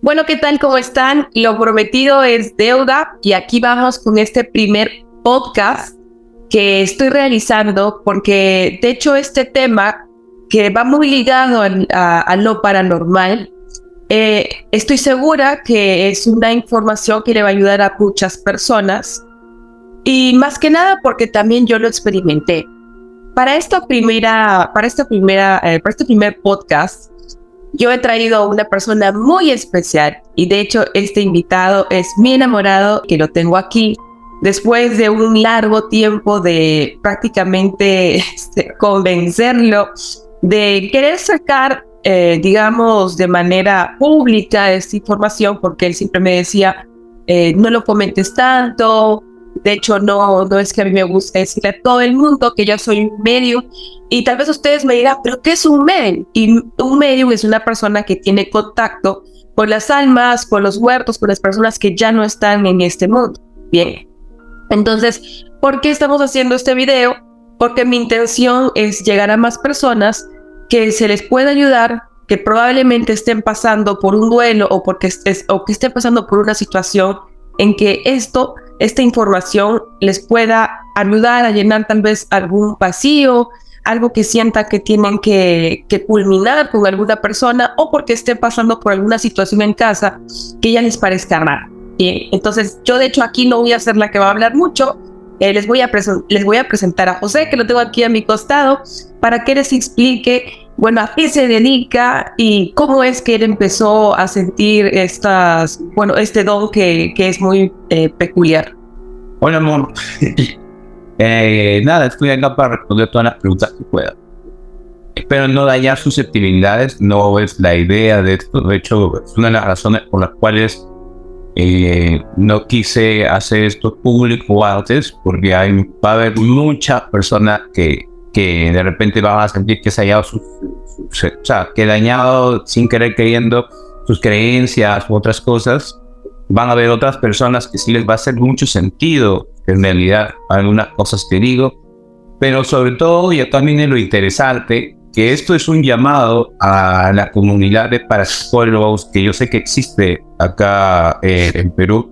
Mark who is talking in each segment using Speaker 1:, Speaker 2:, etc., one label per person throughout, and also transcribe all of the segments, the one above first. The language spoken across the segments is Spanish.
Speaker 1: Bueno, ¿qué tal? ¿Cómo están? Lo prometido es deuda y aquí vamos con este primer podcast que estoy realizando porque de hecho este tema que va muy ligado a lo paranormal, estoy segura que es una información que le va a ayudar a muchas personas y más que nada porque también yo lo experimenté. Para este primer podcast, yo he traído a una persona muy especial y de hecho este invitado es mi enamorado que lo tengo aquí después de un largo tiempo de prácticamente convencerlo de querer sacar, digamos, de manera pública esta información porque él siempre me decía, no lo comentes tanto. De hecho, no es que a mí me guste decirle a todo el mundo que yo soy un medium. Y tal vez ustedes me dirán, ¿pero qué es un medium? Y un medium es una persona que tiene contacto con las almas, con los muertos, con las personas que ya no están en este mundo. Bien. Entonces, ¿por qué estamos haciendo este video? Porque mi intención es llegar a más personas que se les pueda ayudar, que probablemente estén pasando por un duelo o que estén pasando por una situación en que esta información les pueda ayudar a llenar tal vez algún vacío, algo que sienta que tienen que culminar con alguna persona o porque estén pasando por alguna situación en casa que ya les parezca rara. Bien, entonces yo de hecho aquí no voy a ser la que va a hablar mucho. Les voy a presentar a José, que lo tengo aquí a mi costado, para que les explique, bueno, a qué se dedica y cómo es que él empezó a sentir este don que es muy peculiar.
Speaker 2: Hola, amor. Nada, estoy acá para responder todas las preguntas que pueda. Espero no dañar susceptibilidades, no es la idea de esto. De hecho, es una de las razones por las cuales no quise hacer esto público antes, porque va a haber muchas personas que de repente van a sentir que se ha hallado que ha dañado sin querer queriendo sus creencias u otras cosas. Van a haber otras personas que sí les va a hacer mucho sentido en realidad algunas cosas que digo, pero sobre todo y también es lo interesante, que esto es un llamado a la comunidad de parapsicólogos que yo sé que existe acá en Perú.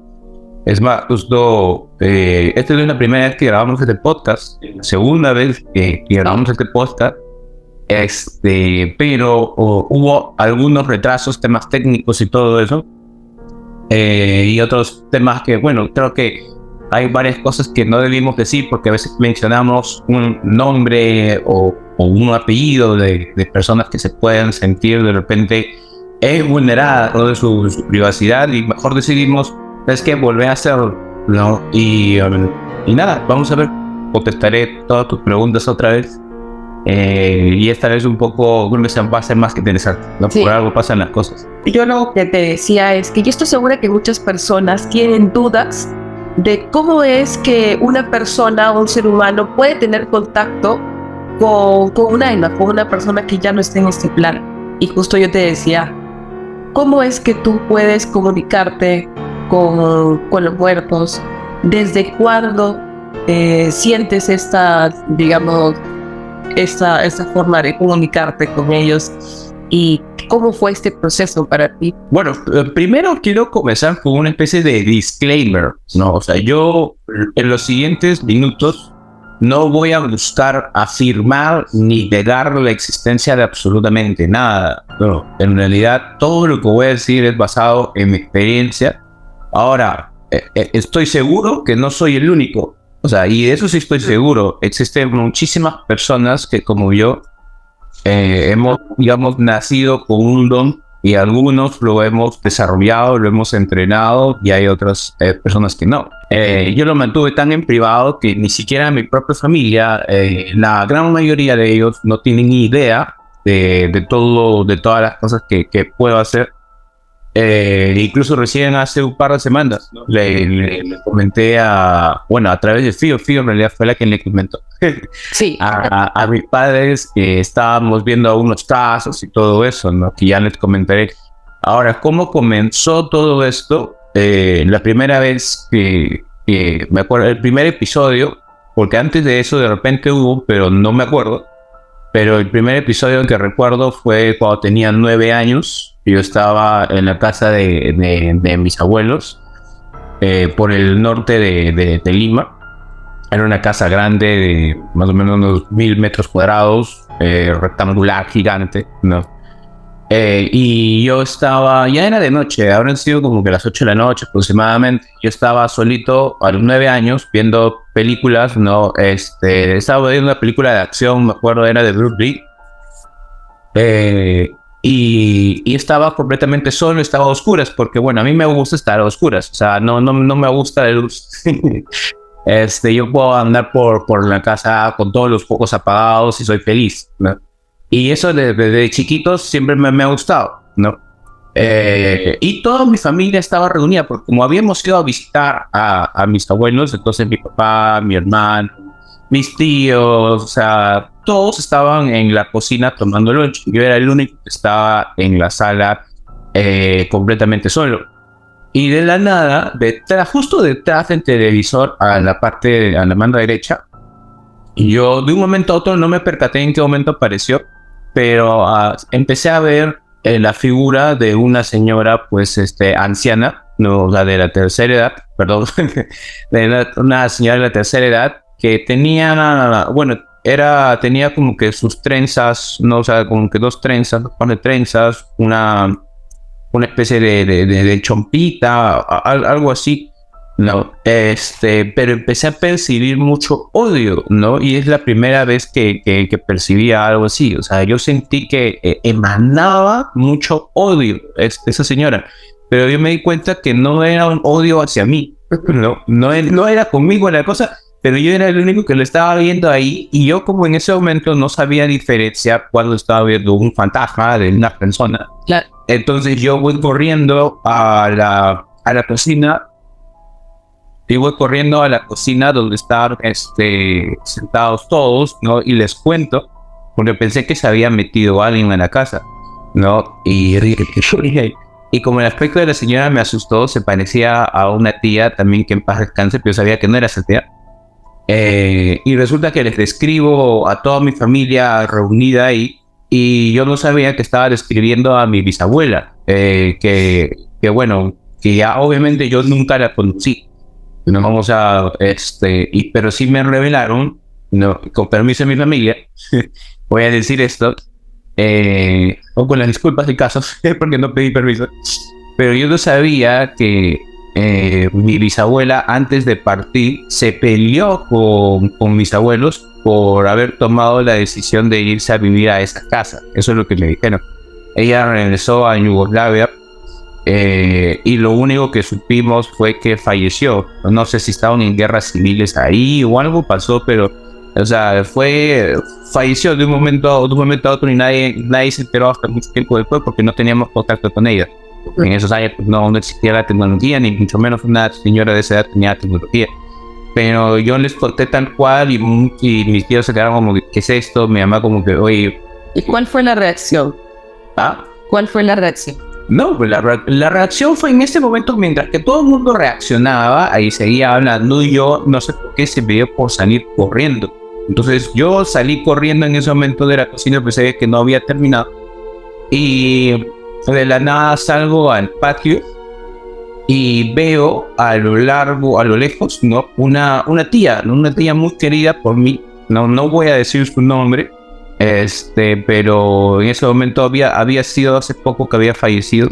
Speaker 2: Es más, justo esta es la primera vez que grabamos este podcast, la segunda vez que grabamos este podcast, pero hubo algunos retrasos, temas técnicos y todo eso, y otros temas que, bueno, creo que hay varias cosas que no debimos decir porque a veces mencionamos un nombre o un apellido de personas que se pueden sentir de repente vulneradas, ¿no?, de su privacidad, y mejor decidimos, es que volver a hacerlo, ¿no? Y nada, vamos a ver, contestaré todas tus preguntas otra vez. Y esta vez un poco, creo que va a ser más que interesante, ¿no? Sí. Por algo pasan las cosas.
Speaker 1: Yo lo que te decía es que yo estoy segura que muchas personas tienen dudas de cómo es que una persona o un ser humano puede tener contacto con un alma, con una persona que ya no está en este plano. Y justo yo te decía, ¿cómo es que tú puedes comunicarte con los muertos? ¿Desde cuándo sientes esta forma de comunicarte con ellos? ¿Y cómo fue este proceso para ti?
Speaker 2: Bueno, primero quiero comenzar con una especie de disclaimer, ¿no? O sea, yo en los siguientes minutos no voy a buscar afirmar ni negar la existencia de absolutamente nada. No, en realidad todo lo que voy a decir es basado en mi experiencia. Ahora, estoy seguro que no soy el único. O sea, y de eso sí estoy seguro. Existen muchísimas personas que, como yo, hemos, digamos, nacido con un don, y algunos lo hemos desarrollado, lo hemos entrenado, y hay otras personas que no. Yo lo mantuve tan en privado que ni siquiera mi propia familia, la gran mayoría de ellos, no tienen ni idea de todas las cosas que puedo hacer. Incluso recién hace un par de semanas, ¿no?, le comenté a través de Fío en realidad fue la que le comentó
Speaker 1: sí.
Speaker 2: a mis padres que estábamos viendo unos casos y todo eso, ¿no?, que ya les comentaré. Ahora, ¿cómo comenzó todo esto? La primera vez que me acuerdo, el primer episodio, porque antes de eso de repente hubo, pero no me acuerdo. pero el primer episodio que recuerdo fue cuando tenía 9 años. Yo estaba en la casa de mis abuelos, por el norte de Lima. Era una casa grande de más o menos unos 1000 metros cuadrados, rectangular, gigante, ¿no? Y yo estaba, ya era de noche, habrán sido como que las 8 de la noche aproximadamente. Yo estaba solito a los 9 años viendo películas, ¿no? Estaba viendo una película de acción, me acuerdo, era de Bruce Lee. Y estaba completamente solo, estaba a oscuras, porque bueno, a mí me gusta estar a oscuras, o sea, no me gusta la luz. Yo puedo andar por la casa con todos los focos apagados y soy feliz, ¿no? Y eso desde chiquitos siempre me ha gustado, ¿no? Y toda mi familia estaba reunida, porque como habíamos ido a visitar a mis abuelos, entonces mi papá, mi hermano, mis tíos, o sea, todos estaban en la cocina tomando lunch. Yo era el único que estaba en la sala completamente solo. Y de la nada, justo detrás del televisor, a la mano derecha, yo de un momento a otro no me percaté en qué momento apareció, pero empecé a ver la figura de una señora, pues, anciana, no, o sea, de la tercera edad, perdón, una señora de la tercera edad que tenía, bueno, tenía como que sus trenzas, no, o sea, como que dos par de trenzas, una especie de chompita, algo así, ¿no? Pero empecé a percibir mucho odio, ¿no? Y es la primera vez que percibía algo así. O sea, yo sentí que emanaba mucho odio esa señora. Pero yo me di cuenta que no era un odio hacia mí, no era conmigo la cosa, pero yo era el único que lo estaba viendo ahí. Y yo, como en ese momento no sabía diferenciar cuando estaba viendo un fantasma de una persona.
Speaker 1: Claro.
Speaker 2: Entonces yo voy corriendo a la cocina. Y voy corriendo a la cocina donde estaban sentados todos, ¿no? Y les cuento, porque pensé que se había metido alguien en la casa, ¿no? Y como el aspecto de la señora me asustó, se parecía a una tía también que en paz descanse, pero yo sabía que no era esa tía. Y resulta que les describo a toda mi familia reunida ahí, y yo no sabía que estaba describiendo a mi bisabuela, que bueno, que ya obviamente yo nunca la conocí. No vamos pero sí me revelaron, no, con permiso de mi familia, voy a decir esto, o con las disculpas de caso, porque no pedí permiso, pero yo no sabía que mi bisabuela antes de partir se peleó con mis abuelos por haber tomado la decisión de irse a vivir a esa casa. Eso es lo que me dijeron. Ella regresó a Yugoslavia. Y lo único que supimos fue que falleció. No sé si estaban en guerras civiles ahí o algo pasó, pero, o sea, falleció de un momento a otro y nadie se enteró hasta mucho tiempo después porque no teníamos contacto con ella. En esos años pues, no existía la tecnología, ni mucho menos una señora de esa edad tenía tecnología. Pero yo les conté tal cual y mis tíos se quedaron como, ¿qué es esto? Mi mamá como que, oye...
Speaker 1: ¿Y cuál fue la reacción?
Speaker 2: ¿Ah?
Speaker 1: ¿Cuál fue la reacción?
Speaker 2: No, pues la reacción fue en ese momento, mientras que todo el mundo reaccionaba, ahí seguía hablando y yo no sé por qué se me dio por salir corriendo. Entonces yo salí corriendo en ese momento de la cocina, pensé que no había terminado. Y de la nada salgo al patio y veo a lo lejos, ¿no? Una tía muy querida por mí, no voy a decir su nombre. Pero en ese momento había sido hace poco que había fallecido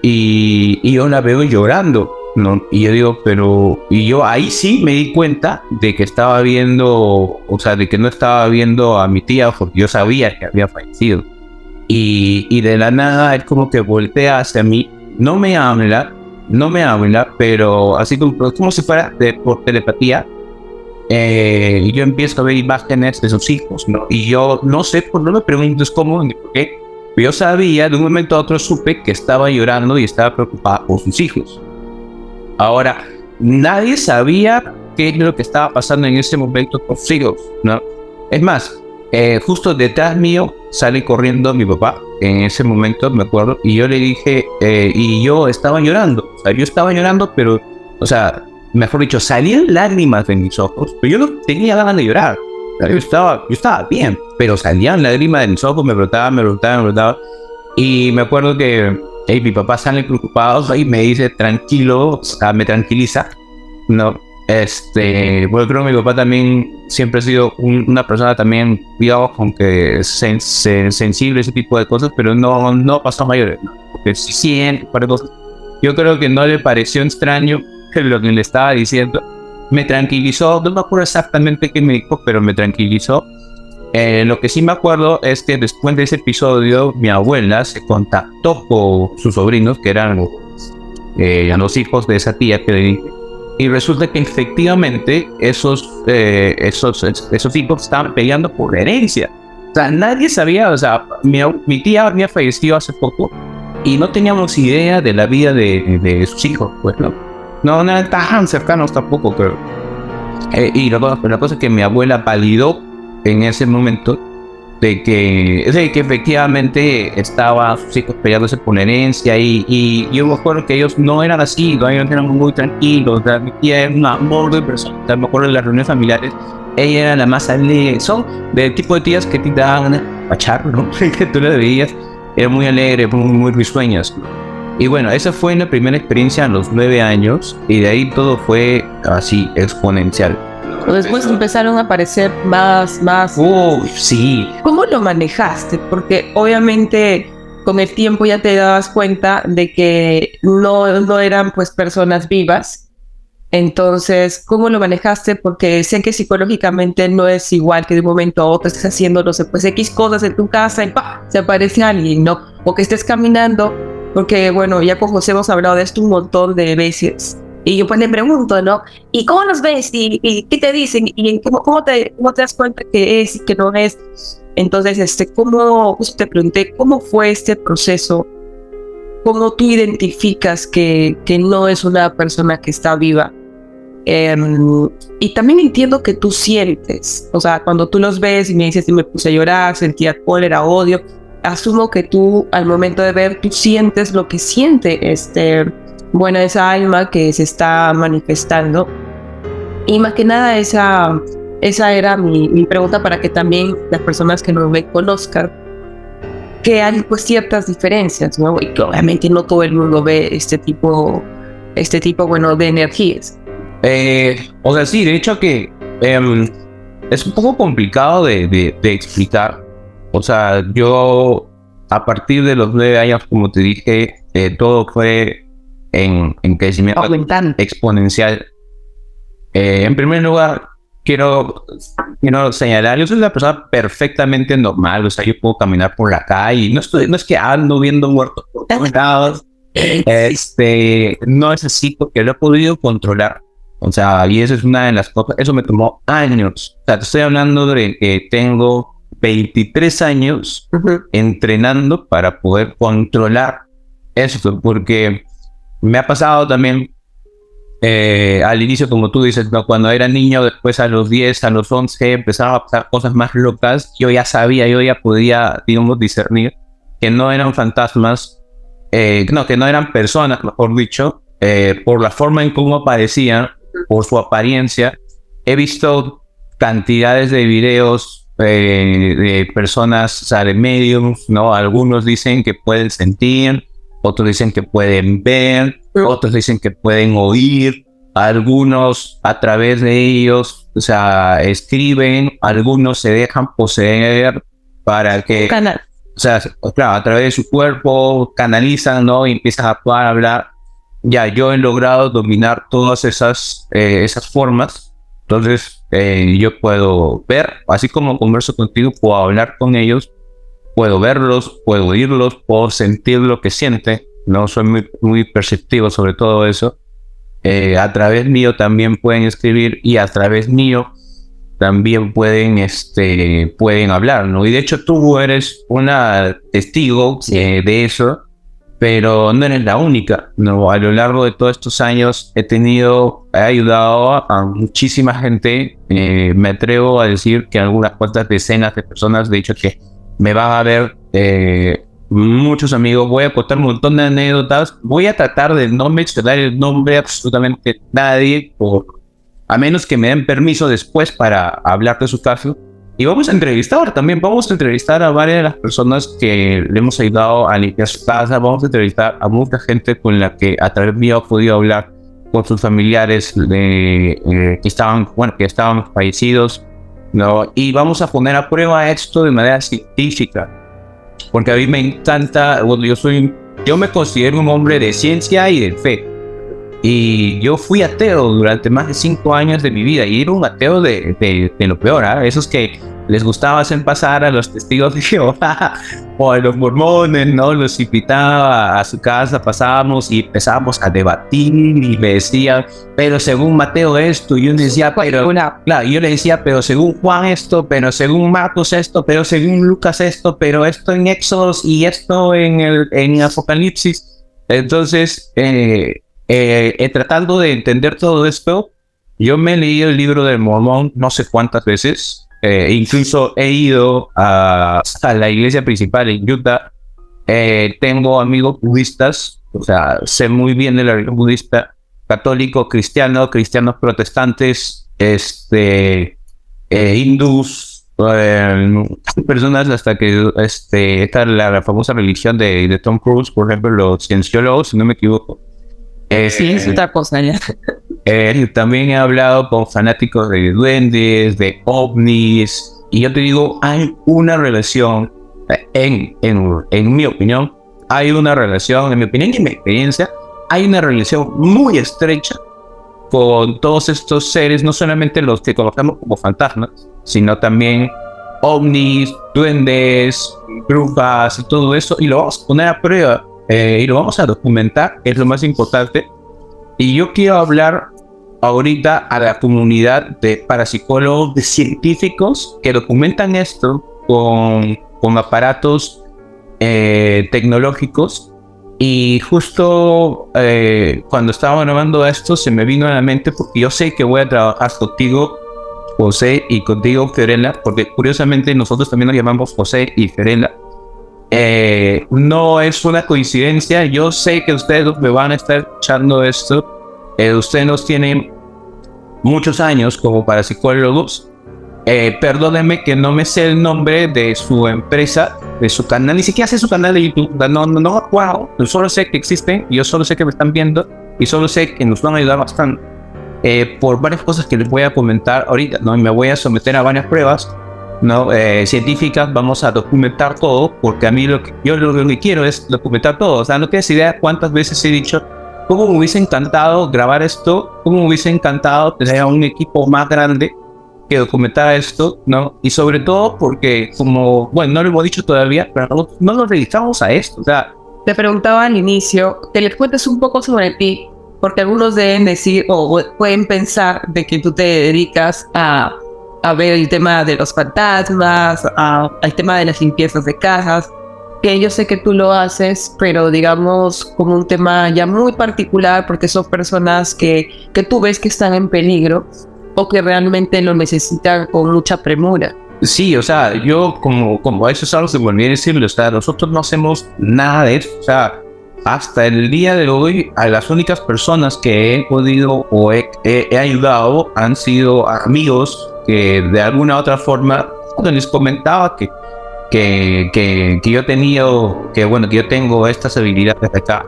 Speaker 2: y yo la veo llorando, ¿no? Y yo digo, y yo ahí sí me di cuenta de que estaba viendo, o sea, de que no estaba viendo a mi tía porque yo sabía que había fallecido. Y de la nada es como que voltea hacia mí, no me habla, pero así como si fuera por telepatía. Y yo empiezo a ver imágenes de sus hijos, ¿no? Y yo no sé, no me preguntes cómo ni por qué. Yo sabía, de un momento a otro supe que estaba llorando y estaba preocupada por sus hijos. Ahora, nadie sabía qué es lo que estaba pasando en ese momento con sus hijos, ¿no? Es más, justo detrás mío sale corriendo mi papá, en ese momento me acuerdo, y yo le dije, y yo estaba llorando, o sea, yo estaba llorando, pero, o sea, mejor dicho, salían lágrimas de mis ojos, pero yo no tenía ganas de llorar. Yo estaba bien, pero salían lágrimas de mis ojos, me brotaba. Y me acuerdo que mi papá sale preocupado y me dice, tranquilo, o sea, me tranquiliza, ¿no? Bueno, creo que mi papá también siempre ha sido una persona también, digamos, con que sensible, ese tipo de cosas, pero no pasó a mayores, ¿no? Porque sí siente un par de cosas. Yo creo que no le pareció extraño lo que le estaba diciendo. Me tranquilizó, no me acuerdo exactamente qué me dijo, pero me tranquilizó. Lo que sí me acuerdo es que después de ese episodio, mi abuela se contactó con sus sobrinos, que eran los hijos de esa tía que le dije, y resulta que efectivamente esos hijos estaban peleando por la herencia. O sea, nadie sabía, o sea, mi tía había fallecido hace poco y no teníamos idea de la vida de sus hijos, pues, no eran tan cercanos tampoco, pero... y la cosa es que mi abuela validó en ese momento de que efectivamente estaban sus hijos peleándose por la herencia y yo me acuerdo que ellos no eran así, ellos eran muy tranquilos, mi tía era un amor de persona. Me acuerdo de las reuniones familiares, ella era la más alegre, son del tipo de tías que te daban a pachar, ¿no? Que tú le veías, era muy alegre, muy risueñas, ¿no? Y bueno, esa fue la primera experiencia a los 9 años y de ahí todo fue así exponencial.
Speaker 1: Después empezaron a aparecer más.
Speaker 2: Sí.
Speaker 1: ¿Cómo lo manejaste? Porque obviamente con el tiempo ya te dabas cuenta de que no eran pues personas vivas. Entonces, ¿cómo lo manejaste? Porque sé que psicológicamente no es igual que de un momento a otro estés haciendo, no sé, pues X cosas en tu casa y ¡pah! Se aparece alguien, ¿no? O que estés caminando, porque bueno, ya con José hemos hablado de esto un montón de veces. Y yo pues le pregunto, ¿no? ¿Y cómo los ves? ¿Y qué te dicen? ¿Y cómo te das cuenta que es y que no es? Entonces, justo te pregunté, ¿cómo fue este proceso? ¿Cómo tú identificas que no es una persona que está viva? Y también entiendo que tú sientes, o sea, cuando tú los ves y me dices que me puse a llorar, sentía cólera, odio, asumo que tú al momento de ver, tú sientes lo que siente esa alma que se está manifestando. Y más que nada esa era mi pregunta para que también las personas que nos ven conozcan que hay pues ciertas diferencias, ¿no? Y que obviamente no todo el mundo ve este tipo de energías.
Speaker 2: O sea, sí, de hecho que es un poco complicado de explicar. O sea, yo a partir de los 9 años, como te dije, todo fue en crecimiento exponencial. En primer lugar, quiero señalar, yo soy una persona perfectamente normal, o sea, yo puedo caminar por la calle, no es que ando viendo muertos por todos lados, no es así porque lo he podido controlar, o sea, y eso es una de las cosas, eso me tomó años, o sea, te estoy hablando de que tengo 23 años entrenando para poder controlar esto, porque me ha pasado también al inicio, como tú dices, ¿no? Cuando era niño, después a los 10, a los 11, empezaron a pasar cosas más locas. Yo ya podía, digamos, discernir que no eran fantasmas, que no eran personas, mejor dicho, por la forma en cómo aparecían, por su apariencia. He visto cantidades de videos de personas, o sea, de mediums, ¿no? Algunos dicen que pueden sentir, otros dicen que pueden ver, otros dicen que pueden oír, algunos a través de ellos, o sea, escriben, algunos se dejan poseer para que, o sea, claro, a través de su cuerpo canalizan, ¿no? Y empiezan a actuar, a hablar. Ya, yo he logrado dominar todas esas formas, entonces yo puedo ver, así como converso contigo, puedo hablar con ellos, puedo verlos, puedo oírlos, puedo sentir lo que siente, ¿no? Soy muy perceptivo sobre todo eso. A través mío también pueden escribir y a través mío también pueden hablar, ¿no? Y de hecho tú eres una testigo de eso, pero no eres la única, ¿no? A lo largo de todos estos años he ayudado a muchísima gente. Me atrevo a decir que algunas cuantas decenas de personas, de hecho, que me van a ver muchos amigos. Voy a contar un montón de anécdotas. Voy a tratar de no mencionar el nombre de absolutamente nadie, a menos que me den permiso después para hablar de su caso. Y vamos a entrevistar también, vamos a entrevistar a varias de las personas que le hemos ayudado a limpiar su casa, vamos a entrevistar a mucha gente con la que a través mío he podido hablar con sus familiares que estaban fallecidos, ¿no? Y vamos a poner a prueba esto de manera científica, porque a mí me encanta, bueno, yo me considero un hombre de ciencia y de fe. Y yo fui ateo durante más de 5 años de mi vida, y era un ateo de lo peor, ¿eh? Esos que les gustaba hacer pasar a los testigos de Jehová o a los mormones, ¿no? Los invitaba a su casa, pasábamos y empezábamos a debatir y me decían, pero según Mateo esto, y yo le decía, claro, yo le decía, pero según Juan esto, pero según Marcos esto, pero según Lucas esto, pero esto en Éxodos y esto en Apocalipsis. Entonces, tratando de entender todo esto, yo me he leído el libro del Mormón no sé cuántas veces, incluso he ido a la iglesia principal en Utah, tengo amigos budistas, o sea, sé muy bien de la religión budista, católico, cristianos protestantes, hindús, personas hasta que esta la famosa religión de Tom Cruise, por ejemplo, los cienciólogos, si no me equivoco.
Speaker 1: Sí, es otra cosa ya.
Speaker 2: También he hablado con fanáticos de duendes, de ovnis, y yo te digo, hay una relación, en mi opinión, en mi opinión y en mi experiencia, hay una relación muy estrecha con todos estos seres, no solamente los que conocemos como fantasmas, sino también ovnis, duendes, brujas y todo eso, y lo vamos a poner a prueba. Y lo vamos a documentar, es lo más importante. Y yo quiero hablar ahorita a la comunidad de parapsicólogos, de científicos que documentan esto con aparatos tecnológicos. Y justo cuando estaba grabando esto se me vino a la mente, porque yo sé que voy a trabajar contigo, José, y contigo, Fiorella, porque curiosamente nosotros también nos llamamos José y Fiorella. No es una coincidencia. Yo sé que ustedes me van a estar escuchando esto. Ustedes nos tienen muchos años como parapsicólogos. Perdónenme que no me sé el nombre de su empresa, de su canal, ni siquiera sé su canal de YouTube. No, wow. Yo solo sé que existen, yo solo sé que me están viendo y solo sé que nos van a ayudar bastante. Por varias cosas que les voy a comentar ahorita, ¿no? Me voy a someter a varias pruebas, ¿no? Científicas. Vamos a documentar todo, porque a mí lo que quiero es documentar todo. O sea, no tienes idea cuántas veces he dicho cómo me hubiese encantado grabar esto, cómo me hubiese encantado tener a un equipo más grande que documentara esto, ¿no? Y sobre todo porque, como, bueno, no lo hemos dicho todavía, pero no nos dedicamos a esto. O sea,
Speaker 1: te preguntaba al inicio que les cuentes un poco sobre ti, porque algunos deben decir o pueden pensar de que tú te dedicas a ver el tema de los fantasmas, al tema de las limpiezas de casas, que yo sé que tú lo haces, pero digamos como un tema ya muy particular, porque son personas que tú ves que están en peligro o que realmente lo necesitan con mucha premura.
Speaker 2: sí, o sea, yo como eso es algo que me olvidé decirlo, o sea, nosotros no hacemos nada de eso. O sea, hasta el día de hoy, a las únicas personas que he podido o he ayudado han sido amigos que de alguna otra forma, cuando les comentaba que yo yo tengo estas habilidades acá,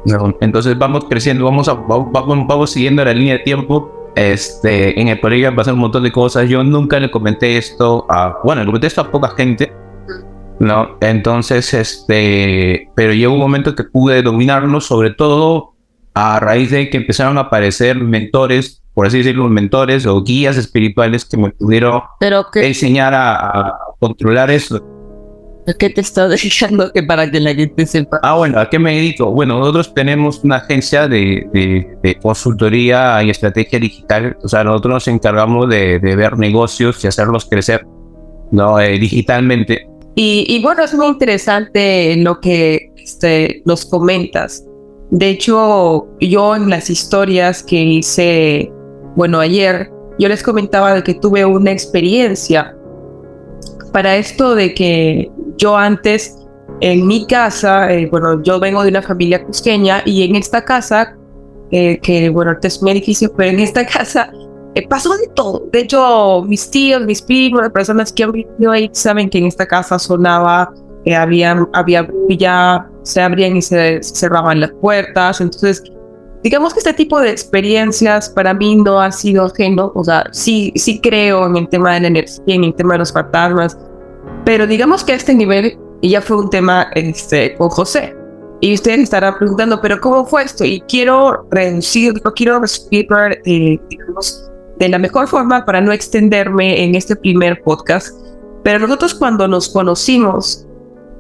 Speaker 2: ¿no? Entonces vamos creciendo, vamos siguiendo la línea de tiempo. En el colegio pasan un montón de cosas. Yo nunca le comenté esto le comenté esto a poca gente, ¿no? Entonces, pero llegó un momento que pude dominarlo, sobre todo a raíz de que empezaron a aparecer mentores, por así decirlo, mentores o guías espirituales que me pudieron enseñar a controlar eso.
Speaker 1: ¿Qué te está diciendo que para que la gente sepa?
Speaker 2: Bueno, ¿a qué me dedico? Bueno, nosotros tenemos una agencia de consultoría y estrategia digital. O sea, nosotros nos encargamos de ver negocios y hacerlos crecer, ¿no? Digitalmente.
Speaker 1: Y bueno, es muy interesante lo que nos comentas. De hecho, yo en las historias que hice, ayer, yo les comentaba de que tuve una experiencia para esto de que yo antes, en mi casa, yo vengo de una familia cusqueña y en esta casa, este es un edificio, pero en esta casa pasó de todo. De hecho, mis tíos, mis primos, las personas que han vivido ahí saben que en esta casa sonaba, había bulla, se abrían y se cerraban las puertas. Entonces, digamos que este tipo de experiencias para mí no ha sido ajeno. O sea, sí creo en el tema de la energía, en el tema de los fantasmas, pero digamos que a este nivel ya fue un tema con José. Y ustedes estarán preguntando, ¿pero cómo fue esto? Y quiero reducirlo, quiero resumirlo, digamos, de la mejor forma para no extenderme en este primer podcast. Pero nosotros cuando nos conocimos,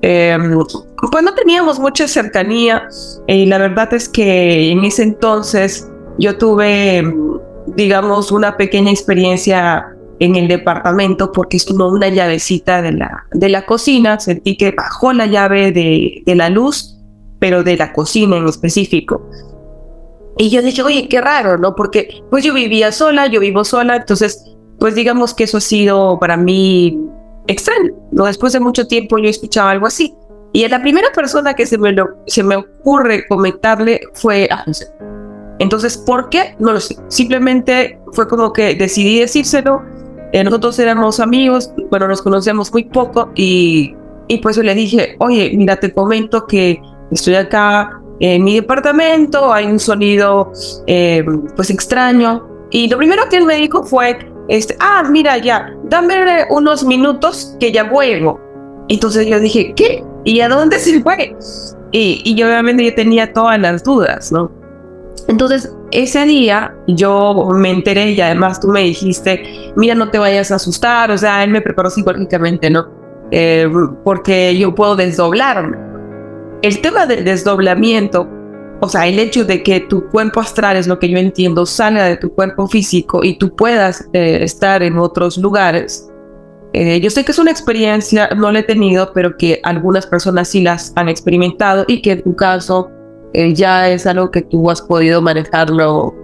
Speaker 1: pues no teníamos mucha cercanía. Y la verdad es que en ese entonces yo tuve, digamos, una pequeña experiencia en el departamento porque sonó una llavecita de la cocina. Sentí que bajó la llave de la luz, pero de la cocina en específico. Y yo dije, oye, qué raro, ¿no? Porque pues yo vivo sola, entonces pues digamos que eso ha sido para mí extraño, ¿no? Después de mucho tiempo yo escuchaba algo así. Y a la primera persona que se me ocurre comentarle fue a José. Entonces, ¿por qué? No lo sé. Simplemente fue como que decidí decírselo. Nosotros éramos amigos, bueno, nos conocíamos muy poco y pues yo le dije, oye, mira, te comento que estoy acá en mi departamento, hay un sonido pues extraño. Y lo primero que él me dijo fue, mira, ya, dame unos minutos que ya vuelvo. Entonces yo dije, ¿qué? ¿Y a dónde se fue? Y yo obviamente yo tenía todas las dudas, ¿no? Entonces ese día yo me enteré y además tú me dijiste, mira, no te vayas a asustar, o sea, él me preparó psicológicamente, ¿no? Porque yo puedo desdoblarme. El tema del desdoblamiento, o sea, el hecho de que tu cuerpo astral, es lo que yo entiendo, salga de tu cuerpo físico y tú puedas estar en otros lugares. Yo sé que es una experiencia, no la he tenido, pero que algunas personas sí las han experimentado y que en tu caso ya es algo que tú has podido manejarlo,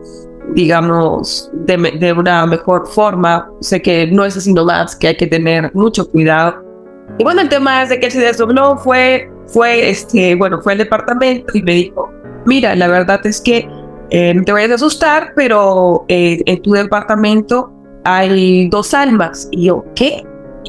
Speaker 1: digamos, de una mejor forma. Sé que no es así nomás, que hay que tener mucho cuidado. Y bueno, el tema es de que él se desdobló, fue al departamento y me dijo, mira, la verdad es que no te vayas a asustar, pero en tu departamento hay 2 almas. Y yo, ¿qué?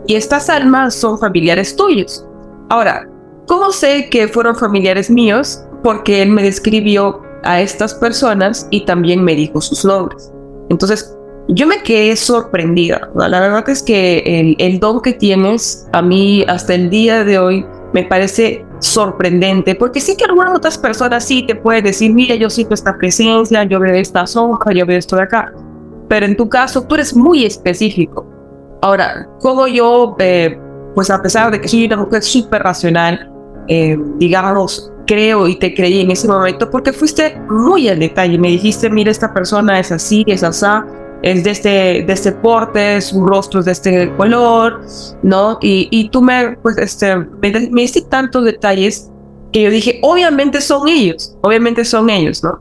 Speaker 1: Y estas almas son familiares tuyos. Ahora, ¿cómo sé que fueron familiares míos? Porque él me describió a estas personas y también me dijo sus nombres. Entonces, yo me quedé sorprendida. La verdad es que el don que tienes a mí hasta el día de hoy me parece sorprendente, porque sí que algunas otras personas sí te pueden decir, mira, yo siento esta presencia, yo veo esta sombra, yo veo esto de acá, pero en tu caso tú eres muy específico. Ahora, como yo, pues a pesar de que soy una mujer súper racional, digamos, creo y te creí en ese momento porque fuiste muy al detalle, me dijiste, mira, esta persona es así, es asá, es de este porte, su rostro es de este color, ¿no? Y tú me diste tantos detalles que yo dije, obviamente son ellos, ¿no?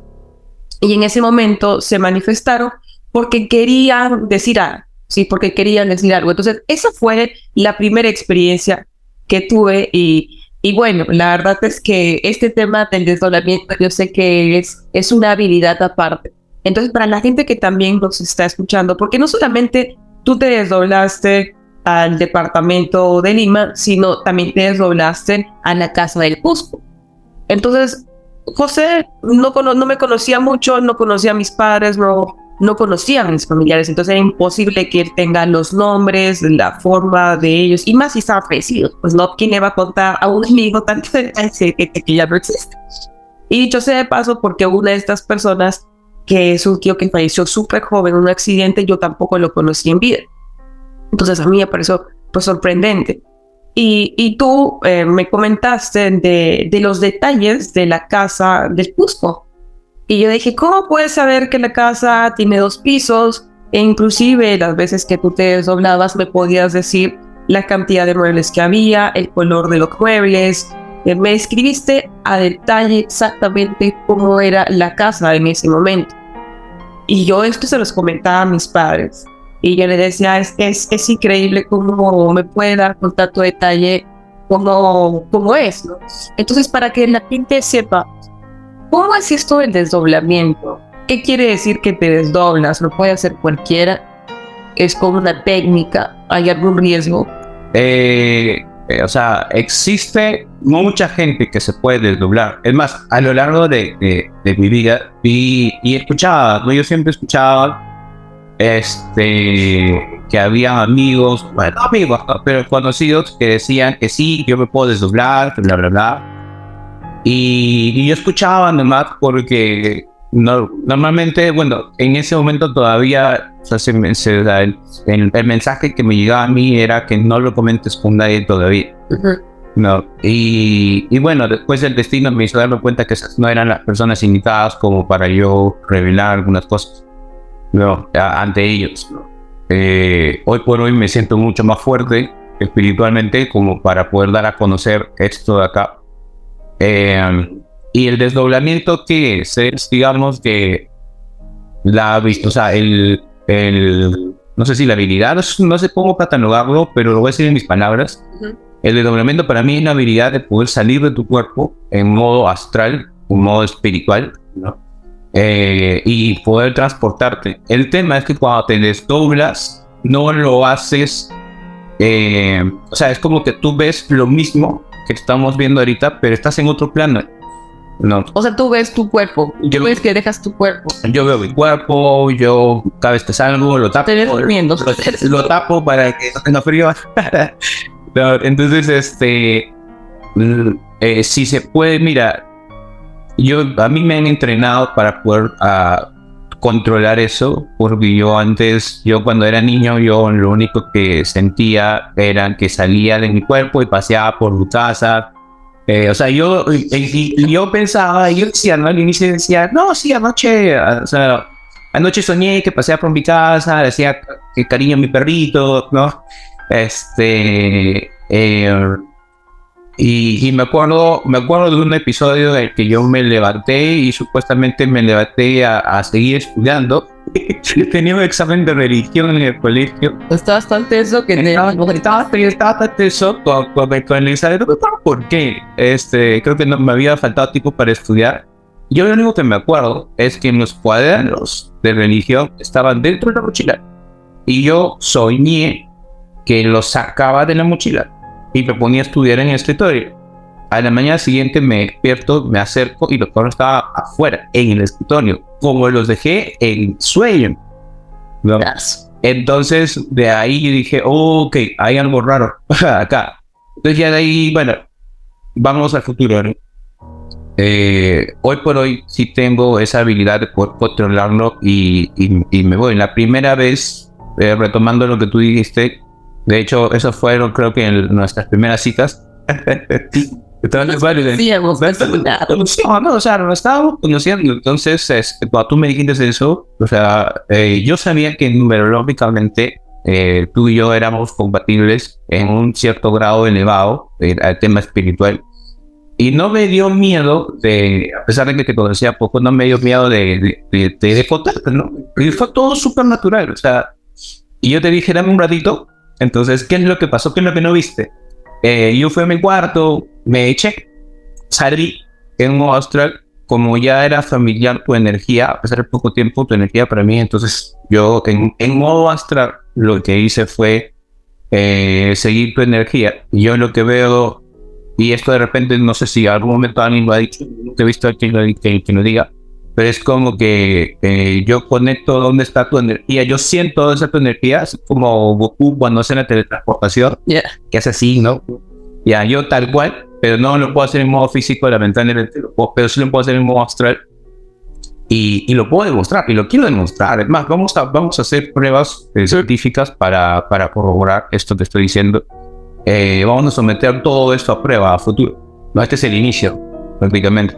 Speaker 1: Y en ese momento se manifestaron porque querían decir algo, ¿sí? Porque querían decir algo. Entonces, esa fue la primera experiencia que tuve y bueno, la verdad es que este tema del desdoblamiento yo sé que es una habilidad aparte. Entonces, para la gente que también nos está escuchando, porque no solamente tú te desdoblaste al departamento de Lima, sino también te desdoblaste a la casa del Cusco. Entonces, José no me conocía mucho, no conocía a mis padres, no conocía a mis familiares, entonces era imposible que él tenga los nombres, la forma de ellos, y más si estaba fallecido, pues no, ¿quién le va a contar a un amigo tanto de que ya no existe? Y dicho sea de paso, porque una de estas personas, que es un tío que falleció súper joven en un accidente, yo tampoco lo conocí en vida. Entonces a mí me pareció pues sorprendente. Y tú me comentaste de los detalles de la casa del Cusco. Y yo dije, ¿cómo puedes saber que la casa tiene 2 pisos? E inclusive las veces que tú te desdoblabas me podías decir la cantidad de muebles que había, el color de los muebles. Me escribiste a detalle exactamente cómo era la casa en ese momento. Y yo esto se los comentaba a mis padres. Y yo les decía, es increíble cómo me puede dar con tanto detalle cómo es, ¿no? Entonces, para que la gente sepa, ¿cómo es esto del desdoblamiento? ¿qué quiere decir que te desdoblas? ¿Lo puede hacer cualquiera? ¿Es como una técnica? ¿Hay algún riesgo?
Speaker 2: O sea, existe mucha gente que se puede desdoblar. Es más, a lo largo de mi vida vi y escuchaba, ¿no? Yo siempre escuchaba que había amigos, bueno, no amigos, ¿no? Pero conocidos que decían que sí, yo me puedo desdoblar, bla, bla, bla. Y yo escuchaba nomás porque normalmente, bueno, en ese momento todavía, o sea, el mensaje que me llegaba a mí era que no lo comentes con nadie todavía. No, y bueno, después el destino me hizo darme cuenta que esas no eran las personas indicadas como para yo revelar algunas cosas, no, ante ellos, ¿no? Hoy por hoy me siento mucho más fuerte espiritualmente como para poder dar a conocer esto de acá. Y el desdoblamiento que es digamos que o sea, no sé si la habilidad, no sé cómo catalogarlo, pero lo voy a decir en mis palabras. El desdoblamiento para mí es la habilidad de poder salir de tu cuerpo en modo astral, un modo espiritual, ¿no? Y poder transportarte. El tema es que cuando te desdoblas, no lo haces, o sea, es como que tú ves lo mismo que estamos viendo ahorita, pero estás en otro plano. No.
Speaker 1: O sea, tú ves tu cuerpo, tú ves que dejas tu cuerpo.
Speaker 2: Yo veo mi cuerpo, yo cada vez que salgo lo tapo.
Speaker 1: Te ves durmiendo.
Speaker 2: Lo tapo para que no tenga frío. No, entonces, si se puede, mira, a mí me han entrenado para poder controlar eso, porque yo cuando era niño, yo lo único que sentía era que salía de mi cuerpo y paseaba por mi casa. O sea, yo pensaba, yo decía, ¿no? Al inicio decía, no, sí, anoche soñé que paseaba por mi casa, decía que cariño a mi perrito, ¿no? Y me acuerdo de un episodio en el que yo me levanté y supuestamente me levanté a seguir estudiando. Tenía un examen de religión en el colegio.
Speaker 1: Estabas tan tenso que
Speaker 2: estaba tan tenso con el examen. No me acuerdo por qué. Creo que no me había faltado tiempo para estudiar. Yo lo único que me acuerdo es que los cuadernos de religión estaban dentro de la mochila. Y yo soñé que los sacaba de la mochila y me ponía a estudiar en el escritorio. A la mañana siguiente me despierto, me acerco y los cuadernos estaban afuera, en el escritorio, como los dejé en sueño, ¿no? Entonces, de ahí dije, ok, hay algo raro acá. Entonces ya de ahí, bueno, vamos al futuro, ¿no? Hoy por hoy sí tengo esa habilidad de poder controlarlo y me voy. La primera vez, retomando lo que tú dijiste, de hecho, eso fueron creo que en nuestras primeras citas. No, o sea, nos estábamos conociendo. Entonces, cuando tú me dijiste eso, o sea, yo sabía que numerológicamente tú y yo éramos compatibles en un cierto grado elevado al tema espiritual. Y no me dio miedo a pesar de que te conocía poco, no me dio miedo de contarte, ¿no? Y fue todo súper natural, o sea, y yo te dije, dame un ratito. Entonces, ¿qué es lo que pasó? ¿Qué es lo que no viste? Yo fui a mi cuarto, me eché, salí en modo astral, como ya era familiar tu energía, a pesar de poco tiempo, tu energía para mí, entonces yo en modo astral lo que hice fue seguir tu energía. Y yo lo que veo, y esto de repente, no sé si algún momento alguien lo ha dicho, nunca he visto a quien lo diga, pero es como que yo conecto dónde está tu energía, yo siento dónde está tu energía, es como Goku cuando hace la teletransportación, que hace así, ¿no? Ya, yo tal cual, pero no lo puedo hacer en modo físico, lamentablemente, pero sí lo puedo hacer en modo astral, y lo puedo demostrar, y lo quiero demostrar. Es más, vamos a hacer pruebas científicas para corroborar esto que estoy diciendo. Vamos a someter todo esto a prueba a futuro, ¿no? Este es el inicio, prácticamente.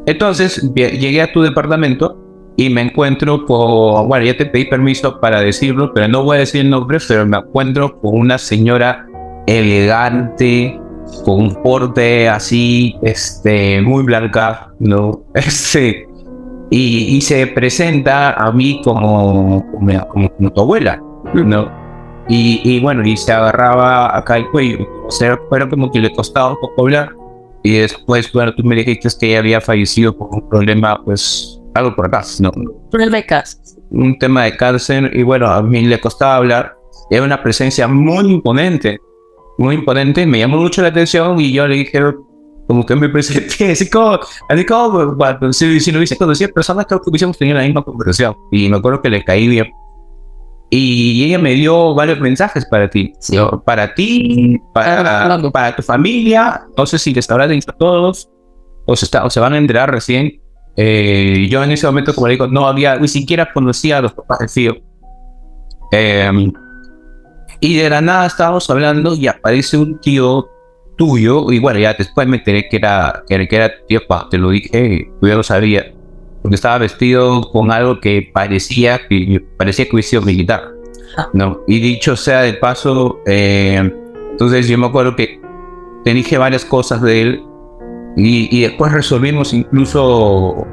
Speaker 2: Entonces llegué a tu departamento y me encuentro con, bueno, ya te pedí permiso para decirlo, pero no voy a decir el nombre, pero me encuentro con una señora elegante, con un porte así, muy blanca, ¿no? Y se presenta a mí como tu abuela, ¿no? Y bueno, y se agarraba acá el cuello, o sea, pero como que le costaba un poco hablar. Y después, bueno, tú me dijiste que ella había fallecido por un problema, pues, algo por acá, ¿no?
Speaker 1: Problema de casa.
Speaker 2: Un tema de cáncer, y bueno, a mí le costaba hablar. Era una presencia muy imponente, me llamó mucho la atención y yo le dije, como que me presenté, así como bueno, si lo hubiese conocido personas, creo que hubiésemos tenido la misma conversación. Y me acuerdo que le caí bien. Y ella me dio varios mensajes para ti.
Speaker 1: Sí.
Speaker 2: Para ti, para tu familia. No sé si les habrás dicho a todos o se van a enterar recién. Yo en ese momento, como le digo, no había, ni siquiera conocía a los papás de Fío. Y de la nada estábamos hablando y aparece un tío tuyo. Y bueno, ya después me enteré que era tu tío, cuando te lo dije, yo ya lo sabía. Porque estaba vestido con algo que parecía que hubiese sido militar, ¿no? Y dicho sea de paso, entonces yo me acuerdo que te dije varias cosas de él y después resolvimos incluso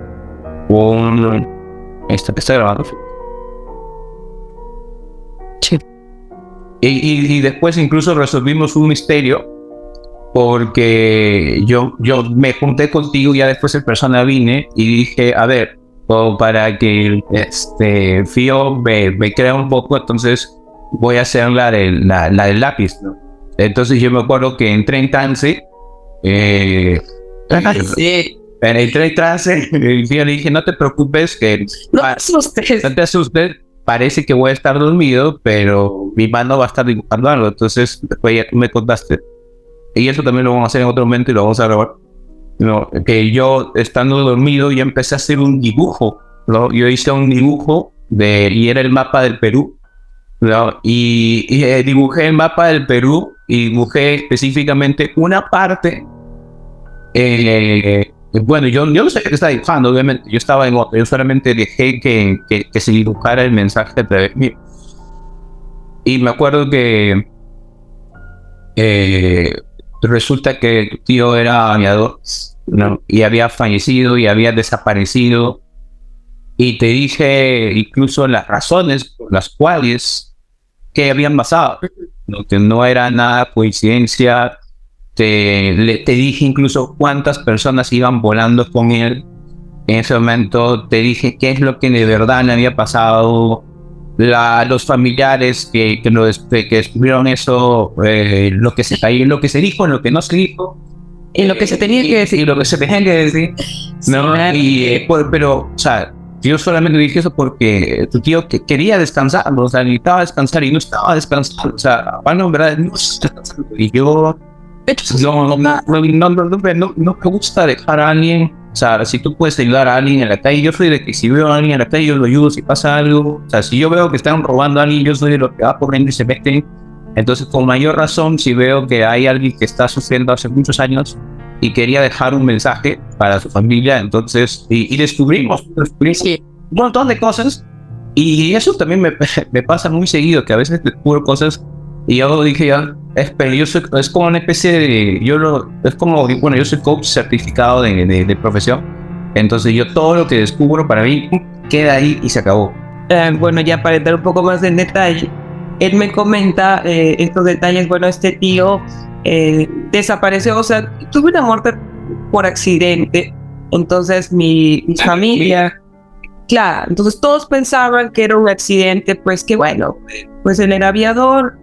Speaker 2: con... ¿Está grabando?
Speaker 1: Sí.
Speaker 2: Y después incluso resolvimos un misterio porque yo me junté contigo y ya después en persona vine y dije, a ver, como para que Fío me crea un poco, entonces voy a hacer la del lápiz, ¿no? Entonces yo me acuerdo que entré en trance,
Speaker 1: Sí.
Speaker 2: entré en trance y Fío le dije, no te preocupes, que
Speaker 1: No te asustes.
Speaker 2: no te asustes, parece que voy a estar dormido, pero mi mano va a estar dibujando algo, entonces después ya tú me contaste. Y eso también lo vamos a hacer en otro momento y lo vamos a grabar. No, que yo, estando dormido, ya empecé a hacer un dibujo, ¿no? Yo hice un dibujo y era el mapa del Perú, ¿no? Y dibujé el mapa del Perú y dibujé específicamente una parte. Bueno, yo no sé qué estaba dibujando, obviamente. Yo estaba en otro. Yo solamente dejé que se dibujara el mensaje a través mío. Y me acuerdo que resulta que tu tío era aviador, ¿no? Y había fallecido y había desaparecido. Y te dije incluso las razones por las cuales que habían pasado, ¿no? Que no era nada coincidencia. Te dije incluso cuántas personas iban volando con él. En ese momento te dije qué es lo que de verdad le había pasado. Los familiares que descubrieron eso, lo que se cayó, lo que se dijo, lo que no se dijo,
Speaker 1: Y lo que se tenía que decir.
Speaker 2: y lo que se tenía que decir, ¿no? Pero, o sea, yo solamente dije eso porque tu tío que quería descansar, o sea, necesitaba descansar y no estaba descansando, o sea, bueno, en verdad, no está descansando. Y yo, no me gusta dejar a alguien. O sea, si tú puedes ayudar a alguien en la calle, yo soy de que si veo a alguien en la calle, yo lo ayudo si pasa algo. O sea, si yo veo que están robando a alguien, yo soy de los que va corriendo y se meten. Entonces, con mayor razón, si veo que hay alguien que está sufriendo hace muchos años y quería dejar un mensaje para su familia, entonces, y descubrimos un montón de cosas. Y eso también me pasa muy seguido, que a veces descubro cosas y yo dije ya, pero es como una especie de, es como, bueno, yo soy coach certificado de profesión, entonces yo todo lo que descubro para mí queda ahí y se acabó.
Speaker 1: Bueno, ya para entrar un poco más en detalle, él me comenta estos detalles. Bueno, este tío desapareció, o sea, tuve una muerte por accidente. Entonces mi familia, claro, entonces todos pensaban que era un accidente, pues que bueno, pues él era aviador,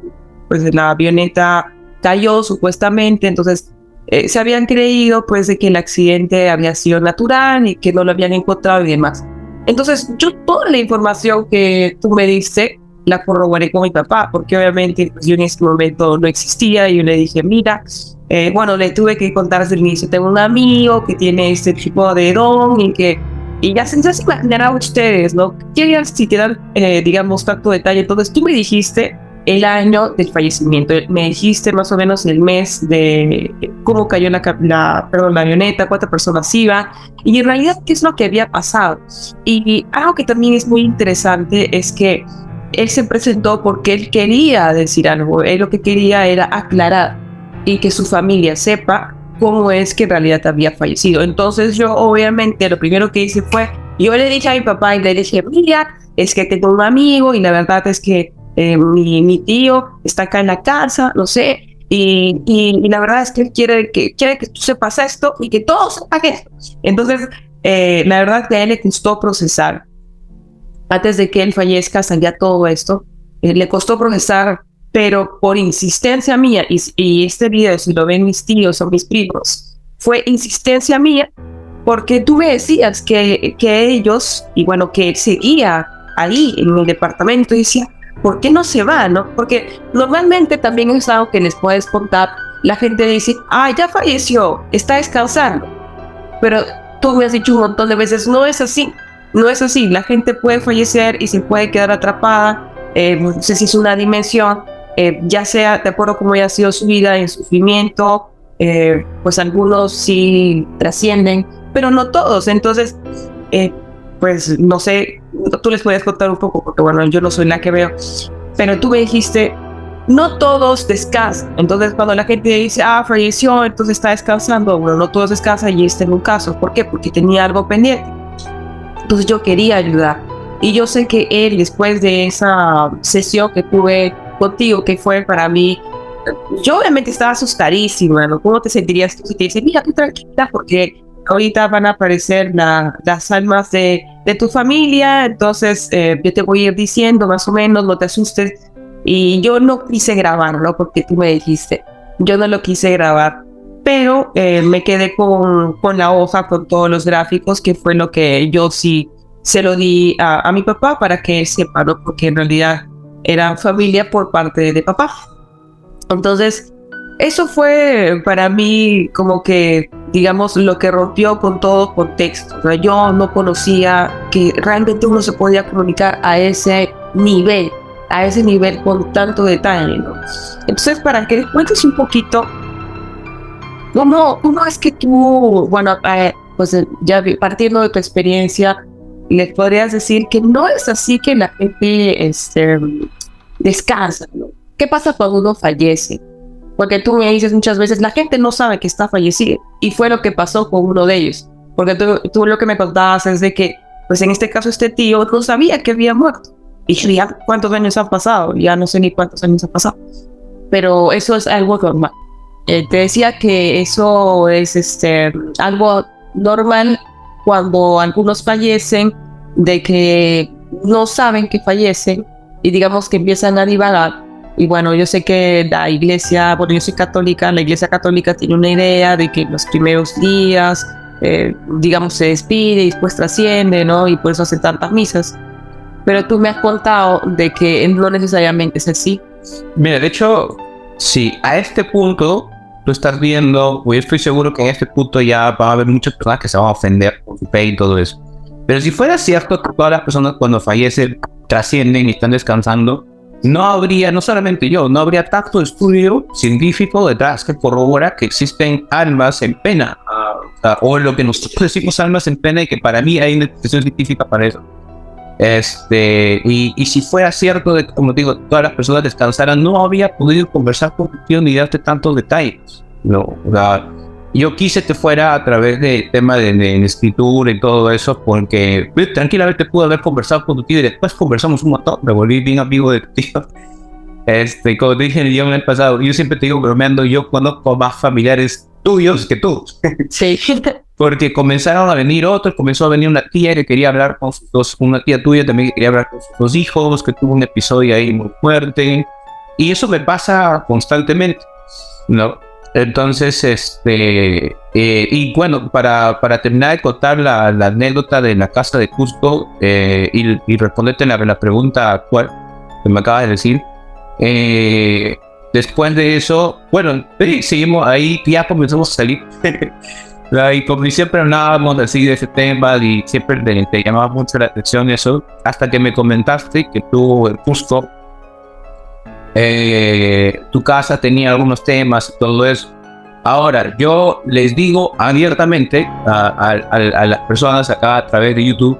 Speaker 1: pues la avioneta cayó supuestamente, entonces se habían creído pues de que el accidente había sido natural y que no lo habían encontrado y demás. Entonces yo toda la información que tú me diste la corroboré con mi papá, porque obviamente pues, yo en ese momento no existía y yo le dije, mira, bueno, le tuve que contar desde el inicio, tengo un amigo que tiene este tipo de don y ya se imaginarán ustedes, ¿no? ¿Qué si te dan, digamos, tanto detalle? Entonces tú me dijiste el año del fallecimiento, me dijiste más o menos el mes de cómo cayó la avioneta, cuántas personas iban, y en realidad qué es lo que había pasado. Y algo que también es muy interesante es que él se presentó porque él quería decir algo, él lo que quería era aclarar y que su familia sepa cómo es que en realidad había fallecido. Entonces yo obviamente lo primero que hice fue, yo le dije a mi papá y le dije, mira, es que tengo un amigo y la verdad es que mi tío está acá en la casa, no sé, y la verdad es que él quiere que tú sepas esto y que todos sepan esto. Entonces la verdad que a él le costó procesar. Antes de que él fallezca, sabía todo esto. Le costó procesar, pero por insistencia mía, y este video, si lo ven mis tíos o mis primos, fue insistencia mía, porque tú me decías que ellos, y bueno, que él seguía ahí en el departamento, y decía, ¿por qué no se va, no? Porque normalmente también es algo que les puedes contar. La gente dice, ya falleció, está descansando. Pero tú me has dicho un montón de veces, no es así. No es así. La gente puede fallecer y se puede quedar atrapada. No sé si es una dimensión, ya sea de acuerdo a cómo haya sido su vida, en sufrimiento. Pues algunos sí trascienden, pero no todos. Entonces, pues no sé, tú les puedes contar un poco, porque bueno, yo no soy la que veo, pero tú me dijiste, no todos descansan. Entonces cuando la gente dice, falleció, entonces está descansando, bueno, no todos descansan, y este en un caso, ¿por qué? Porque tenía algo pendiente. Entonces yo quería ayudar, y yo sé que él, después de esa sesión que tuve contigo, que fue para mí, yo obviamente estaba asustadísima, ¿no? ¿Cómo te sentirías tú si te dicen, mira, tú tranquila, porque ahorita van a aparecer las almas de tu familia, entonces yo te voy a ir diciendo más o menos, no te asustes? Y yo no quise grabarlo porque tú me dijiste, yo no lo quise grabar, pero me quedé con la hoja, con todos los gráficos, que fue lo que yo sí se lo di a mi papá para que él sepa, ¿no? Porque en realidad era familia por parte de papá. Entonces, eso fue para mí como que, digamos, lo que rompió con todo contexto. O sea, yo no conocía que realmente uno se podía comunicar a ese nivel con tanto detalle, ¿no? Entonces, para que les cuentes un poquito, ¿cómo es que tú, bueno, pues ya partiendo de tu experiencia, les podrías decir que no es así que la gente descansa, ¿no? ¿Qué pasa cuando uno fallece? Porque tú me dices muchas veces, la gente no sabe que está fallecido. Y fue lo que pasó con uno de ellos. Porque tú lo que me contabas es de que, pues en este caso, este tío no sabía que había muerto. Y ya, ¿cuántos años han pasado? Ya no sé ni cuántos años han pasado. Pero eso es algo normal. Te decía que eso es algo normal cuando algunos fallecen, de que no saben que fallecen y digamos que empiezan a divagar. Y bueno, yo sé que la iglesia, bueno, yo soy católica, la iglesia católica tiene una idea de que en los primeros días, digamos, se despide y después trasciende, ¿no? Y por eso hacen tantas misas. Pero tú me has contado de que no necesariamente es así.
Speaker 2: Mira, de hecho, si a este punto tú estás viendo, yo estoy seguro que en este punto ya va a haber muchas personas que se van a ofender por su fe y todo eso. Pero si fuera cierto que todas las personas cuando fallecen trascienden y están descansando, no habría, no solamente yo, no habría tanto estudio científico detrás que corrobora que existen almas en pena, o lo que nosotros decimos almas en pena, y que para mí hay una explicación científica para eso. Y si fuera cierto de, como digo, todas las personas descansaran, no habría podido conversar contigo ni darte tantos detalles, ¿no? O sea, yo quise que fuera a través del tema de escritura y todo eso, porque tranquilamente pude haber conversado con tu tío y después conversamos un montón, me volví bien amigo de tu tío. Como te dije el día en el pasado, yo siempre te digo bromeando, yo conozco más familiares tuyos que tú.
Speaker 1: Sí.
Speaker 2: Porque comenzaron a venir otros, comenzó a venir una tía que quería hablar con sus dos, una tía tuya también que quería hablar con sus dos hijos, que tuvo un episodio ahí muy fuerte. Y eso me pasa constantemente, ¿no? Entonces, y bueno, para terminar de contar la anécdota de la casa de Cusco y responderte la pregunta actual que me acabas de decir, después de eso, bueno, seguimos ahí, ya comenzamos a salir. Y como siempre hablábamos así de ese tema y siempre te llamaba mucho la atención eso, hasta que me comentaste que tú en Cusco, tu casa tenía algunos temas y todo eso. Ahora, yo les digo abiertamente a las personas acá a través de YouTube,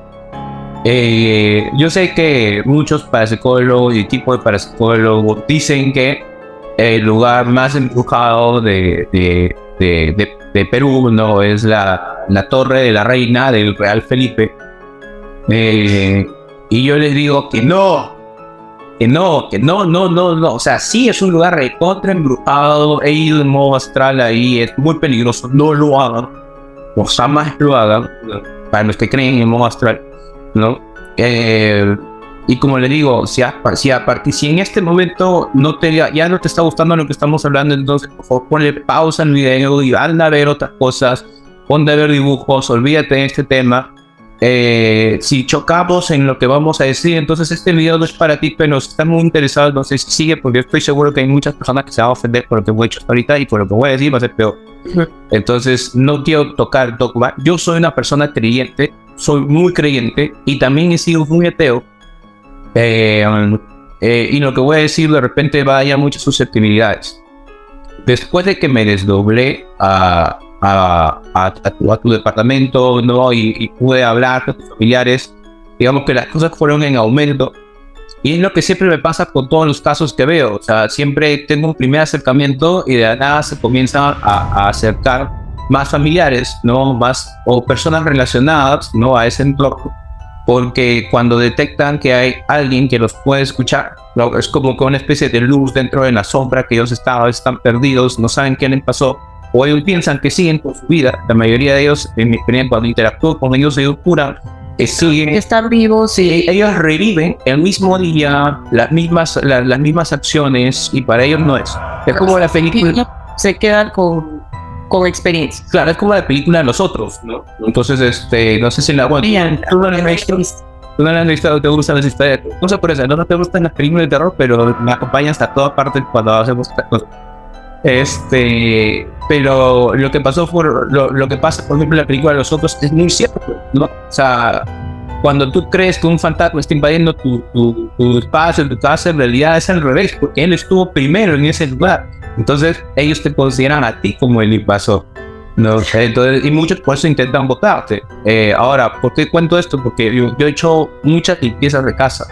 Speaker 2: yo sé que muchos parapsicólogos y equipos de parapsicólogos dicen que el lugar más embrujado de Perú, ¿no? Es la Torre de la Reina del Real Felipe. Y yo les digo que no. O sea, sí es un lugar recontra embrujado, he ido en modo astral ahí, es muy peligroso, no lo hagan, o jamás lo hagan. para los que creen en modo astral, ¿no? Y como le digo, si en este momento ya no te está gustando lo que estamos hablando, entonces por favor ponle pausa al video y anda a ver otras cosas, ponte a ver dibujos, olvídate de este tema. Si chocamos en lo que vamos a decir, entonces este video no es para ti, pero si estás muy interesado, no sé si sigue, porque estoy seguro que hay muchas personas que se van a ofender por lo que voy a decir ahorita y por lo que voy a decir va a ser peor. Entonces no quiero tocar dogma. Yo soy una persona creyente, soy muy creyente y también he sido muy ateo. Y lo que voy a decir de repente vaya muchas susceptibilidades. Después de que me desdoblé a tu departamento, ¿no? Y pude hablar con tus familiares, digamos que las cosas fueron en aumento. Y es lo que siempre me pasa con todos los casos que veo. O sea, siempre tengo un primer acercamiento y de la nada se comienzan a acercar más familiares, ¿no? O personas relacionadas, ¿no? A ese entorno. Porque cuando detectan que hay alguien que los puede escuchar, ¿no? Es como que una especie de luz dentro de la sombra, que ellos están perdidos, no saben qué les pasó, o ellos piensan que siguen con su vida. La mayoría de ellos, en mi experiencia, cuando interactúo con ellos, ellos juran que siguen, que están vivos, y ellos reviven el mismo día, las mismas acciones, y para ellos no es. Es como la película,
Speaker 1: se quedan con experiencia.
Speaker 2: Claro, es como la película de nosotros, ¿no? Entonces, no sé si la... Bueno, tú no la has visto, te gustan las historias. No sé por eso, no te gustan las películas de terror, pero me acompañan hasta todas partes cuando hacemos estas cosas. Pero lo que pasó fue, lo que pasa, por ejemplo, en la película de los otros es muy cierto, ¿no? O sea, cuando tú crees que un fantasma está invadiendo tu espacio, tu casa, en realidad es al revés, porque él estuvo primero en ese lugar. Entonces ellos te consideran a ti como el invasor, ¿no? Entonces, y muchos por eso intentan votarte. Ahora, ¿por qué cuento esto? Porque yo he hecho muchas limpiezas de casa.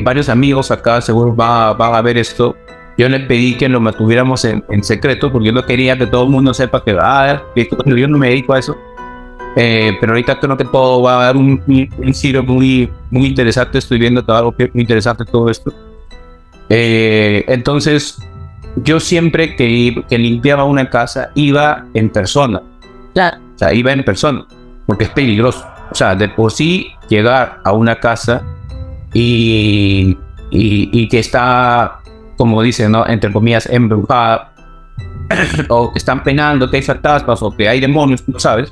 Speaker 2: Varios amigos acá seguro van a ver esto. Yo les pedí que lo mantuviéramos en secreto, porque yo no quería que todo el mundo sepa que yo no me dedico a eso. Pero ahorita creo que todo va a dar un giro muy, muy interesante. Estoy viendo todo algo muy interesante todo esto. Entonces, yo siempre que limpiaba una casa, iba en persona.
Speaker 1: Claro.
Speaker 2: O sea, iba en persona, porque es peligroso. O sea, de por sí, llegar a una casa y que está, como dicen, ¿no? Entre comillas, embrujada, o que están penando, que hay fantasmas, o que hay demonios, no sabes.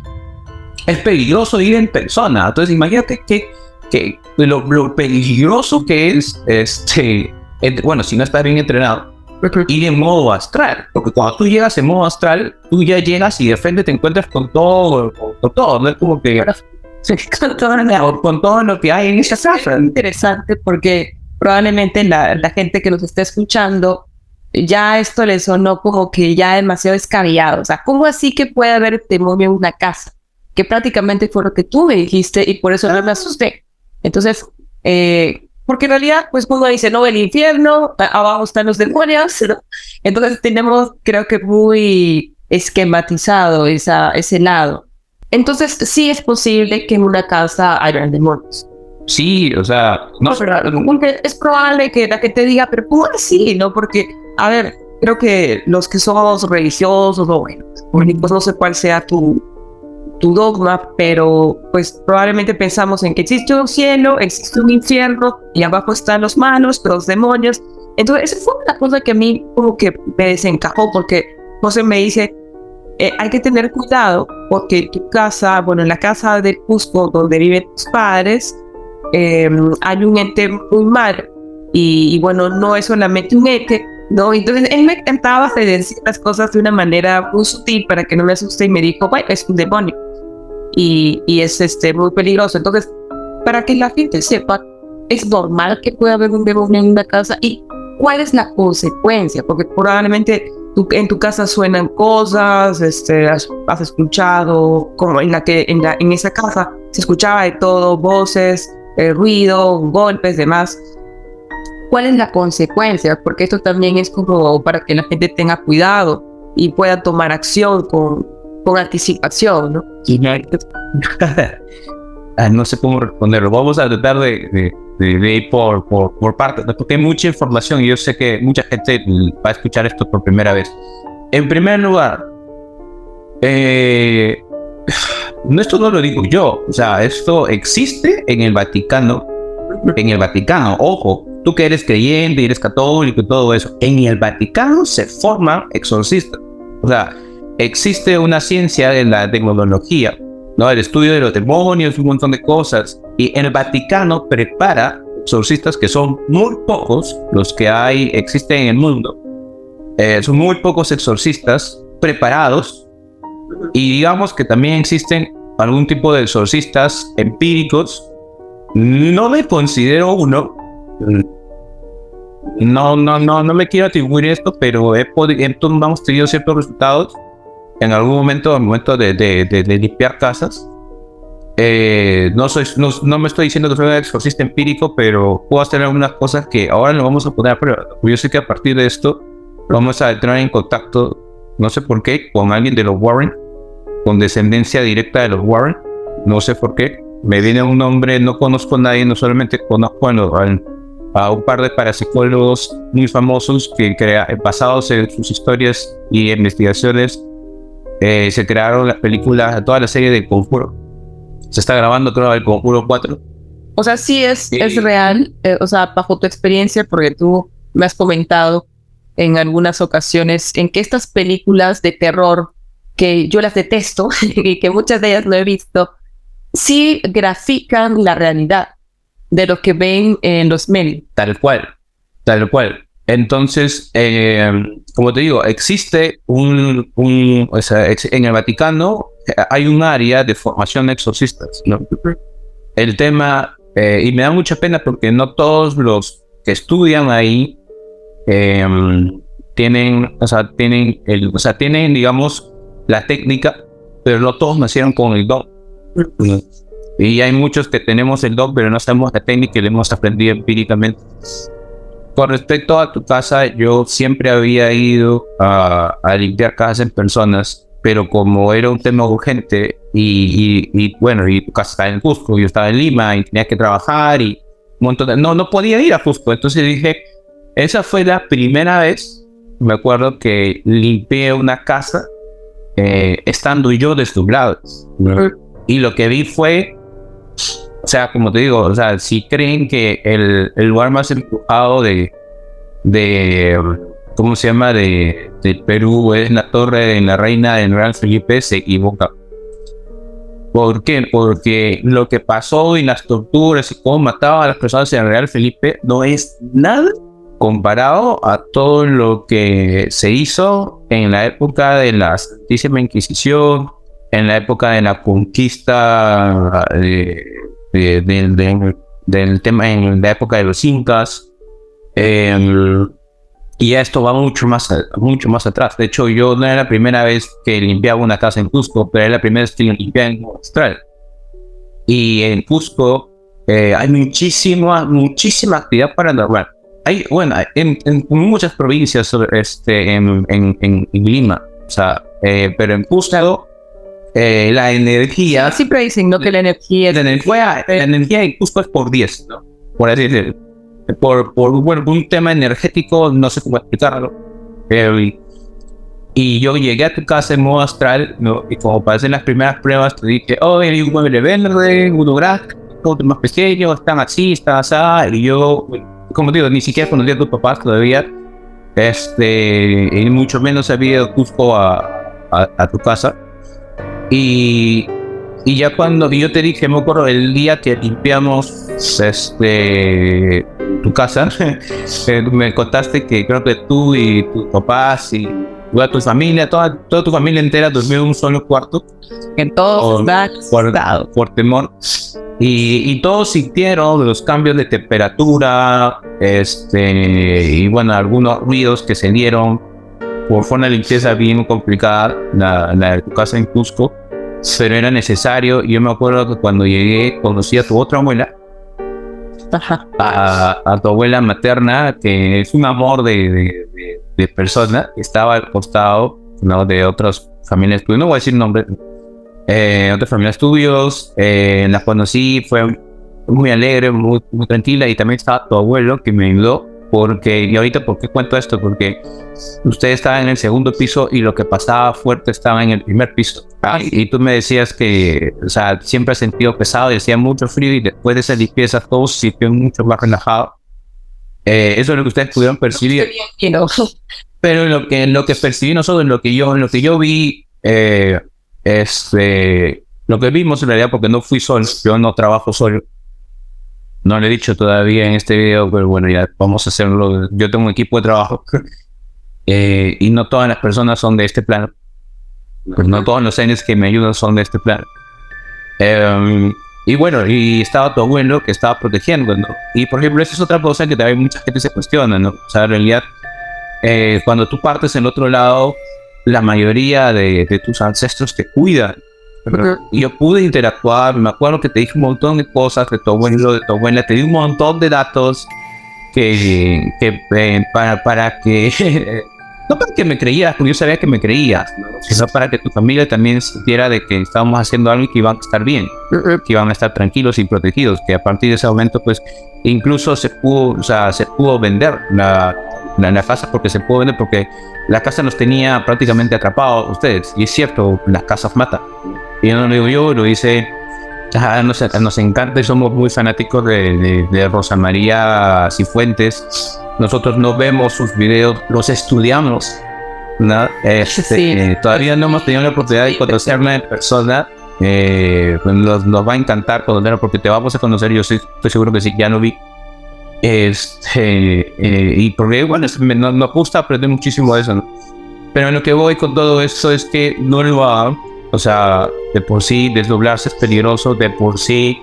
Speaker 2: Es peligroso ir en persona. Entonces, imagínate que lo peligroso que es, bueno, si no estás bien entrenado, ir en modo astral, porque cuando tú llegas en modo astral, tú ya llegas y de frente te encuentras con todo, no es como que con todo lo que hay en esa casa.
Speaker 1: Interesante, porque probablemente la gente que nos está escuchando, ya esto le sonó como que ya demasiado descabellado. O sea, ¿cómo así que puede haber demonio en una casa? Que prácticamente fue lo que tú me dijiste y por eso no me asusté. Entonces, porque en realidad, pues uno dice, no, el infierno, abajo están los demonios, ¿no? Entonces tenemos, creo que muy esquematizado ese lado. Entonces, sí es posible que en una casa haya demonios.
Speaker 2: Sí, o sea, no,
Speaker 1: porque es probable que la gente diga, pero ¿cómo así? ¿No? Porque, a ver, creo que los que somos religiosos, o bueno, pues no sé cuál sea tu dogma, pero pues probablemente pensamos en que existe un cielo, existe un infierno y abajo están los malos, los demonios. Entonces esa fue una cosa que a mí como que me desencajó, porque José me dice, hay que tener cuidado porque tu casa, bueno, en la casa de Cusco donde viven tus padres, hay un ente muy malo y bueno, no es solamente un ente, ¿no? Entonces él me encantaba decir las cosas de una manera muy sutil para que no me asuste y me dijo, bueno, es un demonio y es muy peligroso. Entonces, para que la gente sepa, es normal que pueda haber un demonio en una casa y cuál es la consecuencia, porque probablemente en tu casa suenan cosas, has escuchado, como en esa casa se escuchaba de todo, voces, ruido, golpes, demás. ¿Cuál es la consecuencia? Porque esto también es como para que la gente tenga cuidado y pueda tomar acción con anticipación, ¿no?
Speaker 2: No sé cómo responderlo. Vamos a tratar de ir por partes, ¿no? Porque hay mucha información y yo sé que mucha gente va a escuchar esto por primera vez. En primer lugar, esto no lo digo yo, o sea, esto existe en el Vaticano. En el Vaticano, ojo, tú que eres creyente, eres católico y todo eso, en el Vaticano se forman exorcistas. O sea, existe una ciencia de la demonología, ¿no? El estudio de los demonios, un montón de cosas. Y el Vaticano prepara exorcistas, que son muy pocos los que existen en el mundo. Son muy pocos exorcistas preparados. Y digamos que también existen algún tipo de exorcistas empíricos. No me considero uno. No me quiero atribuir esto, pero hemos tenido ciertos resultados en algún momento, al momento de limpiar casas. No me estoy diciendo que soy un exorcista empírico, pero puedo hacer algunas cosas que ahora lo vamos a poner a prueba. Yo sé que a partir de esto vamos a entrar en contacto, no sé por qué, con alguien de los Warren, con descendencia directa de los Warren. No sé por qué. Me viene un nombre, no conozco a nadie, no solamente conozco a un par de parapsicólogos muy famosos que basados en sus historias y investigaciones, se crearon las películas, toda la serie de Conjuro. Se está grabando, creo, el Conjuro 4.
Speaker 1: O sea, sí es real, o sea, bajo tu experiencia, porque tú me has comentado en algunas ocasiones en que estas películas de terror, que yo las detesto y que muchas de ellas no he visto, sí grafican la realidad de lo que ven en los medios.
Speaker 2: Tal cual. Entonces, como te digo, existe en el Vaticano hay un área de formación de exorcistas, ¿no? El tema, y me da mucha pena porque no todos los que estudian ahí tienen, digamos, la técnica, pero no todos nacieron con el don. Y hay muchos que tenemos el don, pero no sabemos la técnica y lo hemos aprendido empíricamente. Con respecto a tu casa, yo siempre había ido a limpiar casas en personas, pero como era un tema urgente y tu casa estaba en Cusco, yo estaba en Lima y tenía que trabajar y un montón de... No podía ir a Cusco. Entonces dije, esa fue la primera vez, me acuerdo, que limpié una casa estando yo desdoblado. Y lo que vi fue, o sea, como te digo, o sea, si creen que el lugar más embrujado de ¿cómo se llama? De Perú es la torre de la reina del Real Felipe, se equivoca. ¿Por qué? Porque lo que pasó y las torturas y cómo mataban a las personas en el Real Felipe no es nada comparado a todo lo que se hizo en la época de la Santísima Inquisición, en la época de la conquista del tema, en la época de los incas, y esto va mucho más atrás. De hecho, yo no era la primera vez que limpiaba una casa en Cusco, pero era la primera vez que limpiaba en Austral. Y en Cusco hay muchísima actividad paranormal. Hay, en muchas provincias, en Lima, o sea, pero en Cusco la energía...
Speaker 1: Siempre dicen, ¿no? Que la energía
Speaker 2: en Cusco es por 10, ¿no? Por así decirlo. Por un tema energético, no sé cómo explicarlo. Y yo llegué a tu casa en modo astral, ¿no? Y como para hacer las primeras pruebas, te dije, hay un mueble verde, uno grande, otro más pequeño, están así, y yo, como te digo, ni siquiera conocía a tus papás todavía, y mucho menos había ido a Cusco a tu casa. Y ya cuando yo te dije, me acuerdo el día que limpiamos tu casa, me contaste que creo que tú y tus papás y toda tu familia, toda tu familia entera durmió en un solo cuarto.
Speaker 1: En todos
Speaker 2: por temor. Y todos sintieron los cambios de temperatura, y algunos ruidos que se dieron. Fue una limpieza bien complicada, la de tu casa en Cusco, pero era necesario. Yo me acuerdo que cuando llegué conocí a tu otra abuela, a tu abuela materna, que es un amor de persona, que estaba al costado, ¿no? De otras familias tuyas, no voy a decir nombres, otras familias tuyas, las conocí, fue muy alegre, muy tranquila, y también estaba tu abuelo que me ayudó porque, y ahorita, ¿por qué cuento esto? Porque usted estaba en el segundo piso y lo que pasaba fuerte estaba en el primer piso. Y tú me decías que, o sea, siempre has sentido pesado y hacía mucho frío y después de esa limpieza todo se sintió mucho más relajado. Eso es lo que ustedes pudieron percibir. Pero en lo que percibí nosotros, en lo que yo vi, lo que vimos en realidad, porque no fui solo, yo no trabajo solo. No lo he dicho todavía en este video, pero bueno, ya vamos a hacerlo. Yo tengo un equipo de trabajo y no todas las personas son de este plano. Pues no todos los seres que me ayudan son de este plano. Y bueno, y estaba tu abuelo que estaba protegiendo, ¿no? Y por ejemplo, esa es otra cosa que también mucha gente se cuestiona, ¿no? O sea, en realidad, cuando tú partes en el otro lado, la mayoría de tus ancestros te cuidan. Y yo pude interactuar, me acuerdo que te dije un montón de cosas de tu abuelo, de tu abuela, te di un montón de datos para que no para que me creías, porque yo sabía que me creías, ¿no? Sino para que tu familia también sintiera de que estábamos haciendo algo y que iban a estar bien, que iban a estar tranquilos y protegidos, que a partir de ese momento pues incluso se pudo vender la casa, porque se pudo vender porque la casa nos tenía prácticamente atrapados ustedes, y es cierto, las casas matan. Y no lo digo yo, lo dice, nos encanta y somos muy fanáticos de Rosa María Cifuentes. Nosotros no vemos sus videos, los estudiamos, ¿no? Todavía no hemos tenido la oportunidad de conocerla en persona. Pues nos va a encantar conocerla porque te vamos a conocer, yo estoy seguro que sí, ya lo vi. Y porque bueno, nos gusta aprender muchísimo de eso, ¿no? Pero en lo que voy con todo esto es que no lo hagan. O sea, de por sí desdoblarse es peligroso, de por sí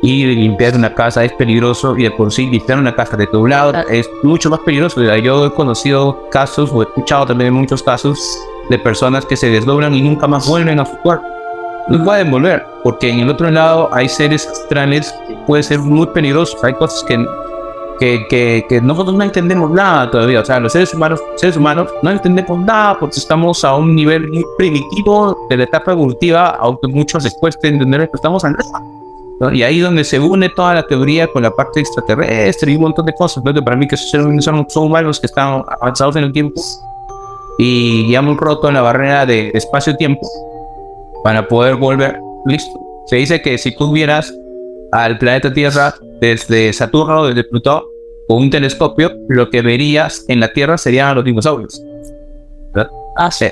Speaker 2: ir y limpiar una casa es peligroso, y de por sí limpiar una casa desdoblada es mucho más peligroso. Yo he conocido casos, o he escuchado también muchos casos de personas que se desdoblan y nunca más vuelven a su cuerpo. No pueden volver, porque en el otro lado hay seres astrales que pueden ser muy peligrosos. Hay cosas que nosotros no entendemos nada todavía. O sea, los seres humanos no entendemos nada porque estamos a un nivel muy primitivo de la etapa evolutiva, aunque muchos les cueste entender que estamos en eso, ¿no? Y ahí donde se une toda la teoría con la parte extraterrestre y un montón de cosas, ¿no? Para mí que son humanos que están avanzados en el tiempo y ya hemos roto la barrera de espacio-tiempo para poder volver. Listo. Se dice que si tú vieras al planeta Tierra desde Saturno o desde Plutón con un telescopio, lo que verías en la Tierra serían los dinosaurios, ¿verdad?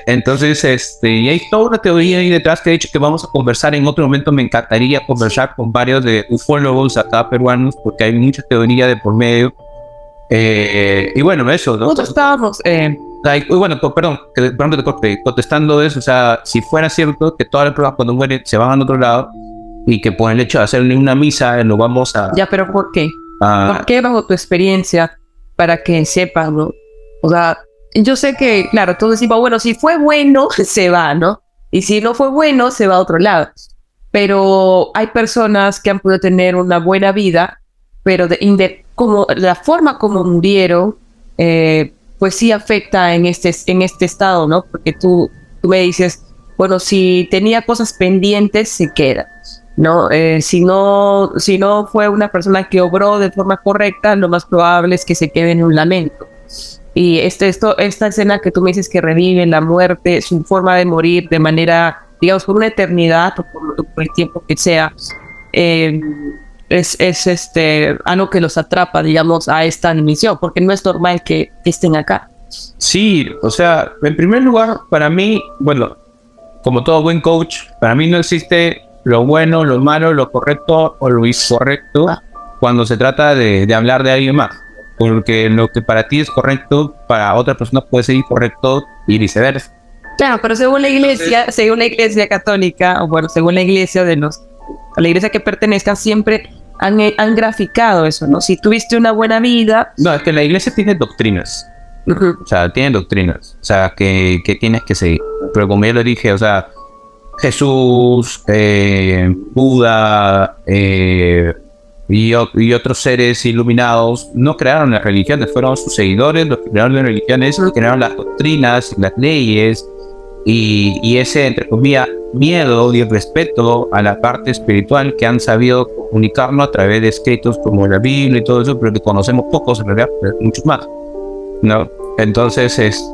Speaker 2: Entonces, y hay toda una teoría ahí detrás que he dicho que vamos a conversar en otro momento. Me encantaría conversar con varios de ufólogos acá peruanos, porque hay mucha teoría de por medio. Y bueno, eso, ¿no?
Speaker 1: Nosotros estábamos...
Speaker 2: bueno, perdón, contestando eso, o sea, si fuera cierto que todas las personas cuando mueren se van al otro lado, y que por el hecho de hacerle una misa lo vamos a...
Speaker 1: Ya, pero ¿por qué? ¿Por qué bajo tu experiencia? Para que sepan, ¿no? O sea, yo sé que, claro, tú decimos, bueno, si fue bueno, se va, ¿no? Y si no fue bueno, se va a otro lado. Pero hay personas que han podido tener una buena vida, pero como la forma como murieron, pues sí afecta en este estado, ¿no? Porque tú me dices, bueno, si tenía cosas pendientes, se queda, ¿no? Si no fue una persona que obró de forma correcta, lo más probable es que se quede en un lamento. Y esta escena que tú me dices que revive la muerte, su forma de morir de manera, digamos, por una eternidad o por el tiempo que sea, es algo que los atrapa, digamos, a esta misión, porque no es normal que estén acá.
Speaker 2: Sí, o sea, en primer lugar, para mí, bueno, como todo buen coach, para mí no existe lo bueno, lo malo, lo correcto o lo incorrecto cuando se trata de hablar de alguien más. Porque lo que para ti es correcto, para otra persona puede ser incorrecto y viceversa.
Speaker 1: Claro, pero según la iglesia católica, o bueno, según la iglesia a la iglesia que pertenezcan, siempre han graficado eso, ¿no? Si tuviste una buena vida...
Speaker 2: No, es que la iglesia tiene doctrinas. O sea, tiene doctrinas. O sea, que tienes que seguir. Pero como ya lo dije, o sea, Jesús, Buda, y otros seres iluminados no crearon las religiones, fueron sus seguidores los que crearon las religiones, los que crearon las doctrinas, las leyes, y ese, entre comillas, miedo y respeto a la parte espiritual que han sabido comunicarnos a través de escritos como la Biblia y todo eso, pero que conocemos pocos en realidad, pero muchos más, ¿no? Entonces,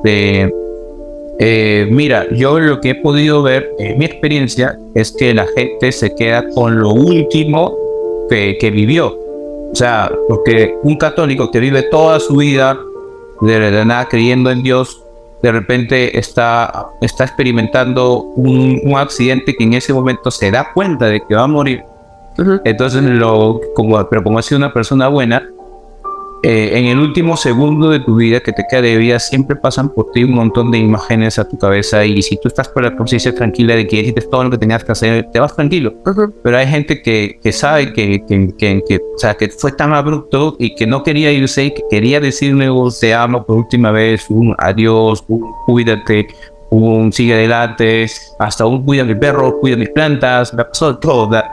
Speaker 2: mira, yo lo que he podido ver en mi experiencia es que la gente se queda con lo último que vivió. O sea, porque un católico que vive toda su vida de nada creyendo en Dios, de repente está experimentando un accidente que en ese momento se da cuenta de que va a morir. Uh-huh. Entonces, pero como ha sido una persona buena, en el último segundo de tu vida que te queda de vida, siempre pasan por ti un montón de imágenes a tu cabeza, y si tú estás con la conciencia tranquila de que hiciste todo lo que tenías que hacer, te vas tranquilo. Uh-huh. Pero hay gente que sabe que fue tan abrupto y que no quería irse y que quería decirle un te amo por última vez, un adiós, un cuídate, un sigue adelante, hasta un cuida mi perro, cuida mis plantas, me pasó de todo, ¿verdad?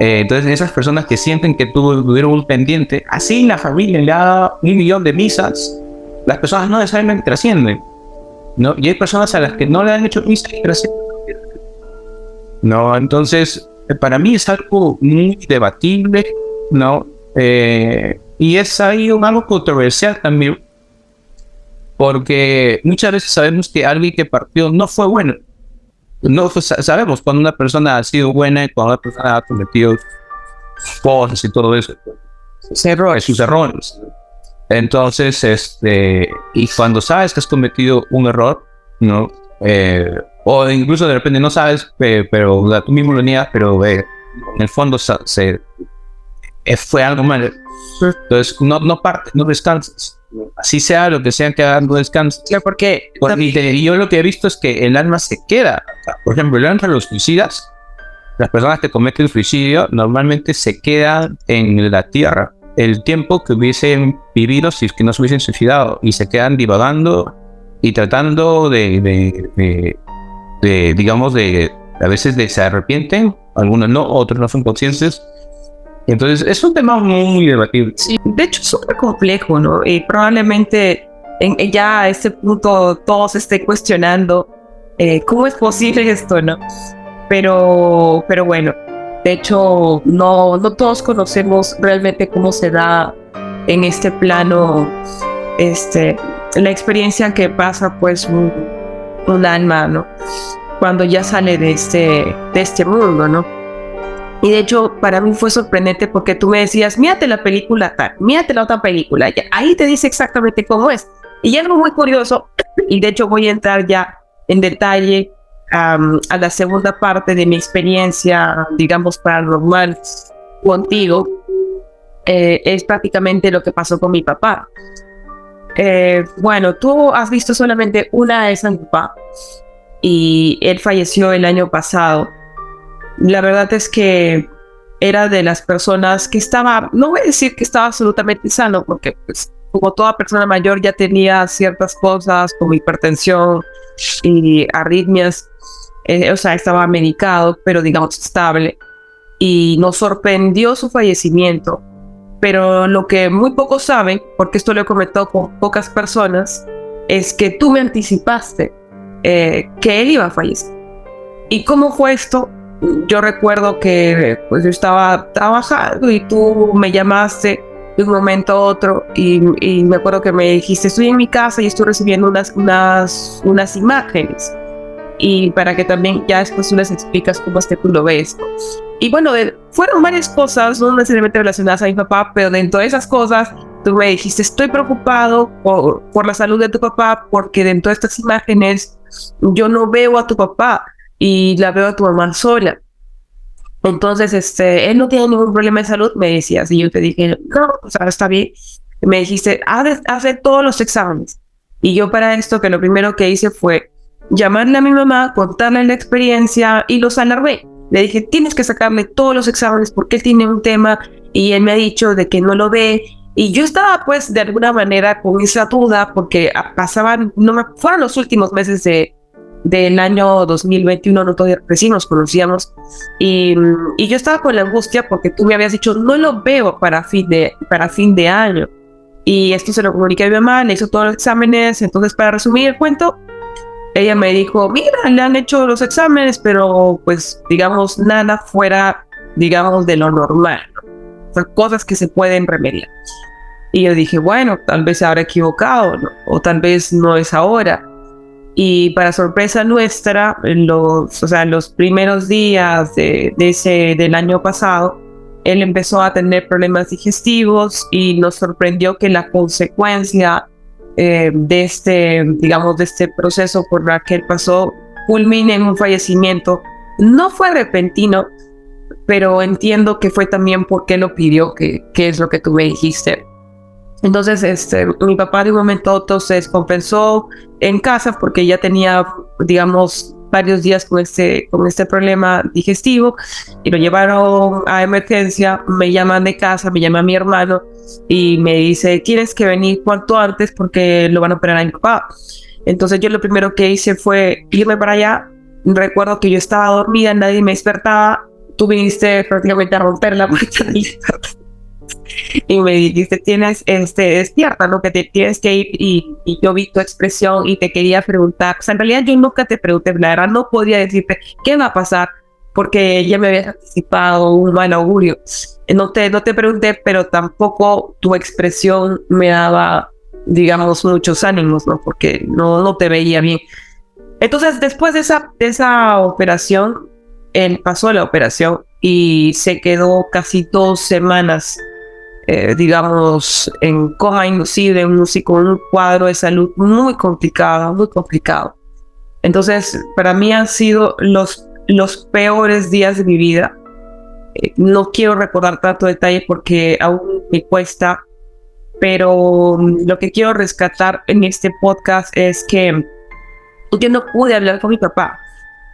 Speaker 2: Entonces esas personas que sienten que tuvieron un pendiente, así la familia le da 1.000.000 de misas, las personas no necesariamente trascienden, ¿no? Y hay personas a las que no le han hecho misas y trascienden, ¿no? Entonces para mí es algo muy debatible, ¿no? Y es ahí algo controversial también, porque muchas veces sabemos que alguien que partió no fue bueno. No sabemos cuando una persona ha sido buena y cuando una persona ha cometido cosas y todo eso, sus errores. Entonces, y cuando sabes que has cometido un error, ¿no? O incluso de repente no sabes, pero tú mismo lo niegas, pero en el fondo fue algo mal. Entonces, no partes, no descansas. Así sea lo que sea que hagan, no descanses.
Speaker 1: Claro, porque
Speaker 2: yo lo que he visto es que el alma se queda. Por ejemplo, el alma de los suicidas, las personas que cometen suicidio, normalmente se quedan en la tierra el tiempo que hubiesen vivido si es que no se hubiesen suicidado, y se quedan divagando y tratando digamos, a veces se arrepienten, algunos no, otros no son conscientes. Entonces es un tema muy debatible.
Speaker 1: Sí, de hecho es súper complejo, ¿no? Y probablemente ya a este punto todos estén cuestionando cómo es posible esto, ¿no? Pero bueno, de hecho no todos conocemos realmente cómo se da en este plano la experiencia que pasa pues un alma, ¿no? Cuando ya sale de este mundo, ¿no? Y de hecho, para mí fue sorprendente porque tú me decías, mírate la película tal, mírate la otra película, ya, ahí te dice exactamente cómo es. Y algo muy curioso, y de hecho voy a entrar ya en detalle a la segunda parte de mi experiencia, digamos, paranormal contigo, es prácticamente lo que pasó con mi papá. Bueno, tú has visto solamente una vez a mi papá, y él falleció el año pasado. La verdad es que era de las personas que estaba, no voy a decir que estaba absolutamente sano, porque pues, como toda persona mayor ya tenía ciertas cosas como hipertensión y arritmias, o sea, estaba medicado, pero digamos estable, y nos sorprendió su fallecimiento. Pero lo que muy pocos saben, porque esto lo he comentado con pocas personas, es que tú me anticipaste que él iba a fallecer. ¿Y cómo fue esto? Yo recuerdo que pues yo estaba trabajando y tú me llamaste de un momento a otro y me acuerdo que me dijiste, estoy en mi casa y estoy recibiendo unas imágenes, y para que también ya después tú les explicas cómo es que tú lo ves, ¿no? Y bueno, fueron varias cosas, no necesariamente relacionadas a mi papá, pero dentro de esas cosas tú me dijiste, estoy preocupado por la salud de tu papá, porque dentro de estas imágenes yo no veo a tu papá y la veo a tu mamá sola. Entonces, él no tiene ningún problema de salud, me decías, y yo te dije, no, o sea, está bien. Y me dijiste, hace todos los exámenes. Y yo para esto, que lo primero que hice fue llamarle a mi mamá, contarle la experiencia y los alarmé. Le dije, tienes que sacarle todos los exámenes porque él tiene un tema y él me ha dicho de que no lo ve. Y yo estaba pues de alguna manera con esa duda porque pasaban, fueron los últimos meses del año 2021, no todavía recién nos conocíamos, y yo estaba con la angustia porque tú me habías dicho no lo veo para fin de año, y esto se lo comuniqué a mi mamá, le hizo todos los exámenes. Entonces, para resumir el cuento, ella me dijo, mira, le han hecho los exámenes, pero pues digamos nada fuera, digamos, de lo normal, ¿no? O sea, cosas que se pueden remediar. Y yo dije, bueno, tal vez se habrá equivocado, ¿no? O tal vez no es ahora. Y para sorpresa nuestra, los primeros días del año pasado, él empezó a tener problemas digestivos y nos sorprendió que la consecuencia de este proceso por el que él pasó culmine en un fallecimiento. No fue repentino, pero entiendo que fue también porque lo pidió, que es lo que tú me dijiste. Entonces, mi papá de un momento a otro se descompensó en casa porque ya tenía, digamos, varios días con este problema digestivo y lo llevaron a emergencia. Me llaman de casa, me llama mi hermano y me dice, tienes que venir cuanto antes porque lo van a operar a mi papá. Entonces yo lo primero que hice fue irme para allá. Recuerdo que yo estaba dormida, nadie me despertaba. Tú viniste prácticamente a romper la puerta y me dijiste, despierta, ¿no? Que te tienes que ir, y yo vi tu expresión y te quería preguntar. O sea, en realidad yo nunca te pregunté, la verdad no podía decirte qué va a pasar porque ya me habías anticipado un mal augurio. No te pregunté, pero tampoco tu expresión me daba, digamos, muchos ánimos, ¿no? Porque no te veía bien. Entonces, después de esa operación, él pasó la operación y se quedó casi 2 semanas digamos, en coma inducible, con un cuadro de salud muy complicado, muy complicado. Entonces, para mí han sido los peores días de mi vida. No quiero recordar tanto detalle porque aún me cuesta, pero lo que quiero rescatar en este podcast es que yo no pude hablar con mi papá.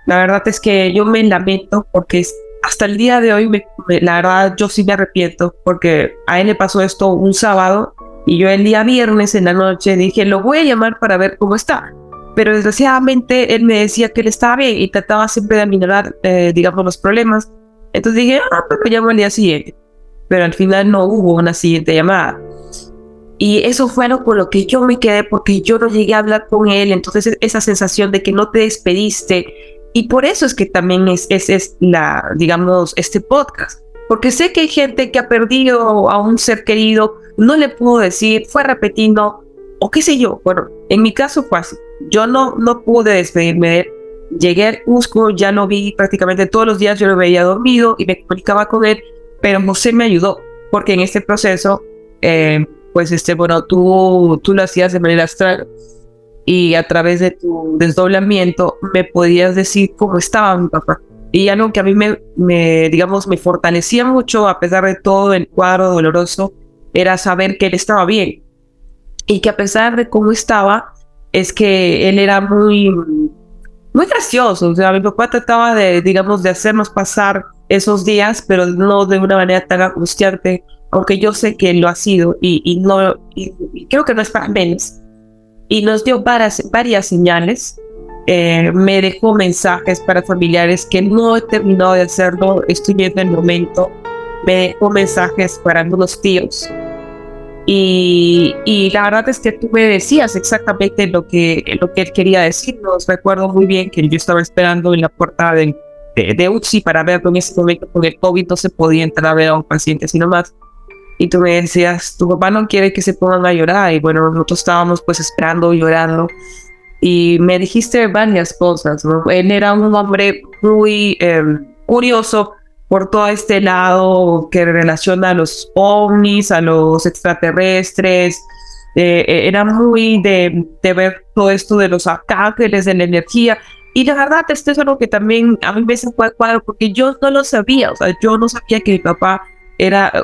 Speaker 1: La verdad es que yo me lamento porque hasta el día de hoy, la verdad, yo sí me arrepiento porque a él le pasó esto un sábado y yo el día viernes en la noche dije, lo voy a llamar para ver cómo está. Pero desgraciadamente él me decía que él estaba bien y trataba siempre de aminorar, digamos, los problemas. Entonces dije, pues lo llamo al día siguiente. Pero al final no hubo una siguiente llamada. Y eso fue algo con lo que yo me quedé porque yo no llegué a hablar con él. Entonces esa sensación de que no te despediste. Y por eso es que también es digamos, este podcast. Porque sé que hay gente que ha perdido a un ser querido, no le pudo decir, fue repetido, o qué sé yo. Bueno, en mi caso fue así. Yo no pude despedirme de él. Llegué al Cusco, ya lo vi prácticamente todos los días, yo lo veía dormido y me comunicaba con él, pero José me ayudó, porque en este proceso, bueno, tú lo hacías de manera astral, y a través de tu desdoblamiento me podías decir cómo estaba mi papá. Y algo que a mí me fortalecía mucho, a pesar de todo el cuadro doloroso, era saber que él estaba bien. Y que a pesar de cómo estaba, es que él era muy gracioso. O sea, mi papá trataba de hacernos pasar esos días, pero no de una manera tan angustiante, aunque yo sé que lo ha sido, y creo que no es para menos. Y nos dio varias señales. Me dejó mensajes para familiares que no he terminado de hacerlo, estoy viendo el momento. Me dejó mensajes para algunos tíos. Y la verdad es que tú me decías exactamente lo que él quería decirnos. Recuerdo muy bien que yo estaba esperando en la puerta de UCI para verlo en ese momento. Con el COVID no se podía entrar a ver a un paciente así nomás. Y tú me decías, tu papá no quiere que se pongan a llorar. Y bueno, nosotros estábamos pues esperando, llorando. Y me dijiste varias cosas, ¿no? Él era un hombre muy curioso por todo este lado que relaciona a los ovnis, a los extraterrestres. Era muy de ver todo esto de los arcángeles, de la energía. Y la verdad, esto es algo que también a mí me sacó al cuadro porque yo no lo sabía. O sea, yo no sabía que mi papá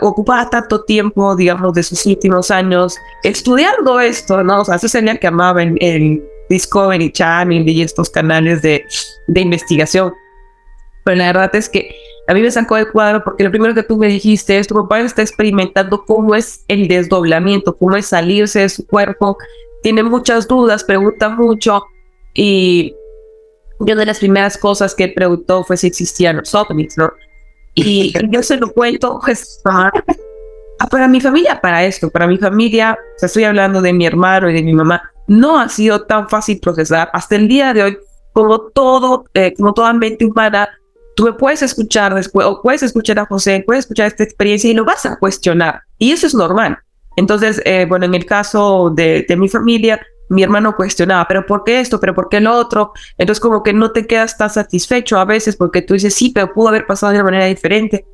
Speaker 1: ocupaba tanto tiempo, digamos, de sus últimos años estudiando esto, ¿no? O sea, eso sería que amaba en Discovery Channel y estos canales de investigación. Pero la verdad es que a mí me sacó del cuadro porque lo primero que tú me dijiste es tu papá está experimentando cómo es el desdoblamiento, cómo es salirse de su cuerpo. Tiene muchas dudas, pregunta mucho, y una de las primeras cosas que él preguntó fue si existían los ovnis, ¿no? Y yo se lo cuento pues para mi familia, para mi familia, o sea, estoy hablando de mi hermano y de mi mamá, no ha sido tan fácil procesar. Hasta el día de hoy, como toda mente humana, tú me puedes escuchar después, o puedes escuchar a José, puedes escuchar esta experiencia y lo vas a cuestionar. Y eso es normal. Entonces, bueno, en el caso de mi familia, mi hermano cuestionaba, ¿pero por qué esto? ¿Pero por qué lo otro? Entonces, como que no te quedas tan satisfecho a veces porque tú dices, sí, pero pudo haber pasado de una manera diferente.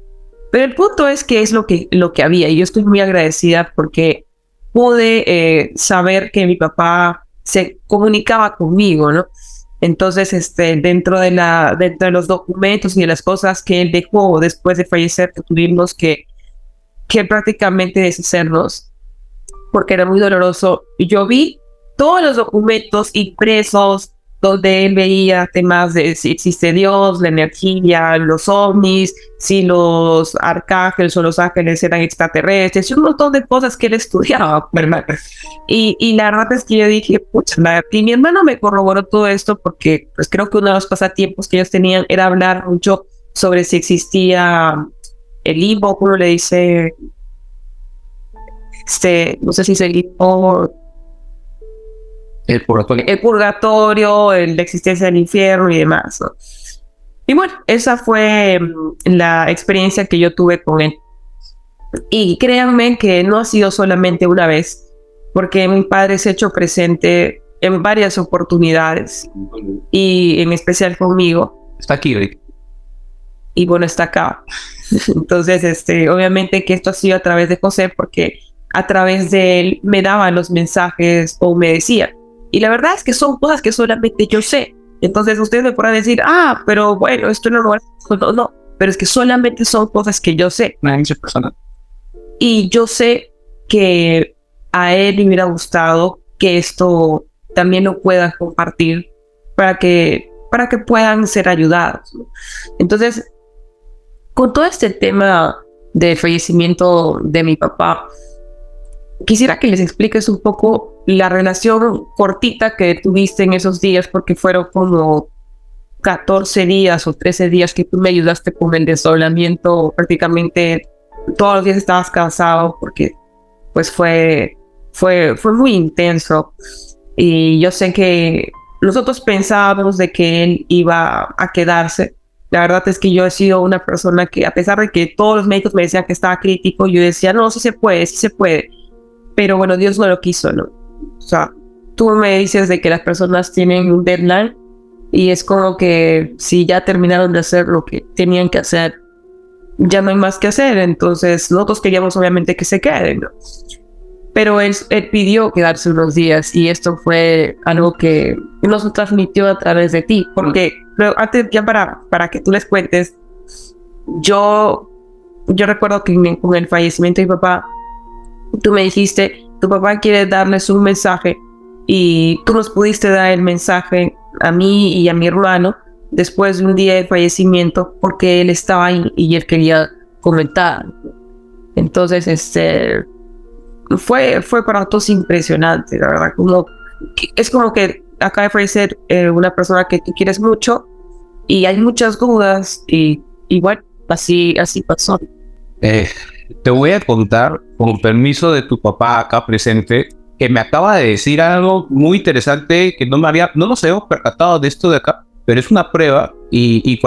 Speaker 1: Pero el punto es que es lo que había. Y yo estoy muy agradecida porque pude saber que mi papá se comunicaba conmigo, ¿no? Entonces, dentro de los documentos y de las cosas que él dejó después de fallecer, tuvimos que prácticamente deshacernos, porque era muy doloroso. Yo vi todos los documentos impresos donde él veía temas de si existe Dios, la energía, los ovnis, si los arcángeles o los ángeles eran extraterrestres, y un montón de cosas que él estudiaba, ¿verdad? Y la verdad es que yo dije, pucha, y mi hermano me corroboró todo esto porque pues creo que uno de los pasatiempos que ellos tenían era hablar mucho sobre si existía el limbo, uno le dice, no sé si es el limbo,
Speaker 2: El purgatorio.
Speaker 1: el purgatorio, la existencia del infierno y demás, ¿no? Y bueno, esa fue la experiencia que yo tuve con él. Y créanme que no ha sido solamente una vez, porque mi padre se ha hecho presente en varias oportunidades, y en especial conmigo.
Speaker 2: Está aquí, Rick.
Speaker 1: Y bueno, está acá. Entonces, obviamente que esto ha sido a través de José, porque a través de él me daban los mensajes o me decía. Y la verdad es que son cosas que solamente yo sé. Entonces ustedes me podrán decir, pero bueno, esto no es... No, pero es que solamente son cosas que yo sé. Y yo sé que a él le hubiera gustado que esto también lo pueda compartir para que puedan ser ayudados, ¿no? Entonces, con todo este tema del fallecimiento de mi papá, quisiera que les expliques un poco la relación cortita que tuviste en esos días, porque fueron como 14 días o 13 días que tú me ayudaste con el desdoblamiento. Prácticamente todos los días estabas cansado porque pues fue muy intenso. Y yo sé que nosotros pensábamos de que él iba a quedarse. La verdad es que yo he sido una persona que, a pesar de que todos los médicos me decían que estaba crítico, yo decía, no, sí se puede, sí se puede. Pero bueno, Dios no lo quiso, ¿no? O sea, tú me dices de que las personas tienen un deadline y es como que si ya terminaron de hacer lo que tenían que hacer, ya no hay más que hacer. Entonces, nosotros queríamos obviamente que se queden, ¿no? Pero él pidió quedarse unos días y esto fue algo que nos transmitió a través de ti. Porque, pero antes, ya para que tú les cuentes, yo recuerdo que con el fallecimiento de mi papá, tú me dijiste, tu papá quiere darles un mensaje y tú nos pudiste dar el mensaje a mí y a mi hermano después de un día de fallecimiento porque él estaba ahí y él quería comentar. Entonces, fue para todos impresionante, la verdad. Es como que acaba de fallecer una persona que tú quieres mucho y hay muchas dudas y bueno, así pasó.
Speaker 2: Te voy a contar, con permiso de tu papá acá presente, que me acaba de decir algo muy interesante que no nos habíamos percatado de esto de acá, pero es una prueba y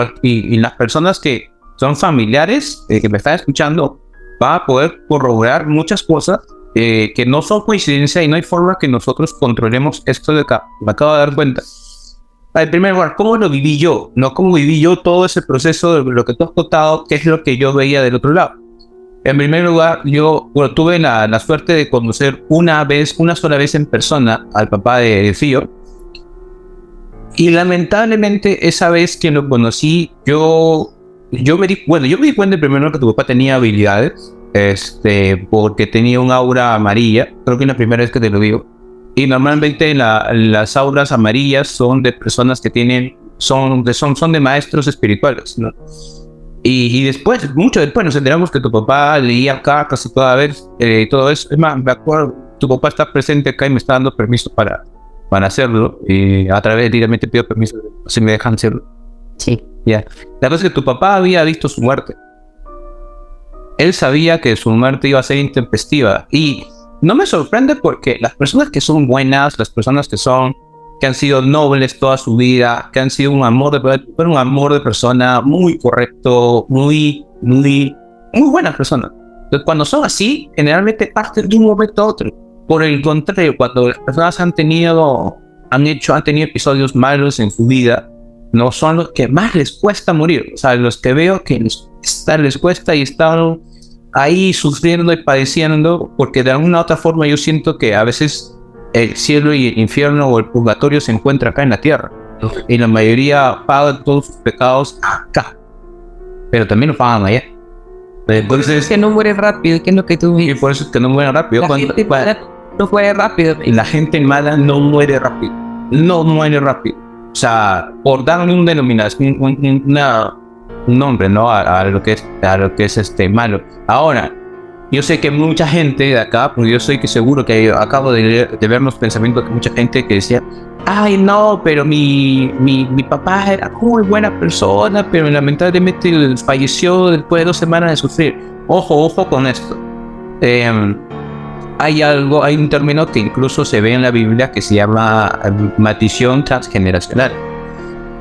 Speaker 2: las personas que son familiares que me están escuchando van a poder corroborar muchas cosas que no son coincidencia y no hay forma que nosotros controlemos esto de acá. Me acabo de dar cuenta. En primer lugar, ¿cómo lo viví yo? No cómo viví yo todo ese proceso de lo que tú has contado, que es lo que yo veía del otro lado. En primer lugar, yo tuve la suerte de conocer una sola vez en persona al papá de Fío. Y lamentablemente esa vez que lo conocí, yo me di cuenta primero que tu papá tenía habilidades, porque tenía un aura amarilla. Creo que es la primera vez que te lo digo. Y normalmente las auras amarillas son de personas que son de maestros espirituales, ¿no? Y después, mucho después, nos enteramos que tu papá leía cartas y todo eso. Es más, me acuerdo, tu papá está presente acá y me está dando permiso para hacerlo. Y a través directamente pido permiso, si me dejan hacerlo.
Speaker 1: Sí.
Speaker 2: Ya. La cosa es que tu papá había visto su muerte. Él sabía que su muerte iba a ser intempestiva. Y no me sorprende porque las personas que son buenas, las personas que han sido nobles toda su vida, que han sido un amor de persona muy correcto, muy buena persona. Entonces, cuando son así, generalmente parten de un momento a otro. Por el contrario, cuando las personas han tenido episodios malos en su vida, no son los que más les cuesta morir. O sea, los que veo que les cuesta y están ahí sufriendo y padeciendo, porque de alguna u otra forma yo siento que a veces el cielo y el infierno o el purgatorio se encuentra acá en la tierra, ¿no? Y la mayoría pagan todos sus pecados acá, pero también lo pagan allá. Entonces,
Speaker 1: que no muere rápido, que es lo que tú dices.
Speaker 2: Y por eso es que no muere rápido.
Speaker 1: La gente mala no muere rápido.
Speaker 2: Y la gente mala no muere rápido. No muere rápido. O sea, por darle un denominación, un nombre, ¿no? A lo que es malo. Ahora, yo sé que mucha gente de acá, porque yo soy que seguro que acabo de ver los pensamientos de mucha gente que decía, ay no, pero mi papá era muy buena persona, pero lamentablemente falleció después de 2 semanas de sufrir. Ojo con esto. Hay un término que incluso se ve en la Biblia que se llama maldición transgeneracional,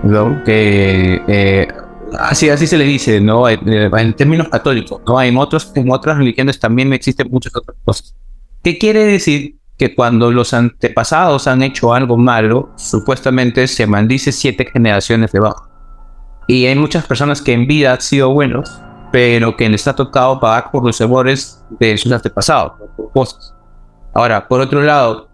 Speaker 2: ¿no? Que así se le dice, ¿no? En términos católicos, ¿no? En otras religiones también existen muchas otras cosas. ¿Qué quiere decir? Que cuando los antepasados han hecho algo malo, supuestamente se maldice 7 generaciones debajo. Y hay muchas personas que en vida han sido buenos, pero que les ha tocado pagar por los errores de sus antepasados, por cosas. Ahora, por otro lado,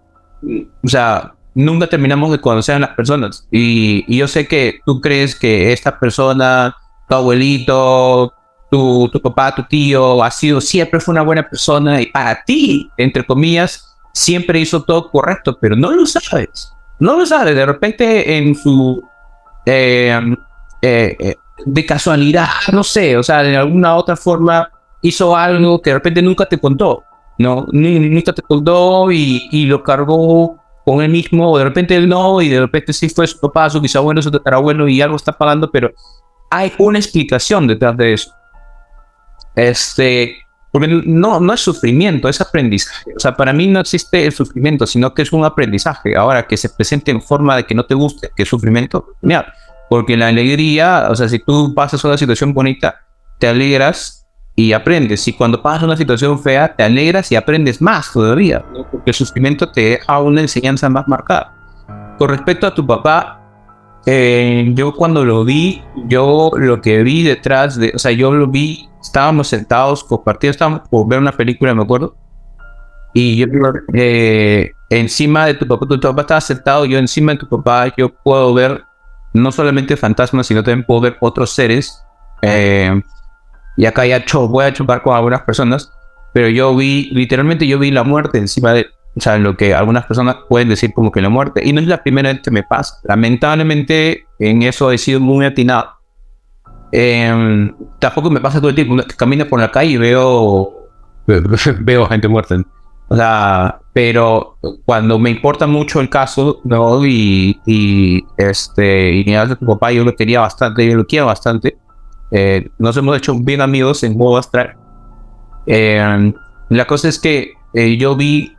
Speaker 2: o sea, nunca terminamos de conocer a las personas. Y yo sé que tú crees que esta persona, tu abuelito, tu papá, tu tío, siempre fue una buena persona y para ti, entre comillas, siempre hizo todo correcto, pero no lo sabes. No lo sabes. De repente en su de casualidad, no sé, o sea, de alguna otra forma hizo algo que de repente nunca te contó, ¿no? Nunca te contó y lo cargó con él mismo, o de repente él no, y de repente sí fue su papá, su bisabuelo, su tatarabuelo y algo está pagando, pero hay una explicación detrás de eso. Porque no es sufrimiento, es aprendizaje. O sea, para mí no existe el sufrimiento, sino que es un aprendizaje. Ahora, que se presente en forma de que no te guste, que es sufrimiento, mira, porque la alegría, o sea, si tú pasas una situación bonita, te alegras y aprendes. Y cuando pasas una situación fea, te alegras y aprendes más todavía, ¿no? Porque el sufrimiento te deja una enseñanza más marcada. Con respecto a tu papá, yo cuando lo vi, yo lo que vi detrás de, o sea, yo lo vi, estábamos sentados, estábamos por ver una película, me acuerdo, y yo encima de tu papá estaba sentado, yo encima de tu papá, yo puedo ver no solamente fantasmas, sino también puedo ver otros seres, y acá voy a chocar con algunas personas, pero literalmente yo vi la muerte encima de, o sea, lo que algunas personas pueden decir como que la muerte, y no es la primera vez que me pasa. Lamentablemente en eso he sido muy atinado. Tampoco me pasa todo el tiempo, que camino por la calle y veo gente muerta. O sea, pero cuando me importa mucho el caso, ¿no? Y tu papá, yo lo quería bastante, yo lo quiero bastante. Nos hemos hecho bien amigos en modo astral. La cosa es que yo vi,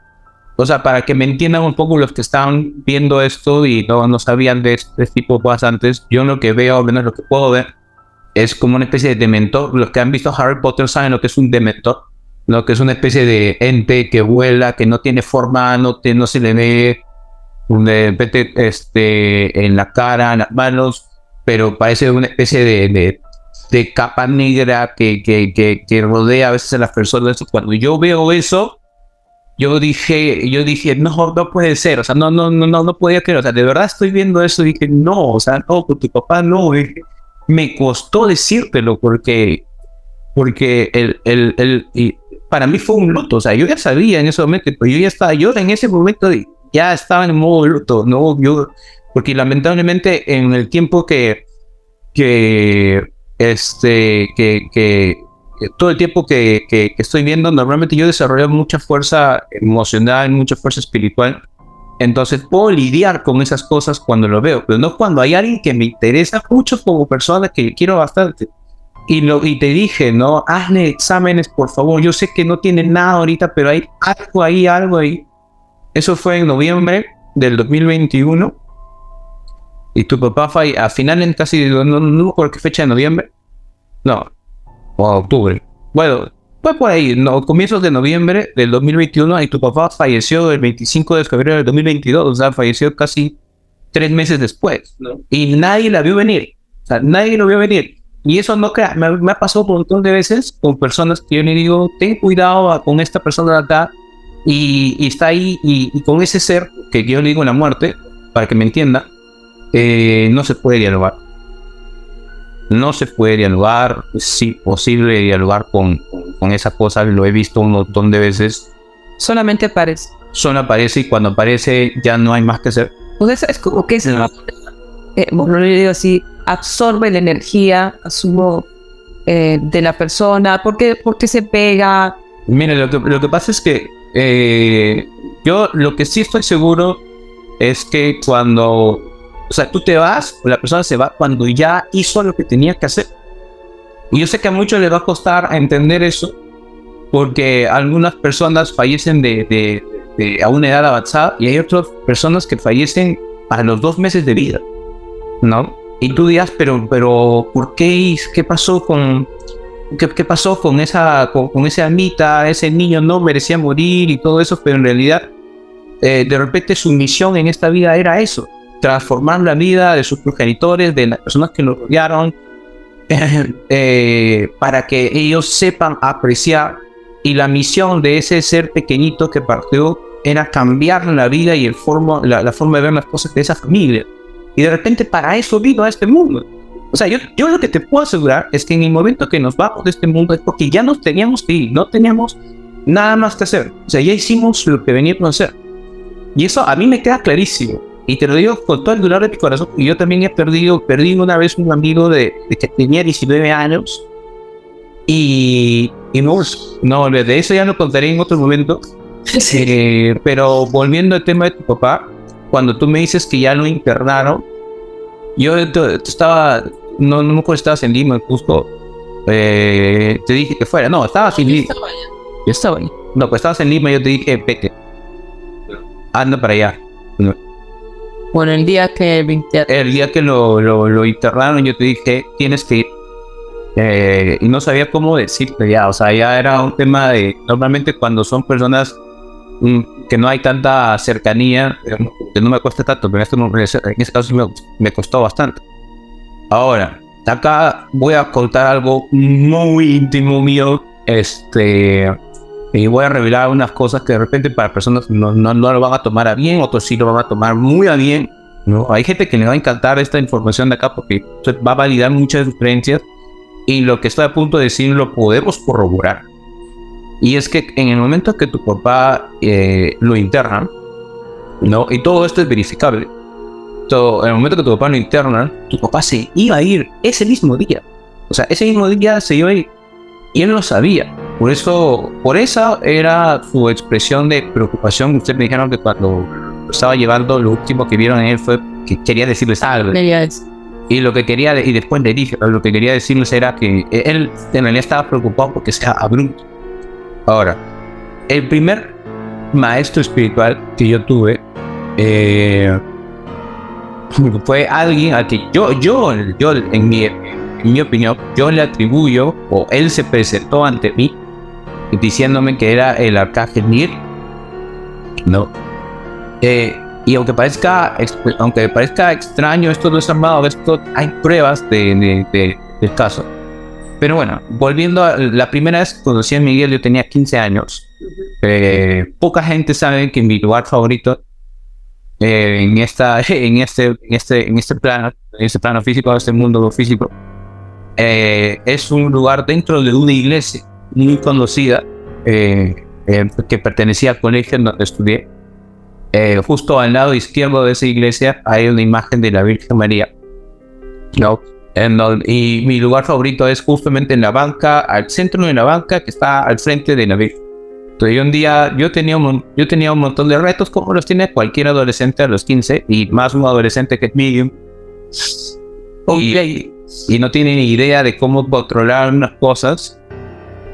Speaker 2: o sea, para que me entiendan un poco los que estaban viendo esto y no sabían de este tipo de cosas antes, yo lo que veo, al menos lo que puedo ver, es como una especie de dementor. Los que han visto Harry Potter saben lo que es un dementor, lo que es una especie de ente que vuela, que no tiene forma, no se le ve de repente en la cara, en las manos, pero parece una especie de capa negra que rodea a veces a las personas. Cuando yo veo eso, yo dije, no puede ser, o sea, no podía creer, o sea, de verdad estoy viendo eso y dije, no, o sea, no, con tu papá no, me costó decírtelo porque y para mí fue un luto, o sea, yo ya sabía en ese momento, pues yo en ese momento ya estaba en modo luto, ¿no? Porque lamentablemente en el tiempo que todo el tiempo que estoy viendo, normalmente yo desarrollo mucha fuerza emocional, mucha fuerza espiritual, entonces puedo lidiar con esas cosas cuando lo veo, pero no cuando hay alguien que me interesa mucho como persona, que quiero bastante. y te dije, ¿no? Hazle exámenes, por favor. Yo sé que no tiene nada ahorita, pero hay algo ahí. Eso fue en noviembre del 2021. Y tu papá fue a finales casi, no por qué fecha de noviembre. No, o octubre. Bueno, fue por ahí, no, comienzos de noviembre del 2021. Y tu papá falleció el 25 de febrero del 2022. O sea, falleció casi 3 meses después, ¿no? Y nadie la vio venir. O sea, nadie lo vio venir. Y eso no crea, me ha pasado un montón de veces con personas que yo le digo, ten cuidado con esta persona de acá, y está ahí, y con ese ser que yo le digo en la muerte, para que me entienda, no se puede dialogar. No se puede dialogar, es imposible dialogar con esa cosa, lo he visto un montón de veces.
Speaker 1: Solamente aparece.
Speaker 2: Solo aparece y cuando aparece ya no hay más que hacer.
Speaker 1: Pues es como que es, bueno, le digo así, absorbe la energía, asumo, de la persona, porque se pega.
Speaker 2: Mira, lo que pasa es que yo lo que sí estoy seguro es que cuando, o sea, tú te vas, la persona se va cuando ya hizo lo que tenía que hacer. Y yo sé que a muchos les va a costar entender eso, porque algunas personas fallecen a una edad avanzada y hay otras personas que fallecen a los 2 meses de vida, ¿no? Y tú dirás, pero ¿por qué? ¿Qué pasó con esa amita? Ese niño no merecía morir y todo eso, pero en realidad de repente su misión en esta vida era eso, transformar la vida de sus progenitores, de las personas que lo rodearon, para que ellos sepan apreciar. Y la misión de ese ser pequeñito que partió era cambiar la vida y la forma de ver las cosas de esa familia. Y de repente para eso vino a este mundo. O sea, yo lo que te puedo asegurar es que en el momento que nos vamos de este mundo es porque ya nos teníamos que ir, no teníamos nada más que hacer. O sea, ya hicimos lo que veníamos a hacer. Y eso a mí me queda clarísimo. Y te lo digo con todo el dolor de mi corazón. Y yo también perdí una vez un amigo de que tenía 19 años. Y no, de eso ya lo contaré en otro momento. Sí. Pero volviendo al tema de tu papá, cuando tú me dices que ya lo internaron, yo estaba, no me acuerdo si estabas en Lima, en Cusco, te dije que fuera, no, estabas en Lima. Yo estaba ahí. No, pues estabas en Lima y yo te dije, vete, anda para allá. No.
Speaker 1: Bueno, el día que
Speaker 2: lo internaron, yo te dije, tienes que ir. Y no sabía cómo decirte ya, o sea, ya era un tema de, normalmente cuando son personas que no hay tanta cercanía, que no me cuesta tanto, pero en este caso me costó bastante. Ahora, acá voy a contar algo muy íntimo mío, y voy a revelar unas cosas que de repente para personas no lo van a tomar a bien, otros sí lo van a tomar muy a bien, ¿no? Hay gente que le va a encantar esta información de acá porque va a validar muchas de sus creencias, y lo que estoy a punto de decir lo podemos corroborar. Y es que en el momento que tu papá lo internan, ¿no? Y todo esto es verificable. En el momento que tu papá lo internan, tu papá se iba a ir ese mismo día. O sea, ese mismo día se iba a ir. Y él lo sabía. Por esa era su expresión de preocupación. Ustedes me dijeron que cuando lo estaba llevando, lo último que vieron en él fue que quería decirles algo. Y lo que quería, y después le dije, lo que quería decirles era que él en realidad estaba preocupado porque sea abrupto. Ahora, el primer maestro espiritual que yo tuve fue alguien al que yo en mi opinión, yo le atribuyo, o él se presentó ante mí diciéndome que era el arcángel Miguel, ¿no? Y aunque parezca extraño, esto no es armado, esto hay pruebas del caso. Pero bueno, volviendo a la primera vez que conocí a Miguel, yo tenía 15 años. Poca gente sabe que mi lugar favorito en este plano físico, en este mundo físico, es un lugar dentro de una iglesia muy conocida que pertenecía al colegio en donde estudié. Justo al lado izquierdo de esa iglesia hay una imagen de la Virgen María, ¿no? Y mi lugar favorito es justamente en la banca, al centro de la banca que está al frente de la Virgen. Entonces un día yo tenía un montón de retos como los tiene cualquier adolescente a los 15, y más un adolescente que es medium. y no tiene ni idea de cómo controlar unas cosas.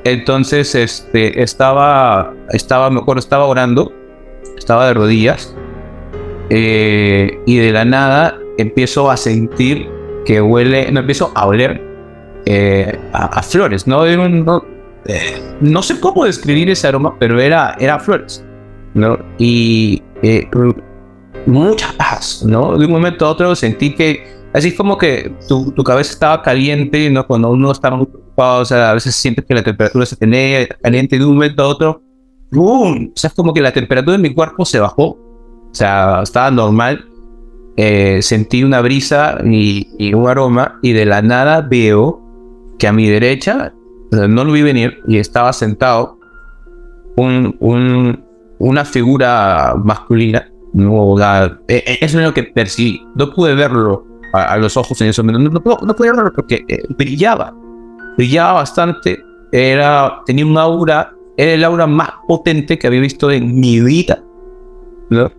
Speaker 2: Entonces estaba orando, estaba de rodillas, y de la nada empiezo a sentir que empiezo a oler a flores, ¿no? No sé cómo describir ese aroma, pero era flores, ¿no? Y mucha paz, ¿no? De un momento a otro sentí que, así como que tu cabeza estaba caliente, ¿no? Cuando uno está muy preocupado, o sea, a veces sientes que la temperatura se tenía caliente, y de un momento a otro, ¡boom! O sea, es como que la temperatura de mi cuerpo se bajó, o sea, estaba normal. Sentí una brisa y un aroma, y de la nada veo que a mi derecha, no lo vi venir, y estaba sentado una figura masculina, ¿no? Eso es lo que percibí. No pude verlo a los ojos en ese momento, no podía verlo porque brillaba bastante, tenía un aura, era el aura más potente que había visto en mi vida, ¿no?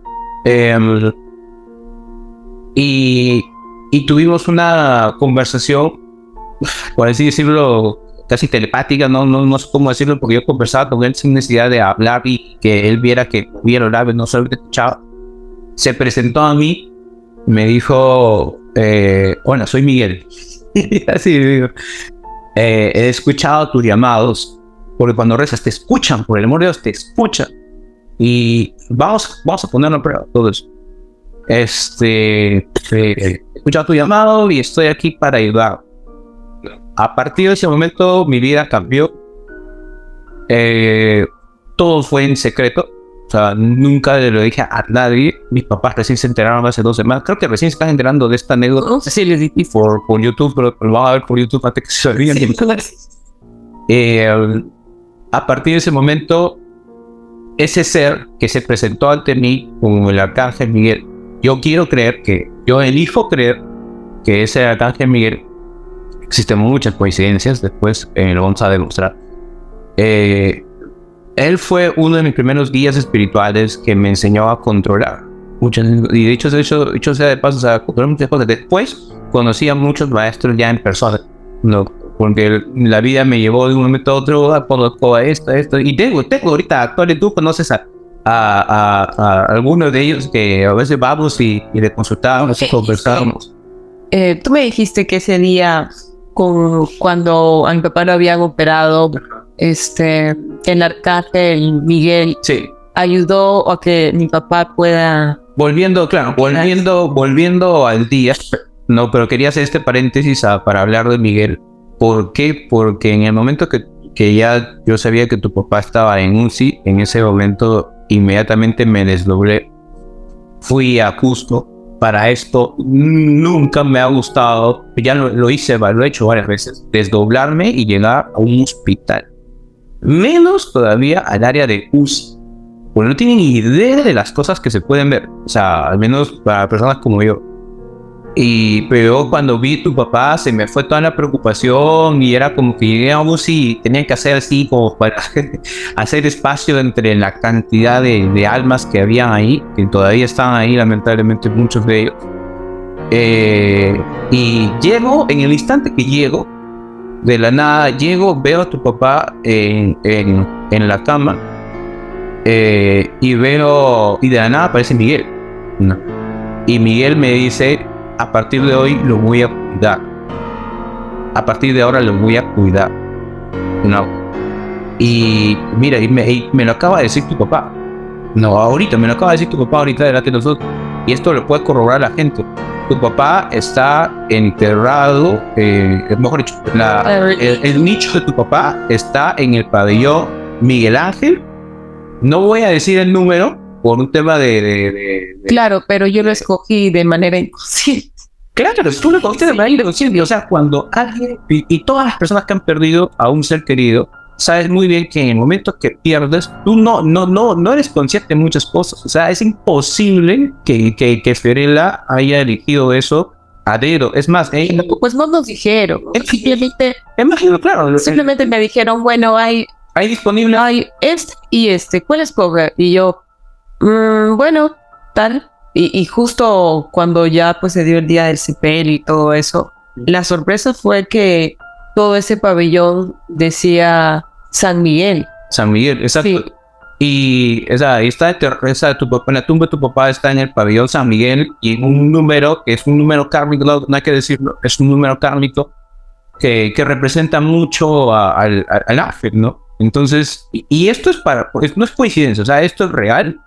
Speaker 2: Y tuvimos una conversación, por así decirlo, casi telepática, no sé cómo decirlo, porque yo conversaba con él sin necesidad de hablar y que él viera que movía los labios, no solamente escuchaba. Se presentó a mí, me dijo, hola, soy Miguel. Así digo, he escuchado tus llamados, porque cuando rezas te escuchan, por el amor de Dios, te escuchan. Y vamos a ponerlo a prueba todo eso. He escuchado tu llamado y estoy aquí para ayudar. A partir de ese momento mi vida cambió. Todo fue en secreto, o sea, nunca le lo dije a nadie. Mis papás recién se enteraron hace 2 semanas, creo que recién se están enterando de esta anécdota. Sí, les dije por YouTube, pero lo van a ver por YouTube antes que se olviden. A partir de ese momento, ese ser que se presentó ante mí como el Arcángel Miguel, yo elijo creer que ese Arcángel Miguel, existen muchas coincidencias, después lo vamos a demostrar. Él fue uno de mis primeros guías espirituales que me enseñó a controlar muchas, y dicho sea de paso, o sea, controlar muchas cosas. Después conocí a muchos maestros ya en persona, ¿no? Porque la vida me llevó de un momento a otro, conozco a esto, y tengo ahorita actuales. Tú conoces a algunos de ellos que a veces vamos y le consultamos y conversamos.
Speaker 1: Tú me dijiste que ese día, cuando a mi papá lo habían operado, el Arcángel Miguel,
Speaker 2: sí,
Speaker 1: ayudó a que mi papá pueda...
Speaker 2: Volviendo al día, no, pero quería hacer este paréntesis para hablar de Miguel. ¿Por qué? Porque en el momento que ya yo sabía que tu papá estaba en UCI, en ese momento inmediatamente me desdoblé. Fui a Cusco. Para esto nunca me ha gustado, ya lo he hecho varias veces, desdoblarme y llegar a un hospital. Menos todavía al área de UCI, porque no tienen idea de las cosas que se pueden ver, o sea, al menos para personas como yo. Pero cuando vi a tu papá se me fue toda la preocupación, y era como que llegué a UCI y tenía que hacer así como para hacer espacio entre la cantidad de almas que habían ahí, que todavía están ahí lamentablemente muchos de ellos. Y llego, en el instante que llego, de la nada veo a tu papá en la cama, y de la nada aparece Miguel, ¿no? Y Miguel me dice: a partir de hoy lo voy a cuidar. A partir de ahora lo voy a cuidar, ¿no? Y mira, me lo acaba de decir tu papá. No, ahorita, me lo acaba de decir tu papá ahorita delante de nosotros. Y esto lo puede corroborar la gente. Tu papá está enterrado, mejor dicho, el nicho de tu papá está en el pabellón Miguel Ángel. No voy a decir el número por un tema de...
Speaker 1: Claro, pero yo lo escogí de manera inconsciente.
Speaker 2: Claro, tú lo escogiste de manera inconsciente. O sea, cuando alguien, y todas las personas que han perdido a un ser querido, sabes muy bien que en el momento que pierdes, tú no eres consciente de muchas cosas. O sea, es imposible que Fiorella haya elegido eso a dedo. Es más,
Speaker 1: pues no nos dijeron. Simplemente,
Speaker 2: imagino, claro.
Speaker 1: Simplemente me dijeron, bueno, hay
Speaker 2: disponible.
Speaker 1: Hay y ¿cuál escoger? Y yo, bueno, tal. Y justo cuando ya pues se dio el día del sepelio y todo eso, La sorpresa fue que todo ese pabellón decía San Miguel.
Speaker 2: San Miguel, exacto.
Speaker 1: Sí.
Speaker 2: Y ahí está de tu papá, en la tumba de tu papá está en el pabellón San Miguel y un número, que es un número kármico, no hay que decirlo, es un número kármico que representa mucho al ángel, ¿no? Entonces, y esto es no es coincidencia, o sea, esto es real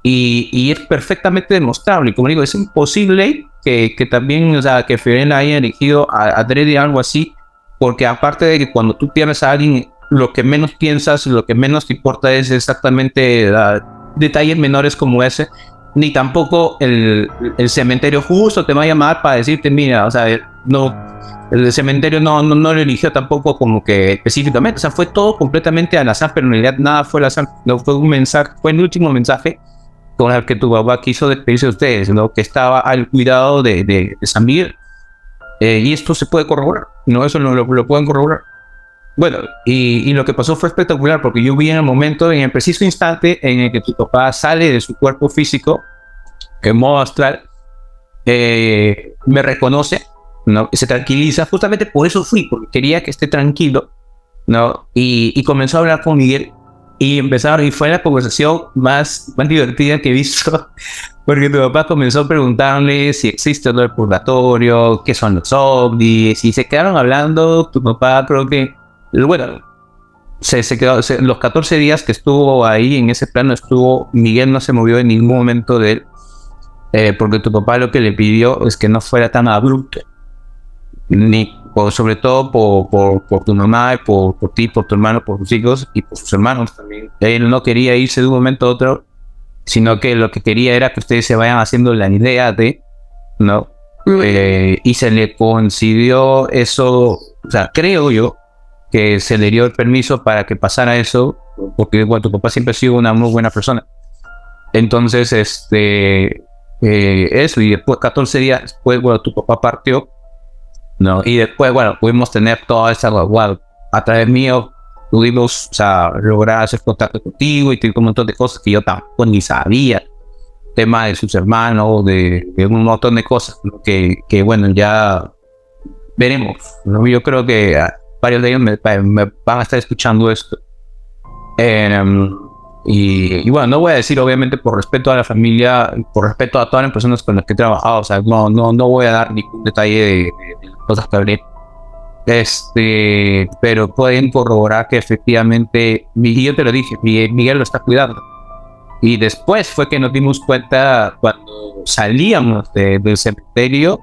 Speaker 2: y es perfectamente demostrable. Y como digo, es imposible que también, o sea, que Fiorella haya elegido a Dredd algo así, porque aparte de que cuando tú pierdes a alguien, lo que menos piensas, lo que menos te importa es exactamente detalles menores como ese, ni tampoco el cementerio justo te va a llamar para decirte, mira, o sea, no, el cementerio no lo eligió tampoco como que específicamente, o sea, fue todo completamente al azar, pero en realidad nada fue al azar, no fue un mensaje, fue el último mensaje con el que tu papá quiso despedirse de ustedes, ¿no? Que estaba al cuidado de San Miguel. Y esto se puede corroborar, ¿no? Eso lo pueden corroborar. Bueno, y lo que pasó fue espectacular porque yo vi en el momento, en el preciso instante en el que tu papá sale de su cuerpo físico, en modo astral, me reconoce, ¿no? Se tranquiliza, justamente por eso fui, porque quería que esté tranquilo, ¿no? Y comenzó a hablar con Miguel y fue la conversación más divertida que he visto, porque tu papá comenzó a preguntarle si existe o no el purgatorio, qué son los ovnis, y se quedaron hablando. Tu papá creo que, bueno, se quedó, los 14 días que estuvo ahí en ese plano Miguel no se movió en ningún momento de él, porque tu papá lo que le pidió es que no fuera tan abrupto, sobre todo por tu mamá, por ti, por tu hermano, por tus hijos y por sus hermanos también. Él no quería irse de un momento a otro, sino que lo que quería era que ustedes se vayan haciendo la idea de, ¿no? Y se le concedió eso, o sea, creo yo que se le dio el permiso para que pasara eso, porque bueno, tu papá siempre ha sido una muy buena persona. Entonces, eso, y después, 14 días después, bueno, tu papá partió, ¿no? Y después, bueno, pudimos tener toda esa, bueno, a través mío, pudimos, o sea, lograr hacer contacto contigo y un montón de cosas que yo tampoco ni sabía, tema de sus hermanos, de un montón de cosas, ¿no? que bueno, ya veremos, ¿no? Yo creo que varios de ellos me van a estar escuchando esto. Y bueno, no voy a decir obviamente por respeto a la familia, por respeto a todas las personas con las que he trabajado, o sea, no voy a dar ningún detalle de las cosas que hablé. Pero pueden corroborar que efectivamente, y yo te lo dije, Miguel lo está cuidando. Y después fue que nos dimos cuenta cuando salíamos del cementerio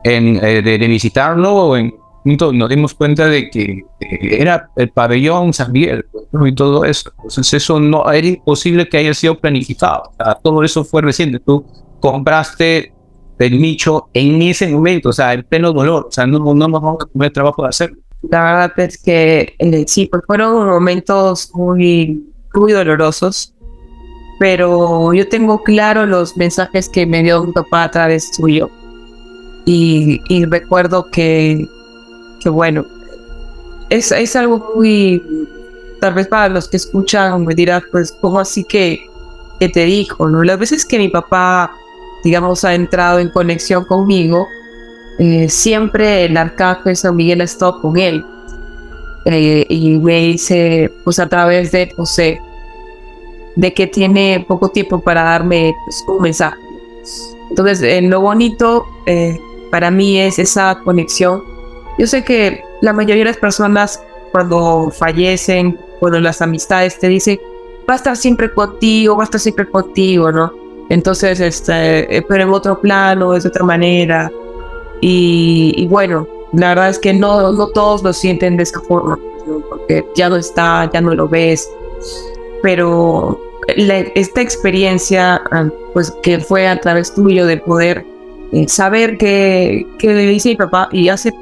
Speaker 2: de visitarlo, nos dimos cuenta de que era el pabellón San Miguel, ¿no? Y todo eso. Entonces eso no era imposible que haya sido planificado. O sea, todo eso fue reciente. Tú compraste el nicho en ese momento, o sea, en pleno dolor. O sea, no nos vamos a tomar el trabajo de hacerlo.
Speaker 1: La verdad es que sí, pues fueron momentos muy, muy dolorosos, pero yo tengo claro los mensajes que me dio mi papá a través suyo. Y recuerdo que bueno, es algo muy, tal vez para los que escuchan me dirán, pues, ¿cómo así que te dijo? ¿No? Las veces que mi papá, digamos, ha entrado en conexión conmigo, siempre el arcángel San Miguel ha estado con él. Y me dice, pues a través de José, de que tiene poco tiempo para darme, pues, un mensaje. Entonces, lo bonito para mí es esa conexión. Yo sé que la mayoría de las personas cuando fallecen, cuando las amistades te dicen, va a estar siempre contigo, ¿no? Entonces, pero en otro plano, de otra manera. Y bueno, la verdad es que no todos lo sienten de esa forma, ¿no? Porque ya no está, ya no lo ves. Pero esta experiencia, pues que fue a través tuyo de poder saber que dice mi papá, y hace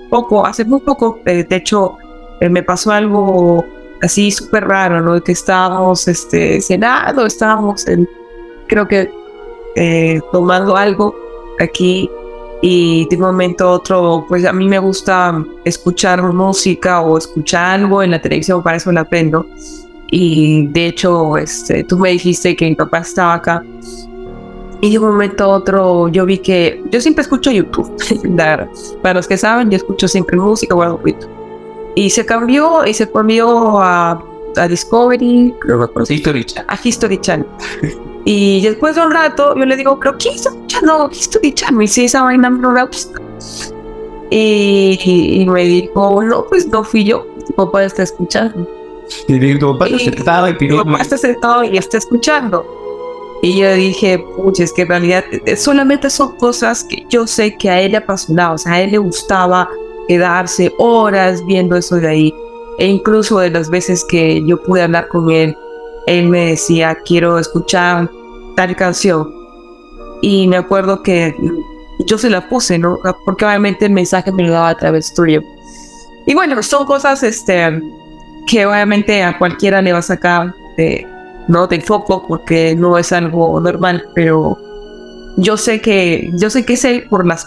Speaker 1: muy poco, de hecho, me pasó algo así súper raro, ¿no? Que estábamos cenando, creo que tomando algo aquí, y de un momento a otro, pues a mí me gusta escuchar música o escuchar algo en la televisión, para eso la aprendo. Y de hecho, tú me dijiste que mi papá estaba acá. Y de un momento a otro yo vi que yo siempre escucho YouTube. Para los que saben, yo escucho siempre música o algo YouTube. Y se cambió a Discovery, creo que a History Channel. Y después de un rato yo le digo, ¿pero qué está escuchando History Channel? Y si esa vaina no me gusta. Y me dijo, no, pues no fui yo, tu papá está escuchando.
Speaker 2: Y tu papá
Speaker 1: está sentado y está escuchando. Y yo dije, pucha, es que en realidad solamente son cosas que yo sé que a él le apasionaba, o sea, a él le gustaba quedarse horas viendo eso de ahí. E incluso de las veces que yo pude hablar con él, él me decía, quiero escuchar tal canción. Y me acuerdo que yo se la puse, ¿no? Porque obviamente el mensaje me lo daba a través tuyo. Y bueno, son cosas que obviamente a cualquiera le va a sacar de foco, porque no es algo normal, pero yo sé que sé por las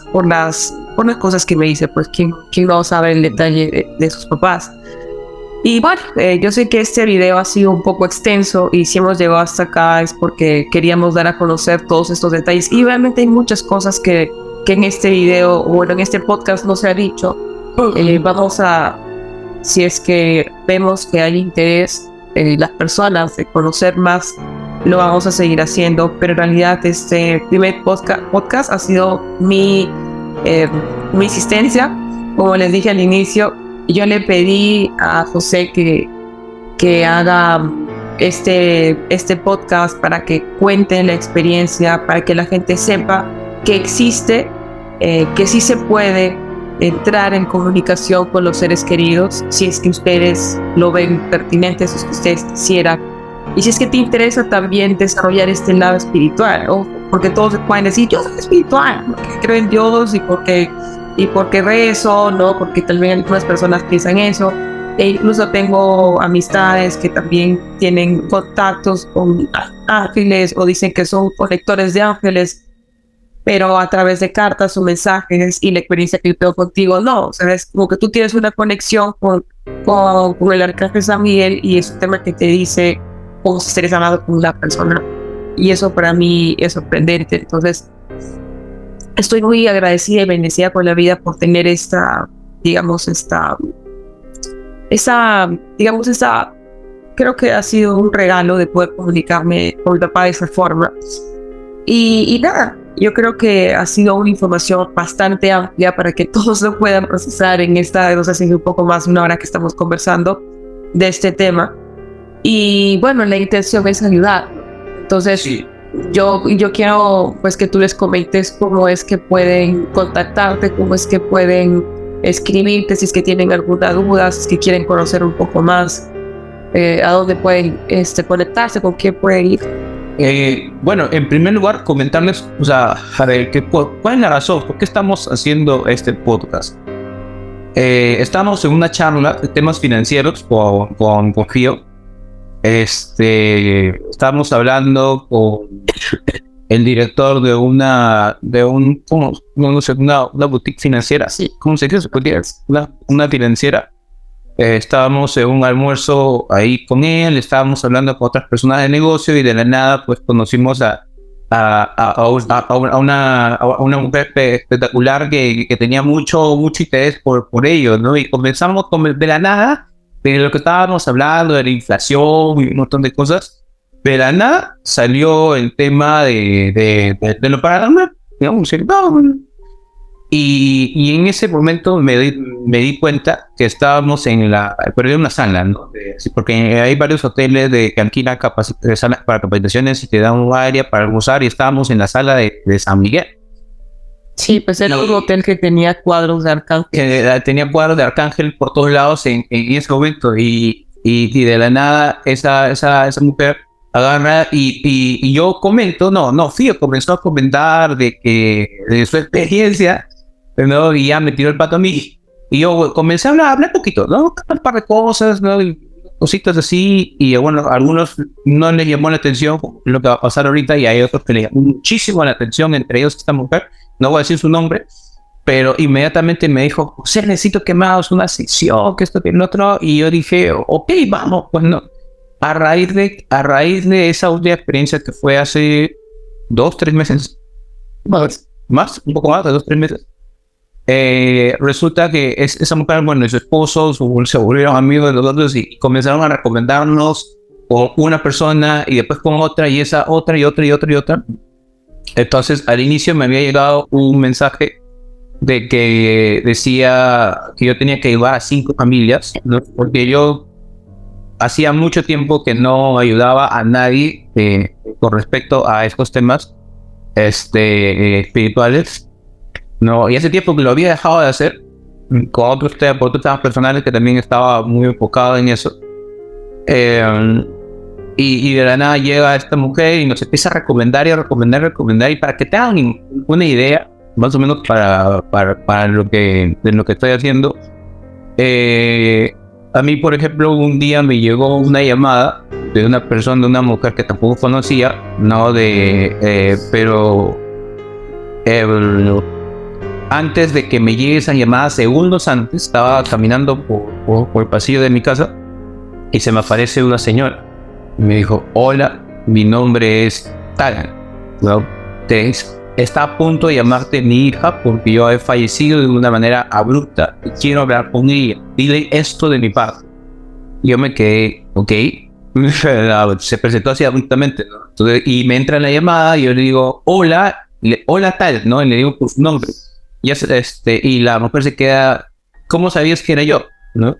Speaker 1: cosas que me dice, pues quién no sabe el detalle de sus papás. Y bueno, yo sé que este video ha sido un poco extenso, y si hemos llegado hasta acá es porque queríamos dar a conocer todos estos detalles, y realmente hay muchas cosas que en este video o en este podcast no se ha dicho. Vamos a, si es que vemos que hay interés las personas de conocer más, lo vamos a seguir haciendo, pero en realidad este primer podcast ha sido mi insistencia. Como les dije al inicio, yo le pedí a José que haga este podcast para que cuente la experiencia, para que la gente sepa que existe, que sí se puede entrar en comunicación con los seres queridos, si es que ustedes lo ven pertinente, si es que ustedes quisieran, y si es que te interesa también desarrollar este lado espiritual, ¿no? Porque todos se pueden decir, yo soy espiritual, porque creo en Dios y porque rezo, ¿no? Porque también algunas personas piensan eso. E incluso tengo amistades que también tienen contactos con ángeles, o dicen que son conectores de ángeles, pero a través de cartas o mensajes, y la experiencia que yo tengo contigo, no, o sea, es como que tú tienes una conexión con el arcángel San Miguel, y es un tema que te dice cómo se estaría hablando con una persona, y eso para mí es sorprendente. Entonces estoy muy agradecida y bendecida con la vida por tener creo que ha sido un regalo de poder comunicarme con mi papá de esa forma. Y nada, yo creo que ha sido una información bastante amplia para que todos lo puedan procesar en esta, no sé si un poco más de una hora que estamos conversando de este tema. Y bueno, la intención es ayudar. Entonces, sí, yo quiero pues que tú les comentes cómo es que pueden contactarte, cómo es que pueden escribirte, si es que tienen alguna duda, si es que quieren conocer un poco más, a dónde pueden conectarse, con quién pueden ir.
Speaker 2: Bueno, en primer lugar, comentarles, o sea, ¿cuál es la razón? ¿Por qué estamos haciendo este podcast? Estamos en una charla de temas financieros con Fío. Estamos hablando con el director de una boutique financiera. Sí, ¿cómo se dice? Una financiera. Estábamos en un almuerzo ahí con él, estábamos hablando con otras personas de negocio, y de la nada pues conocimos a una mujer espectacular que tenía mucho interés por ello, ¿no? Y comenzamos de la nada, de lo que estábamos hablando, de la inflación y un montón de cosas. De la nada salió el tema de lo paranormal, digamos, y en ese momento me di cuenta que estábamos en una sala, ¿no? Porque hay varios hoteles que alquilan salas para capacitaciones y te dan un área para almorzar, y estábamos en la sala de San Miguel.
Speaker 1: Sí, pues era un hotel que tenía cuadros de arcángel.
Speaker 2: Tenía cuadros de arcángel por todos lados en ese momento, y de la nada esa mujer agarra y yo comento, Fío comenzó a comentar de su experiencia, ¿no? Y ya me tiró el pato a mí, y yo comencé a hablar poquito, ¿no? Un par de cosas, ¿no? Y cositas así, y bueno, a algunos no les llamó la atención lo que va a pasar ahorita, y hay otros que le llamó muchísimo la atención, entre ellos esta mujer, no voy a decir su nombre, pero inmediatamente me dijo, José, necesito que me hagas una sesión, que esto, que el otro, y yo dije, ok, vamos, pues no. A raíz de esa última experiencia que fue hace 2-3 meses, más, un poco más, de 2-3 meses. Resulta que esa mujer, bueno, y su esposo se volvieron amigos de nosotros y comenzaron a recomendarnos con una persona y después con otra y esa otra y otra y otra y otra. Entonces al inicio me había llegado un mensaje de que decía que yo tenía que ayudar a 5 familias, ¿no? Porque yo hacía mucho tiempo que no ayudaba a nadie con respecto a estos temas espirituales, ¿no? Y hace tiempo que lo había dejado de hacer con otros temas personales que también estaba muy enfocado en eso. Y de la nada llega esta mujer y nos empieza a recomendar y para que te hagan una idea más o menos para lo que estoy haciendo. A mí, por ejemplo, un día me llegó una llamada de una persona, de una mujer que tampoco conocía, ¿no? Pero antes de que me llegue esa llamada, segundos antes, estaba caminando por el pasillo de mi casa y se me aparece una señora. Y me dijo: hola, mi nombre es tal, ¿no? Está a punto de llamarte mi hija porque yo he fallecido de una manera abrupta y quiero hablar con ella. Dile esto de mi parte. Yo me quedé, ok. Se presentó así abruptamente, ¿no? Entonces, y me entra en la llamada y yo le digo: hola, hola tal, ¿no? Y le digo por su nombre. Y la mujer se queda: ¿cómo sabías que era yo? ¿No?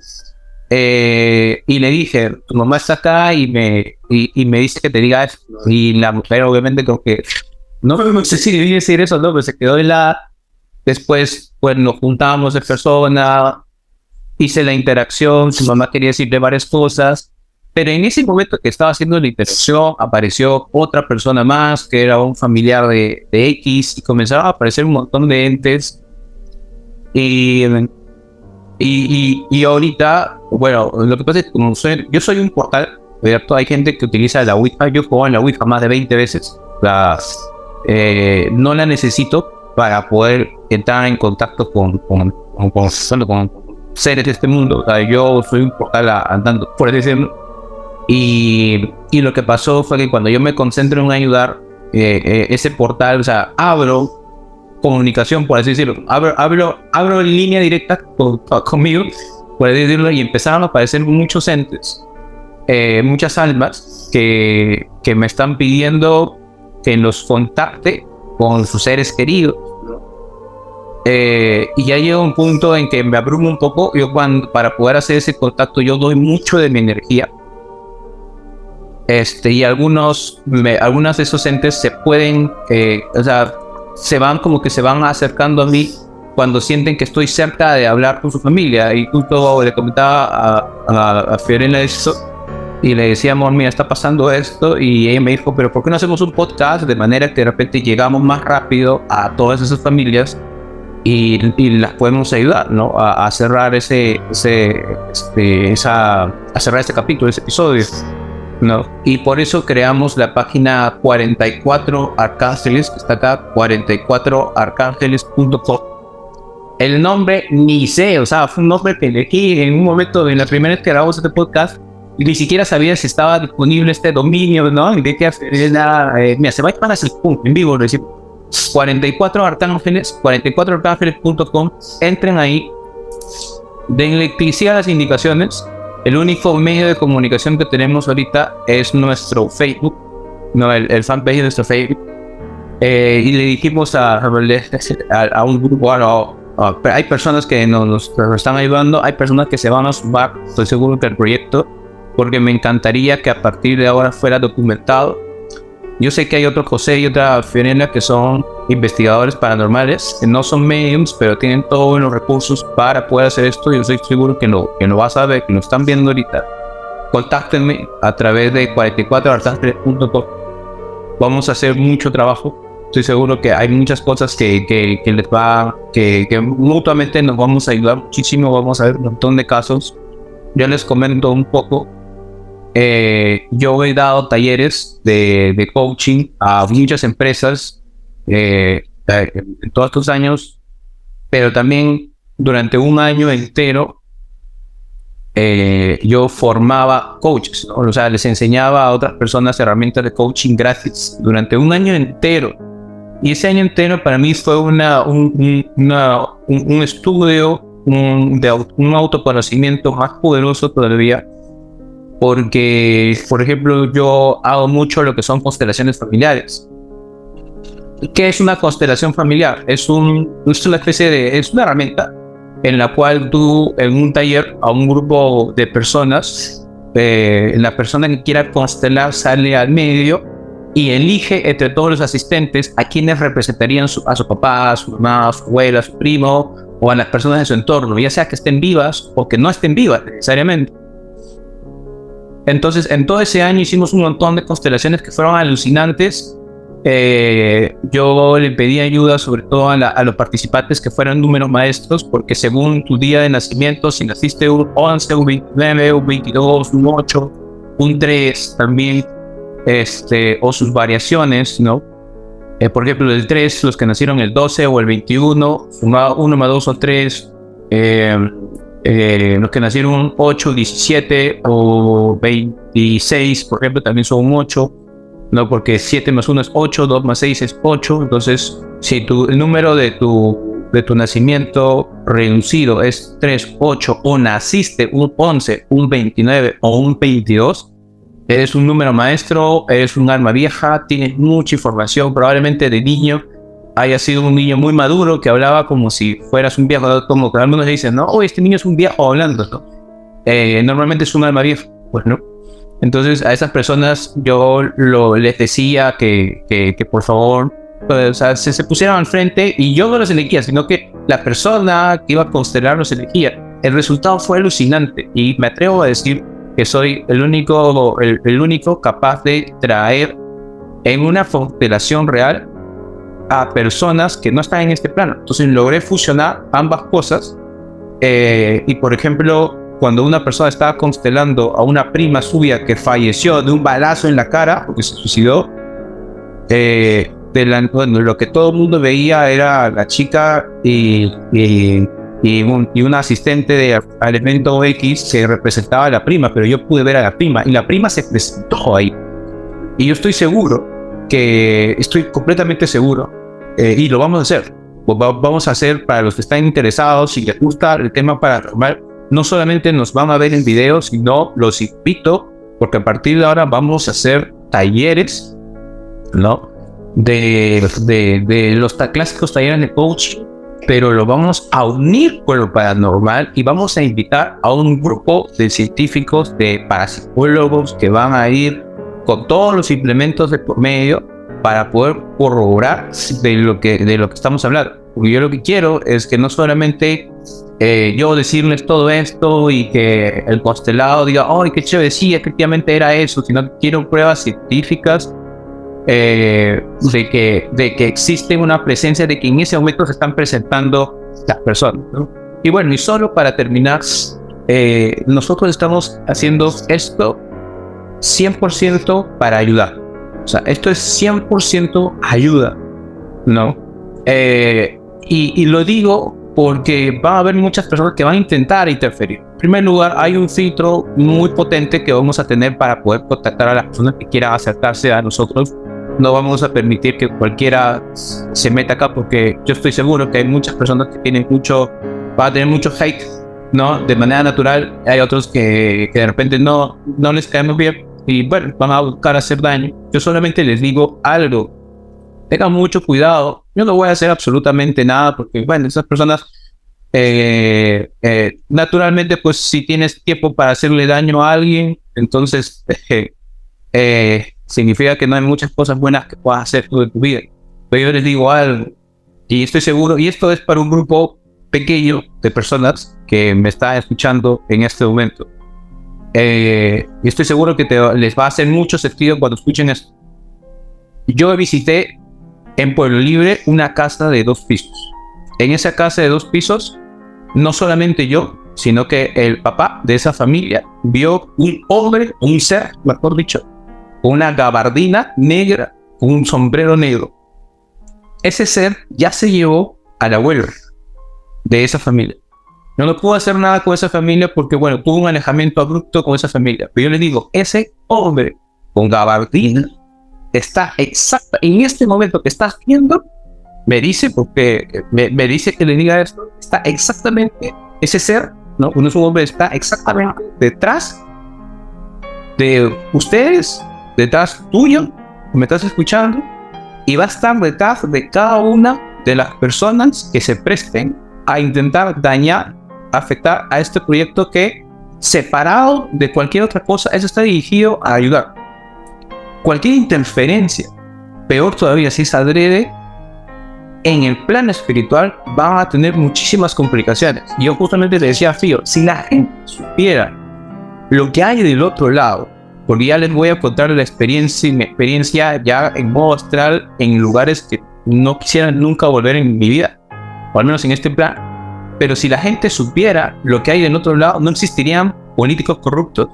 Speaker 2: Y le dije: tu mamá está acá y me dice que te diga eso. Y la mujer obviamente como que no sé si debí decir eso, no, pero se quedó helada. Después, pues nos juntamos de persona, hice la interacción, su mamá quería decirle varias cosas, pero en ese momento que estaba haciendo la interacción apareció otra persona más que era un familiar de X y comenzaron a aparecer un montón de entes. Y ahorita, bueno, lo que pasa es que como yo soy un portal, ¿cierto? Hay gente que utiliza la Ouija. Yo juego en la Ouija más de 20 veces. No la necesito para poder entrar en contacto con seres de este mundo. O sea, yo soy un portal andando, por decirlo. Y lo que pasó fue que cuando yo me concentro en ayudar, ese portal, o sea, abro comunicación, por así decirlo, abro en línea directa conmigo, por así decirlo, y empezaron a aparecer muchos entes, muchas almas que me están pidiendo que los contacte con sus seres queridos, ¿no? Y ya llega un punto en que me abrumo un poco. Para poder hacer ese contacto yo doy mucho de mi energía, y algunas de esos entes se pueden, se van acercando a mí cuando sienten que estoy cerca de hablar con su familia. Y justo le comentaba a Fiorella eso y le decía: amor, mira, está pasando esto. Y ella me dijo: pero ¿por qué no hacemos un podcast de manera que de repente llegamos más rápido a todas esas familias y las podemos ayudar, ¿no? A cerrar a cerrar este capítulo, ese episodio, ¿no? Y por eso creamos la página 44 Arcángeles, que está acá, 44arcángeles.com. El nombre ni sé, o sea, fue un nombre que elegí en un momento, en la primera vez que grabamos este podcast, y ni siquiera sabía si estaba disponible este dominio, ¿no? Y de que mira, se va a llamar así, en vivo, lo decimos. 44 Arcángeles, 44arcángeles.com. Entren ahí, denle clic a las indicaciones. El único medio de comunicación que tenemos ahorita es nuestro Facebook, no, el fanpage de nuestro Facebook. Y le dijimos a un grupo, hay personas que nos están ayudando, hay personas que se van a sumar, estoy seguro que el proyecto, porque me encantaría que a partir de ahora fuera documentado. Yo sé que hay otro José y otra Fiorella que son investigadores paranormales, que no son mediums, pero tienen todos los recursos para poder hacer esto. Yo estoy seguro que lo vas a ver, que lo están viendo ahorita. Contáctenme a través de 44arcángeles.com. Vamos a hacer mucho trabajo. Estoy seguro que hay muchas cosas que mutuamente nos vamos a ayudar muchísimo. Vamos a ver un montón de casos. Yo les comento un poco. Yo he dado talleres de coaching a muchas empresas en todos estos años, pero también durante un año entero yo formaba coaches, ¿no? O sea, les enseñaba a otras personas herramientas de coaching gratis durante un año entero. Y ese año entero para mí fue un estudio, un autoconocimiento más poderoso todavía, porque, por ejemplo, yo hago mucho lo que son constelaciones familiares. ¿Qué es una constelación familiar? Es una herramienta en la cual tú, en un taller, a un grupo de personas, la persona que quiera constelar sale al medio y elige entre todos los asistentes a quienes representarían a su papá, a su mamá, a su abuela, a su primo o a las personas de su entorno, ya sea que estén vivas o que no estén vivas necesariamente. Entonces, en todo ese año hicimos un montón de constelaciones que fueron alucinantes. Yo le pedí ayuda sobre todo a los participantes que fueran números maestros, porque según tu día de nacimiento, si naciste un 11, un 29, un 22, un 8, un 3 también, o sus variaciones, ¿no? Por ejemplo, el 3, los que nacieron el 12 o el 21, 1 más 2 o 3, los que nacieron 8, 17 o 26, por ejemplo, también son un 8. No, porque 7 más 1 es 8, 2 más 6 es 8. Entonces, si el número de tu nacimiento reducido es 3, 8, o naciste un 11, un 29 o un 22, eres un número maestro, eres un alma vieja, tienes mucha información. Probablemente de niño hayas sido un niño muy maduro que hablaba como si fueras un viejo, como que algunos dicen, no, este niño es un viejo hablando, ¿no? Normalmente es un alma vieja, pues no. Entonces a esas personas yo les decía que por favor, pues, o sea, se pusieran al frente, y yo no los elegía, sino que la persona que iba a constelar los elegía. El resultado fue alucinante y me atrevo a decir que soy el único capaz de traer en una constelación real a personas que no están en este plano. Entonces logré fusionar ambas cosas, y por ejemplo, cuando una persona estaba constelando a una prima suya que falleció de un balazo en la cara porque se suicidó, lo que todo el mundo veía era la chica y un asistente al evento X que representaba a la prima, pero yo pude ver a la prima y la prima se presentó ahí. Y yo estoy completamente seguro, y lo vamos a hacer. Vamos a hacer, para los que están interesados, si les gusta el tema paranormal, no solamente nos van a ver en videos, sino los invito, porque a partir de ahora vamos a hacer talleres, ¿no? De los clásicos talleres de coaching, pero lo vamos a unir con lo paranormal y vamos a invitar a un grupo de científicos, de parapsicólogos que van a ir con todos los implementos de por medio para poder corroborar de lo que estamos hablando. Porque yo lo que quiero es que no solamente yo decirles todo esto y que el constelado diga, ¡ay, qué chévere! Sí, efectivamente era eso, sino que quiero pruebas científicas de que existe una presencia, de que en ese momento se están presentando las personas, ¿no? Y bueno, y solo para terminar, nosotros estamos haciendo esto 100% para ayudar. O sea, esto es 100% ayuda, ¿no? Y lo digo porque va a haber muchas personas que van a intentar interferir. En primer lugar, hay un filtro muy potente que vamos a tener para poder contactar a las personas que quieran acercarse a nosotros. No vamos a permitir que cualquiera se meta acá, porque yo estoy seguro que hay muchas personas que van a tener mucho hate, ¿no? De manera natural. Hay otros que de repente no les caemos bien y bueno, van a buscar hacer daño. Yo solamente les digo algo: tengan mucho cuidado. Yo no voy a hacer absolutamente nada, porque bueno, esas personas naturalmente, pues si tienes tiempo para hacerle daño a alguien, entonces significa que no hay muchas cosas buenas que puedas hacer tú en tu vida. Pero yo les digo algo, y estoy seguro, y esto es para un grupo pequeño de personas que me están escuchando en este momento, y estoy seguro que les va a hacer mucho sentido cuando escuchen esto. Yo visité en Pueblo Libre una casa de 2 pisos. En esa casa de 2 pisos, no solamente yo, sino que el papá de esa familia vio un hombre, un ser, mejor dicho, con una gabardina negra, con un sombrero negro. Ese ser ya se llevó al abuelo de esa familia. Yo no puedo hacer nada con esa familia porque, bueno, tuvo un alejamiento abrupto con esa familia. Pero yo le digo, ese hombre con gabardina está exacta en este momento que estás viendo, me dice, porque me dice que le diga esto, está exactamente, ese ser, ¿no? Uno es un hombre, está exactamente detrás de ustedes, detrás tuyo, me estás escuchando, y va a estar detrás de cada una de las personas que se presten a intentar dañar, afectar a este proyecto que, separado de cualquier otra cosa, eso está dirigido a ayudar. Cualquier interferencia, peor todavía si es adrede, en el plano espiritual van a tener muchísimas complicaciones. Yo justamente le decía a Fío, si la gente supiera lo que hay del otro lado, porque ya les voy a contar mi experiencia ya en modo astral en lugares que no quisiera nunca volver en mi vida, o al menos en este plan. Pero si la gente supiera lo que hay del otro lado, no existirían políticos corruptos,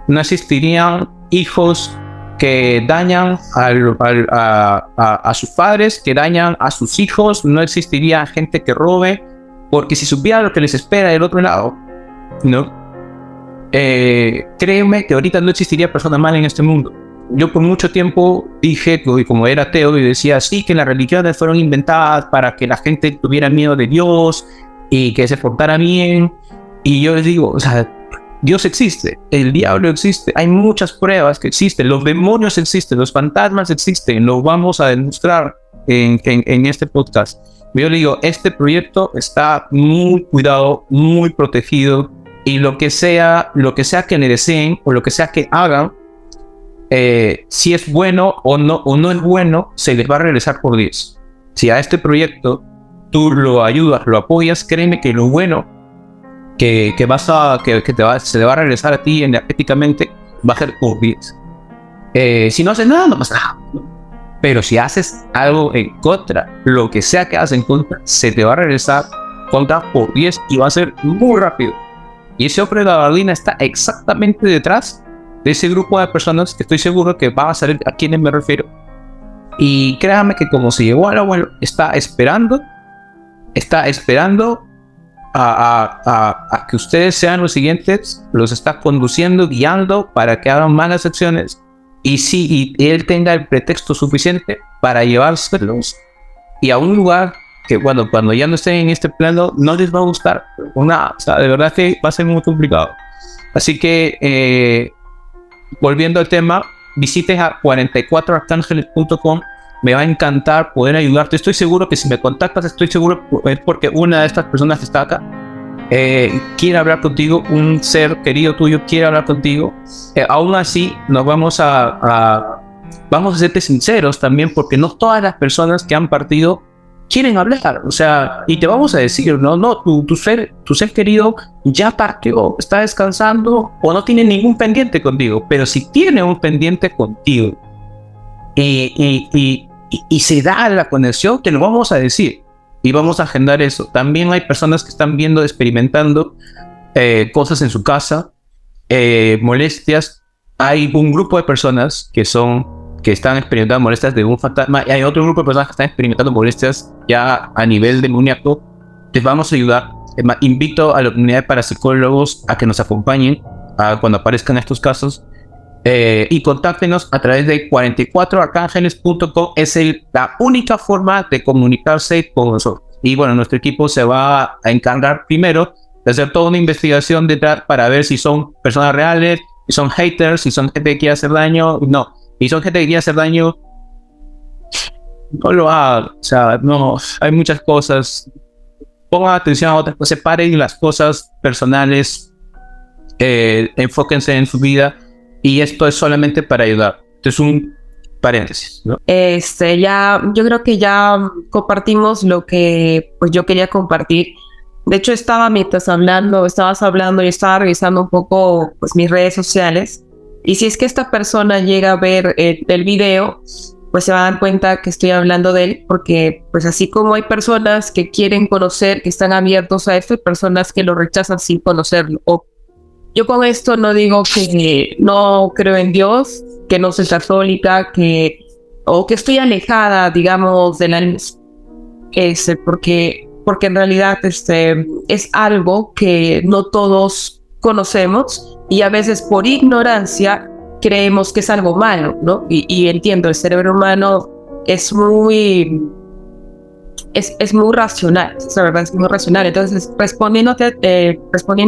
Speaker 2: no existirían hijos que dañan a sus padres, que dañan a sus hijos, no existiría gente que robe, porque si supiera lo que les espera del otro lado, ¿no? Créeme que ahorita no existiría persona mala en este mundo. Yo por mucho tiempo dije, como era ateo, y decía, sí, que las religiones fueron inventadas para que la gente tuviera miedo de Dios y que se portara bien. Y yo les digo, o sea, Dios existe, el diablo existe, hay muchas pruebas que existen, los demonios existen, los fantasmas existen, lo vamos a demostrar en este podcast. Yo le digo, este proyecto está muy cuidado, muy protegido, y lo que sea que le deseen o lo que sea que hagan, si es bueno o no es bueno, se les va a regresar por 10. Si a este proyecto tú lo ayudas, lo apoyas, créeme que lo bueno que se le va a regresar a ti energéticamente va a ser por 10. Si no haces nada, no pasa nada, ¿no? Pero si haces algo en contra, lo que sea que hagas en contra, se te va a regresar contra por 10 y va a ser muy rápido. Y ese hombre de la gabardina está exactamente detrás de ese grupo de personas que estoy seguro que van a saber a quiénes me refiero. Y créanme que como se llegó al abuelo, está esperando a que ustedes sean los siguientes, los está conduciendo, guiando para que hagan malas acciones, y él tenga el pretexto suficiente para llevárselos y a un lugar que, bueno, cuando ya no estén en este plano no les va a gustar nada. O sea, de verdad que va a ser muy complicado. Así que volviendo al tema, visiten a 44arcángeles.com. Me va a encantar poder ayudarte. Estoy seguro que si me contactas, estoy seguro es porque una de estas personas que está acá quiere hablar contigo, un ser querido tuyo quiere hablar contigo. Aún así, vamos a serte sinceros también, porque no todas las personas que han partido quieren hablar. O sea, y te vamos a decir, no, tu ser querido ya partió, está descansando o no tiene ningún pendiente contigo. Pero si tiene un pendiente contigo y se da la conexión, te lo vamos a decir y vamos a agendar eso. También hay personas que están viendo, experimentando cosas en su casa, molestias. Hay un grupo de personas que están experimentando molestias de un fantasma, y hay otro grupo de personas que están experimentando molestias ya a nivel demoníaco. Les vamos a ayudar. Invito a la comunidad de parapsicólogos a que nos acompañen cuando aparezcan estos casos. Y contáctenos a través de 44arcángeles.com. Es la única forma de comunicarse con nosotros. Y bueno, nuestro equipo se va a encargar primero de hacer toda una investigación detrás para ver si son personas reales, si son haters, si son gente que quiere hacer daño. No, si son gente que quiere hacer daño, no lo hagan. O sea, no, hay muchas cosas. Pongan atención a otras cosas, separen las cosas personales, enfóquense en su vida. Y esto es solamente para ayudar. Esto es un paréntesis, ¿no?
Speaker 1: Yo creo que ya compartimos lo que pues yo quería compartir. De hecho, mientras estabas hablando y estaba revisando un poco pues mis redes sociales. Y si es que esta persona llega a ver el video, pues se va a dar cuenta que estoy hablando de él, porque pues así como hay personas que quieren conocer, que están abiertos a esto, hay personas que lo rechazan sin conocerlo. Yo con esto no digo que no creo en Dios, que no soy católica, o que estoy alejada, digamos, del alma, porque en realidad es algo que no todos conocemos, y a veces por ignorancia creemos que es algo malo, ¿no? Y entiendo, el cerebro humano es muy racional, la verdad es muy racional. Entonces, respondiendo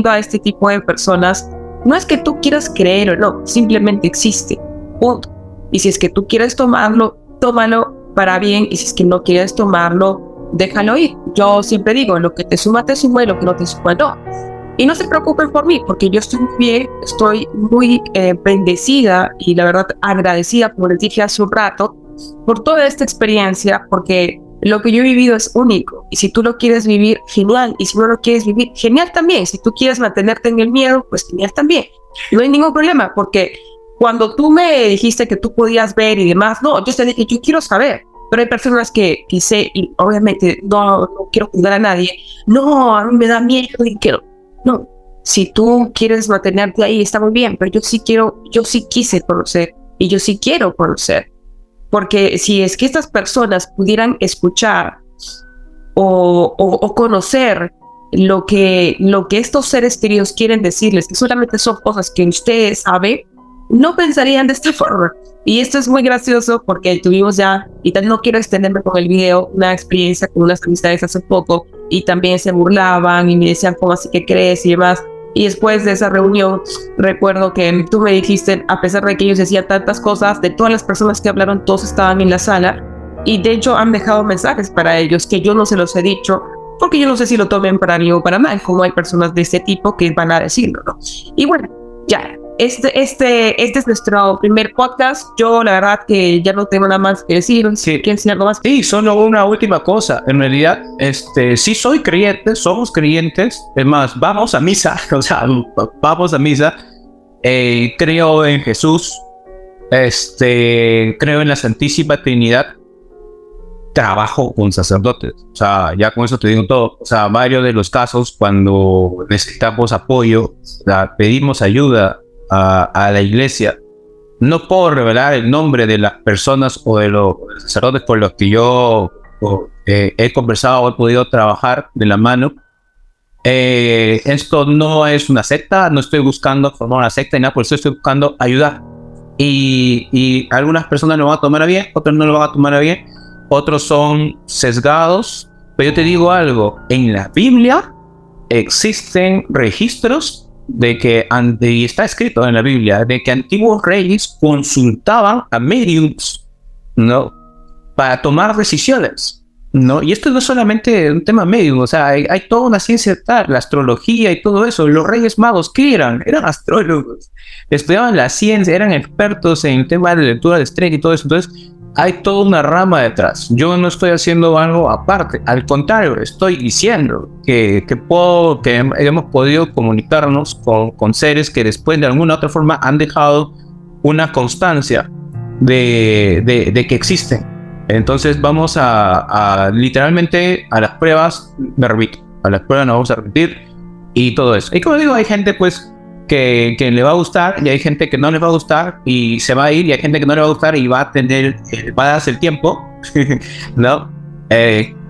Speaker 1: a este tipo de personas, no es que tú quieras creer o no, simplemente existe, punto. Y si es que tú quieres tomarlo, tómalo para bien, y si es que no quieres tomarlo, déjalo ir. Yo siempre digo, lo que te suma, y lo que no te suma, no. Y no se preocupen por mí, porque yo estoy muy bien, estoy muy bendecida y la verdad agradecida, como les dije hace un rato, por toda esta experiencia, porque lo que yo he vivido es único. Y si tú lo quieres vivir, genial. Y si no lo quieres vivir, genial también. Si tú quieres mantenerte en el miedo, pues genial también. No hay ningún problema, porque cuando tú me dijiste que tú podías ver y demás, no, yo te dije, yo quiero saber. Pero hay personas que sé, y obviamente no quiero juzgar a nadie, no, a mí me da miedo y quiero. No, si tú quieres mantenerte ahí, está muy bien, pero yo sí quise conocer y yo sí quiero conocer. Porque si es que estas personas pudieran escuchar o conocer lo que estos seres queridos quieren decirles, que solamente son cosas que ustedes saben, no pensarían de esta forma. Y esto es muy gracioso porque tuvimos ya, y también no quiero extenderme con el video, una experiencia con unas amistades hace poco, y también se burlaban y me decían, ¿cómo así que crees? Y demás. Y después de esa reunión, recuerdo que tú me dijiste, a pesar de que ellos decían tantas cosas, de todas las personas que hablaron, todos estaban en la sala, y de hecho han dejado mensajes para ellos que yo no se los he dicho, porque yo no sé si lo tomen para bien o para mal, como hay personas de este tipo que van a decirlo, ¿no? Y bueno, ya, este es nuestro primer podcast. Yo la verdad que ya no tengo nada más que decir.
Speaker 2: Sí.
Speaker 1: ¿Quieres decir algo más?
Speaker 2: Sí, solo una última cosa. En realidad, sí soy creyente, somos creyentes. Es más, vamos a misa, o sea, vamos a misa. Creo en Jesús. Creo en la Santísima Trinidad. Trabajo con sacerdotes. O sea, ya con eso te digo todo. O sea, varios de los casos cuando necesitamos apoyo, o sea, pedimos ayuda a la iglesia. No puedo revelar el nombre de las personas o de los sacerdotes con los que yo he conversado o he podido trabajar de la mano. Esto no es una secta, no estoy buscando formar una secta y nada, por eso estoy buscando ayudar. Y algunas personas lo van a tomar a bien, otros no lo van a tomar a bien, otros son sesgados. Pero yo te digo algo, en la Biblia existen registros de que, y está escrito en la Biblia, de que antiguos reyes consultaban a mediums, ¿no?, para tomar decisiones, ¿no? Y esto no es solamente un tema medium, o sea, hay toda una ciencia tal, la astrología y todo eso. Los reyes magos, ¿qué eran? Eran astrólogos, estudiaban la ciencia, eran expertos en el tema de lectura de estrellas y todo eso. Entonces, hay toda una rama detrás. Yo no estoy haciendo algo aparte, al contrario, estoy diciendo que hemos podido comunicarnos con seres que después de alguna otra forma han dejado una constancia de que existen. Entonces vamos a literalmente a las pruebas, me repito, a las pruebas nos vamos a repetir y todo eso. Y como digo, hay gente pues que le va a gustar y hay gente que no le va a gustar y se va a ir, y hay gente que no le va a gustar y va a darse el tiempo, ¿no?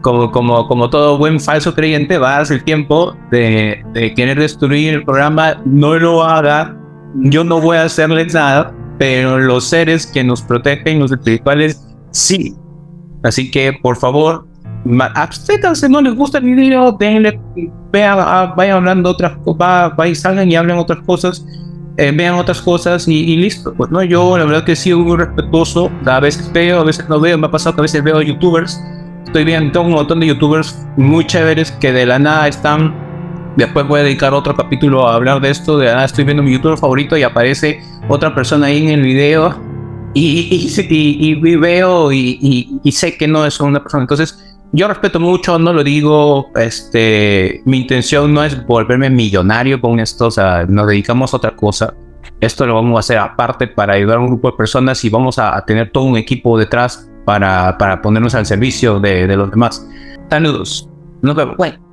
Speaker 2: Como todo buen falso creyente, va a darse el tiempo de querer destruir el programa. No lo haga, yo no voy a hacerles nada, pero los seres que nos protegen, los espirituales, sí. Así que, por favor, absténganse, no les gusta el video, denle, vayan hablando otras cosas, salgan y hablen otras cosas, vean otras cosas y listo. Pues no, yo la verdad que he sido muy respetuoso. A veces veo, a veces no veo. Me ha pasado que a veces veo youtubers, estoy viendo un montón de youtubers muy chéveres que de la nada están. Después voy a dedicar otro capítulo a hablar de esto. De la nada estoy viendo mi youtuber favorito y aparece otra persona ahí en el video y veo y sé que no es una persona. Entonces yo respeto mucho, no lo digo, mi intención no es volverme millonario con esto, o sea, nos dedicamos a otra cosa. Esto lo vamos a hacer aparte para ayudar a un grupo de personas y vamos a tener todo un equipo detrás para ponernos al servicio de los demás. Saludos, nos vemos.
Speaker 1: Bueno.